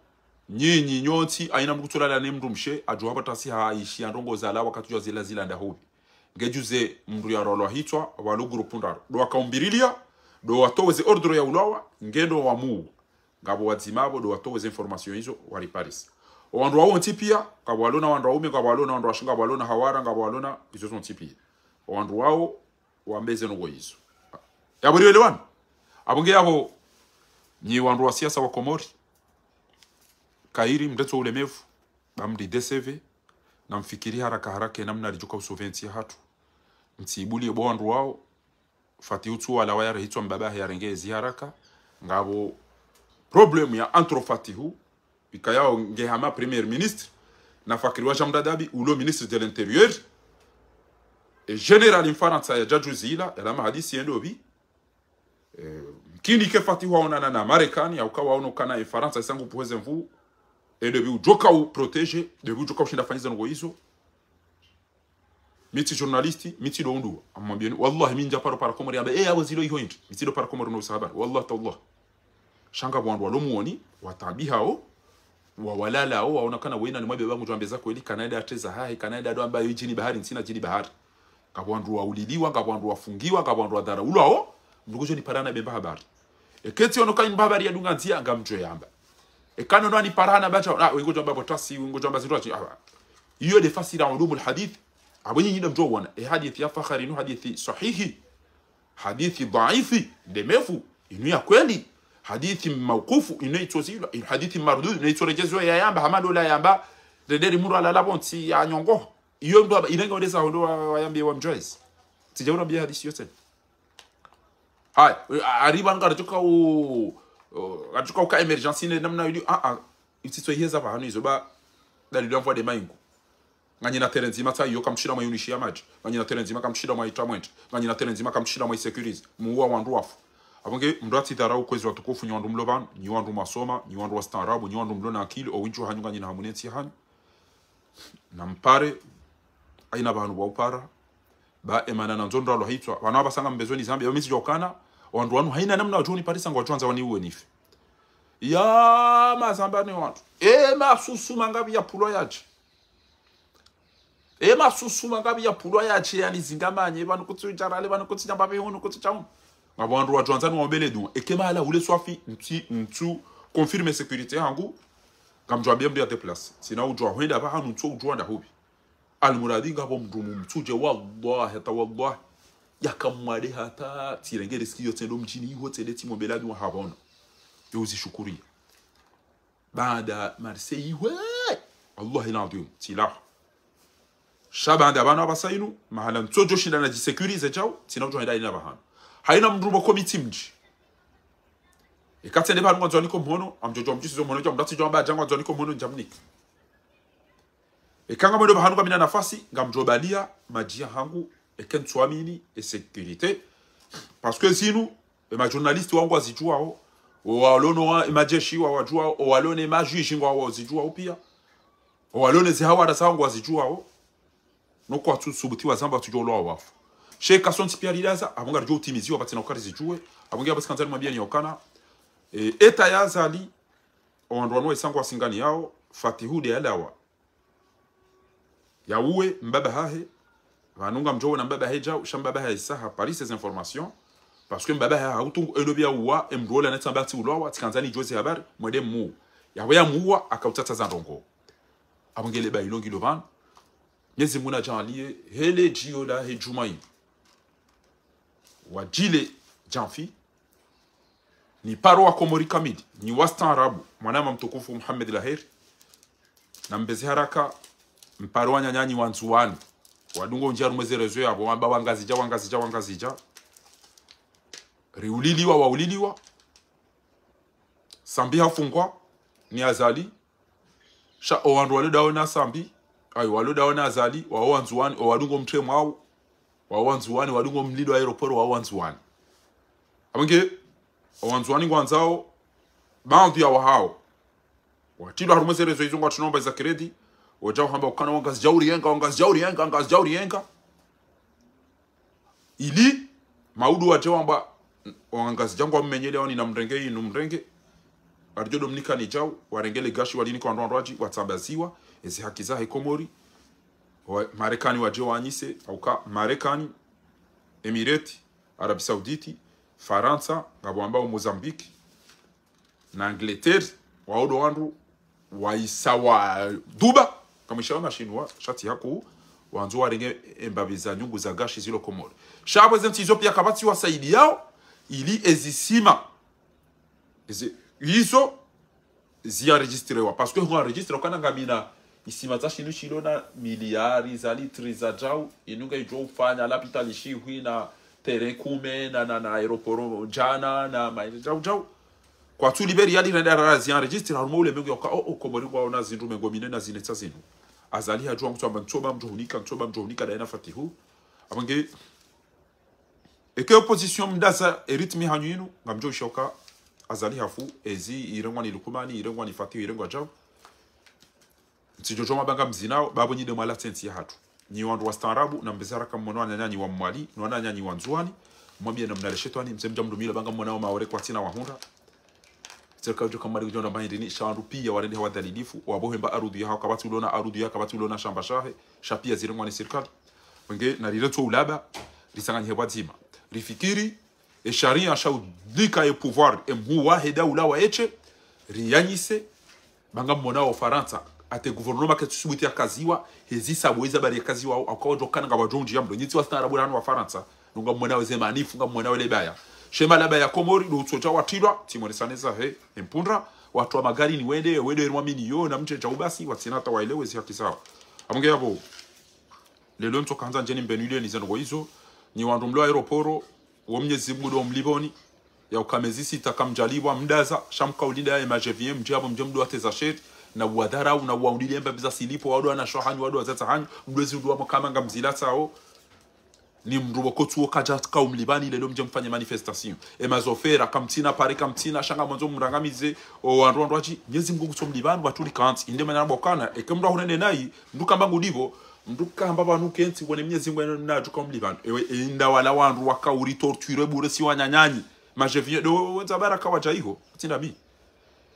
nyinyi nyoti aina mkutulala ne mndu mshe ajuhaba tasi haishi andongo zala wakatujwa zila ndahubi ngejuze mndu ya rolo hitwa walu grupundaro do wakaumbirilia do watoweze ordre ya ulawa ngendo wa muu ngabo wadzimabo do watoweze information hizo wali Paris wandu wao ntipia ngabo walona wandu waume ngabo walona wandu washinga ngabo walona hawara ngabo walona hizo zo ntipia wandu wao wambeze no hizo yabo elewana abonge yabo ni wandu wa siasa wa Komori kairi mdeto ulemevu bamdi DCV na mfikiri haraka namna alijuka usoventi hatu mtibuli bo wandu wao fatihu wala wayare hitwa mbabahe yarengezi haraka ngabo problem ya antro fatihu bikayao ngehama premier ministre na fakiri wa jamdadabi ulo ministre de l'intérieur et général infaransa ya jajuzila ya lama hadisi yendobi kini ke fatihu waonana na Marekani au kawa ono kana infaransa isangu puweze mvu et debi ujoka u protéger debi ujoka ushinda fanyiza ngo hizo miti journalisti miti do ndu amwambieni wallahi minja para Komori ambe abo zilo hiyo indi miti do para Komori no sahabar wallahi tallah shanga bwandu walomuoni watabi hao walala au waonekana wena ni mwabe bangu jwambeza kweli Canada ateza hai Canada do ambayo jini bahari ntina jini bahari kabwandu wauliliwa kabwandu wafungiwa kabwandu wadhara ulao mdugojo ni parana bemba habari eketi onoka ni habari ya dunga ntia ngamjwe yamba ekano no ni parana bacha wengo jamba botasi wengo jamba zirwachi hiyo de fasira ulumul hadith abonyi nyinda mjo wana hadithi ya fakhari no hadithi sahihi hadithi dhaifi demefu inu ya kweli hadithi mawqufu inaitwa zila hadithi mardud inaitwa rejezo ya yamba hamado la yamba dederi muru ala labonti ya nyongo iyo ndo ilenga odesa hondo wayambe wa mjois sijaona bia hadithi yote hai ariba ngara tuka atuka ka emergency ne namna yuli ititwa yeza ba hanu izoba dalilo mvua de maingu ngani na terenzima ta yo kamshira mwa unishia maji ngani na terenzima kamshira mwa itamwent ngani na terenzima kamshira mwa securities muwa wandu wafu abonge mndati darau kwezi watukufu nyandu mloban ni wandu masoma ni wandu wastarabu ni wandu mlona akili o winju hanyu ngani na hamunensi hanyu na mpare aina bantu wa upara ba emana na nzondo alo hitwa wana basanga mbezoni Zambia bamisi jokana wandu wanu haina namna wajoni parisa ngo watuanza wani uwe nife ya mazamba ni watu masusu mangabi ya pulo yaje masusu mangabi ya pulo yaje yani zingamanye banu kutsu jarale banu kutsu nyambabe hono kutsu chamu ngabo wandu watuanza ni wambele du ekemala ule swafi ntu confirme sécurité hangu ngamjwa bien de place sina ujwa hwenda ba hanu tso ujwa nda hobi almuradi ngabo mdumu mtuje wallahi ta wallahi yakamwade hata tirengere sikio tendo mjini hiyo tende timo beladi wa habona yozi shukuria baada Marseille we Allah inadum tila shabanda bana basainu mahala mtojo shinda na jisekurize chao sina ujwa henda ina bahana haina mdumo committee mji ikatende ba ngwa niko mhono amjojo mjisi zo mhono jo mdati jo amba jangwa niko mhono njamnik ekanga mwedo bahanu kamina nafasi ngamjobalia majia hangu ekentwamini e sécurité parce que sinu ma journaliste wangu azijua ho walono majeshi wa wajua walone majuji ngo azijua pia walone zihawa da sangu azijua ho no kwa tu subuti wa Zambia tujolo wafu sheka sonti pia lilaza abonga rjo utimiziwa batina ukari zijue abonga basi kanzani mwambia ni okana eta ya zali ondwanwa isangu asingani yao fatihude alawa ya uwe mbaba hahe vanunga mjowe na mbaba heja shambaba ha isaha Paris ces informations parce que mbaba ha utungu elobia uwa emrola na tsambati ulwa tikanzani joze habari mwede mu ya muwa akautata zandongo abongele ba ilongi lovan nyezi muna janlie hele jiola he jumai wajile janfi ni paro wa komori kamidi ni wastan arabu mwanama mtukufu Muhammad Lahir na mbezi haraka mparo wa nyanyanyi wanzuani wadungo njaru mwezerezo yabo wamba wangazija riuliliwa wauliliwa sambi hafungwa ni azali sha owandu wale daona sambi ayo wale daona azali wa wanzuani o wadungo mtremu wao wa wanzuani wadungo mlido wa aeroport wa wanzuani abange wanzuani ngwanzao baadhi ya wahao watilo harumwezerezo hizo ngwa tunomba za kredi wajao hamba ukana wangazi jauri yenga ili maudu wajao hamba wangazi jangu wa mmenyele wani na mrenge inu mrenge arjo dominika ni jao warengele gashi walini kwa ndondoaji watambaziwa ezi haki za hekomori Marekani wajao wanyise auka Marekani Emirati Arabi Sauditi Faransa ngabo ambao Mozambique na Angleterre waodo wandu waisawa duba kama ishaona shinwa shati yako wanzo warenge embabiza nyungu za gashi zilo komori shabo zentizo pia kabati wa saidi yao ili ezisima hizo zienregistrewa parce que on enregistre kana ngamina isima za shinu shilona miliari za litri za jao inunga ijo ufanya lapitali shihui na terekume na aeroporo jana na jao kwa tu liberi yali na dara zienregistre harmo ule mengo yoka komori kwa ona zindu mengo minena zinetsa zinu azali hajua mtu ambantoba mjohunika daina fatihu abange eke opposition mdaza eritmi hanyinu ngamjo shoka azali hafu ezi irengwa ni lukumani irengwa ni fatihu irengwa jao ntijojo mabanga mzinao babo nyide mwala tenti ya hatu ni wandu wastarabu na mbezara kama mwana nyanyanyi wa mwali nwana nyanyi wa nzuani mwambie na mnaleshetwani msemja mdumila banga mwana maore kwa tina wahunda serikali jo kamari kujona bahindini shandu pia warende hawa dalilifu wabohemba arudi ya kabati ulona arudi ya kabati ulona shamba shahe shapia zirengwa ni serikali wenge na lileto ulaba lisangani hewa zima rifikiri e sharia shaudika e pouvoir e mhuwa heda ulawa eche riyanyise banga mwana wa Faransa ate gouvernement ke tsubuti akaziwa hezi sabweza bari akaziwa akaojo kana ngabajonji yamdo nyiti wastarabu wa Faransa nunga mwana weze manifu nga mwana wele baya shema laba ya komori do utsoja watilwa timoresaneza he empundra watu wa magari ni wende mwamini yo na mche jaubasi watsinata waelewe zi haki sawa amunge yabo lelo mtoka hanza njeni mbenule ni zendo hizo ni wandu mlo aeroporo womnyezi mudo mliboni ya ukamezisi takamjaliwa mdaza shamka ulinda ya majeviem mjabo mjemdo ateza shet na wadhara una waundilia mbabiza silipo wadu ana shohani wadu wazata hanyu mdwezi nduwa mkamanga mzilata o ni mrubo kotuo kaja kaumlibani lelo mje mfanye manifestation e mazofera kamtina pare kamtina shanga mwanzo mrangamize o wandu wachi nyezi mgungu so mlibani watuli kanti inde manana bokana e kemra hunene nayi nduka mbangu divo nduka mbaba nukenti wone myezi ngwene na tuka mlibani e inda wala wandu wakauri torture bure si wanyanyanyi majevie do zabara kawaja hiho tinda mi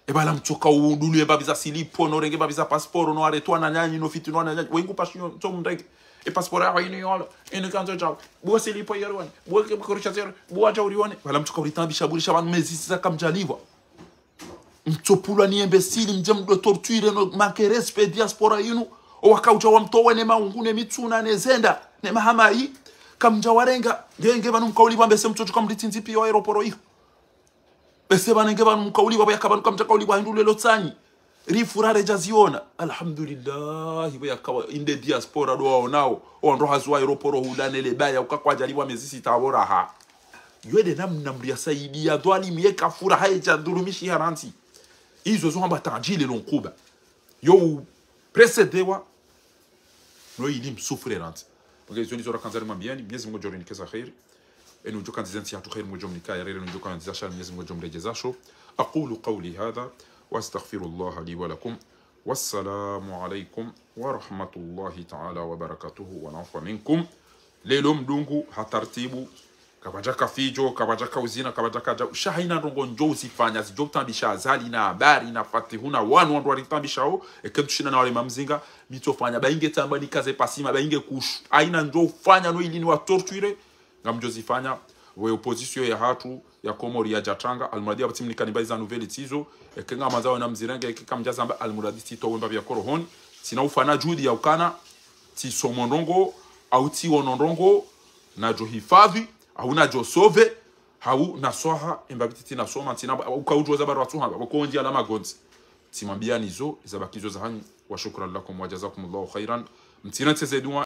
e bala mtoka undulu mbabiza silipo no renge mbabiza passport no aretwa na nyanyi no fitu no nyanyi wengu passion to mndenge e passport ya ini yola ini kanzo chao bua silipo yerwan bua korisha zero bua cha urione bala mtoka uritambisha burisha ban mezi sisa kamjaliwa mtopulwa ni imbecile mjamdo torture no manque respect diaspora yinu o wakaucha wa mtowe ne maungune mitsuna ne zenda ne mahamai kamja warenga ngenge banu mkauli bambese mtoto kamlitinzi pio aeroporo hiyo bese banenge banu mkauli baba yakabanu kamja kauli bwa hindu lelo tsanyi rifurare jaziona alhamdulillah ibo yakawa inde diaspora do waonao ondo hazwa aeroporo hulanele baya ukakwajaliwa mezisi tabora ha yede namna mria saidia dwali mieka fura haija durumishi haranti hizo zo hamba tanjile lonkuba yo precedewa no ilim sufrerante porque izo nizo rakanzari mambiani miezi mungu jori nikeza khair enu jokan dizanti hatu khair mungu jomnika ya rere mungu jokan dizasha miezi mungu jomrejezasho aqulu qawli hadha واستغفر الله لي ولكم والسلام عليكم ورحمة الله تعالى وبركاته ونعفو منكم ليلوم دونغو هترتيبو kabajaka fijo kabajaka uzina kabajaka ja shahina ndongo njozi fanya zijotambisha azali na habari na fatihuna wanu wandu waritambisha o eketushina na wale mamzinga mitofanya bainge tamba nikaze pasima bainge kushu aina njo fanya no ilini wa torture ngamjozi fanya we opposition ya hatu ya komori ya jatanga almuradi abatimni kanibaiza nouvelle tizo ekenga mazao na mzirenge ekamjaza amba almuradi tito wemba bya korohoni sina ufana judi ya ukana ti somondongo au ti onondongo na jo hifadhi hauna josove hau nasoha embabititi nasoma tina ukaujoza baro watu haba bakonji ala magonzi timambia nizo izabakizo za hanyu wa shukran lakum wa jazakumullahu khairan mtina tezedwa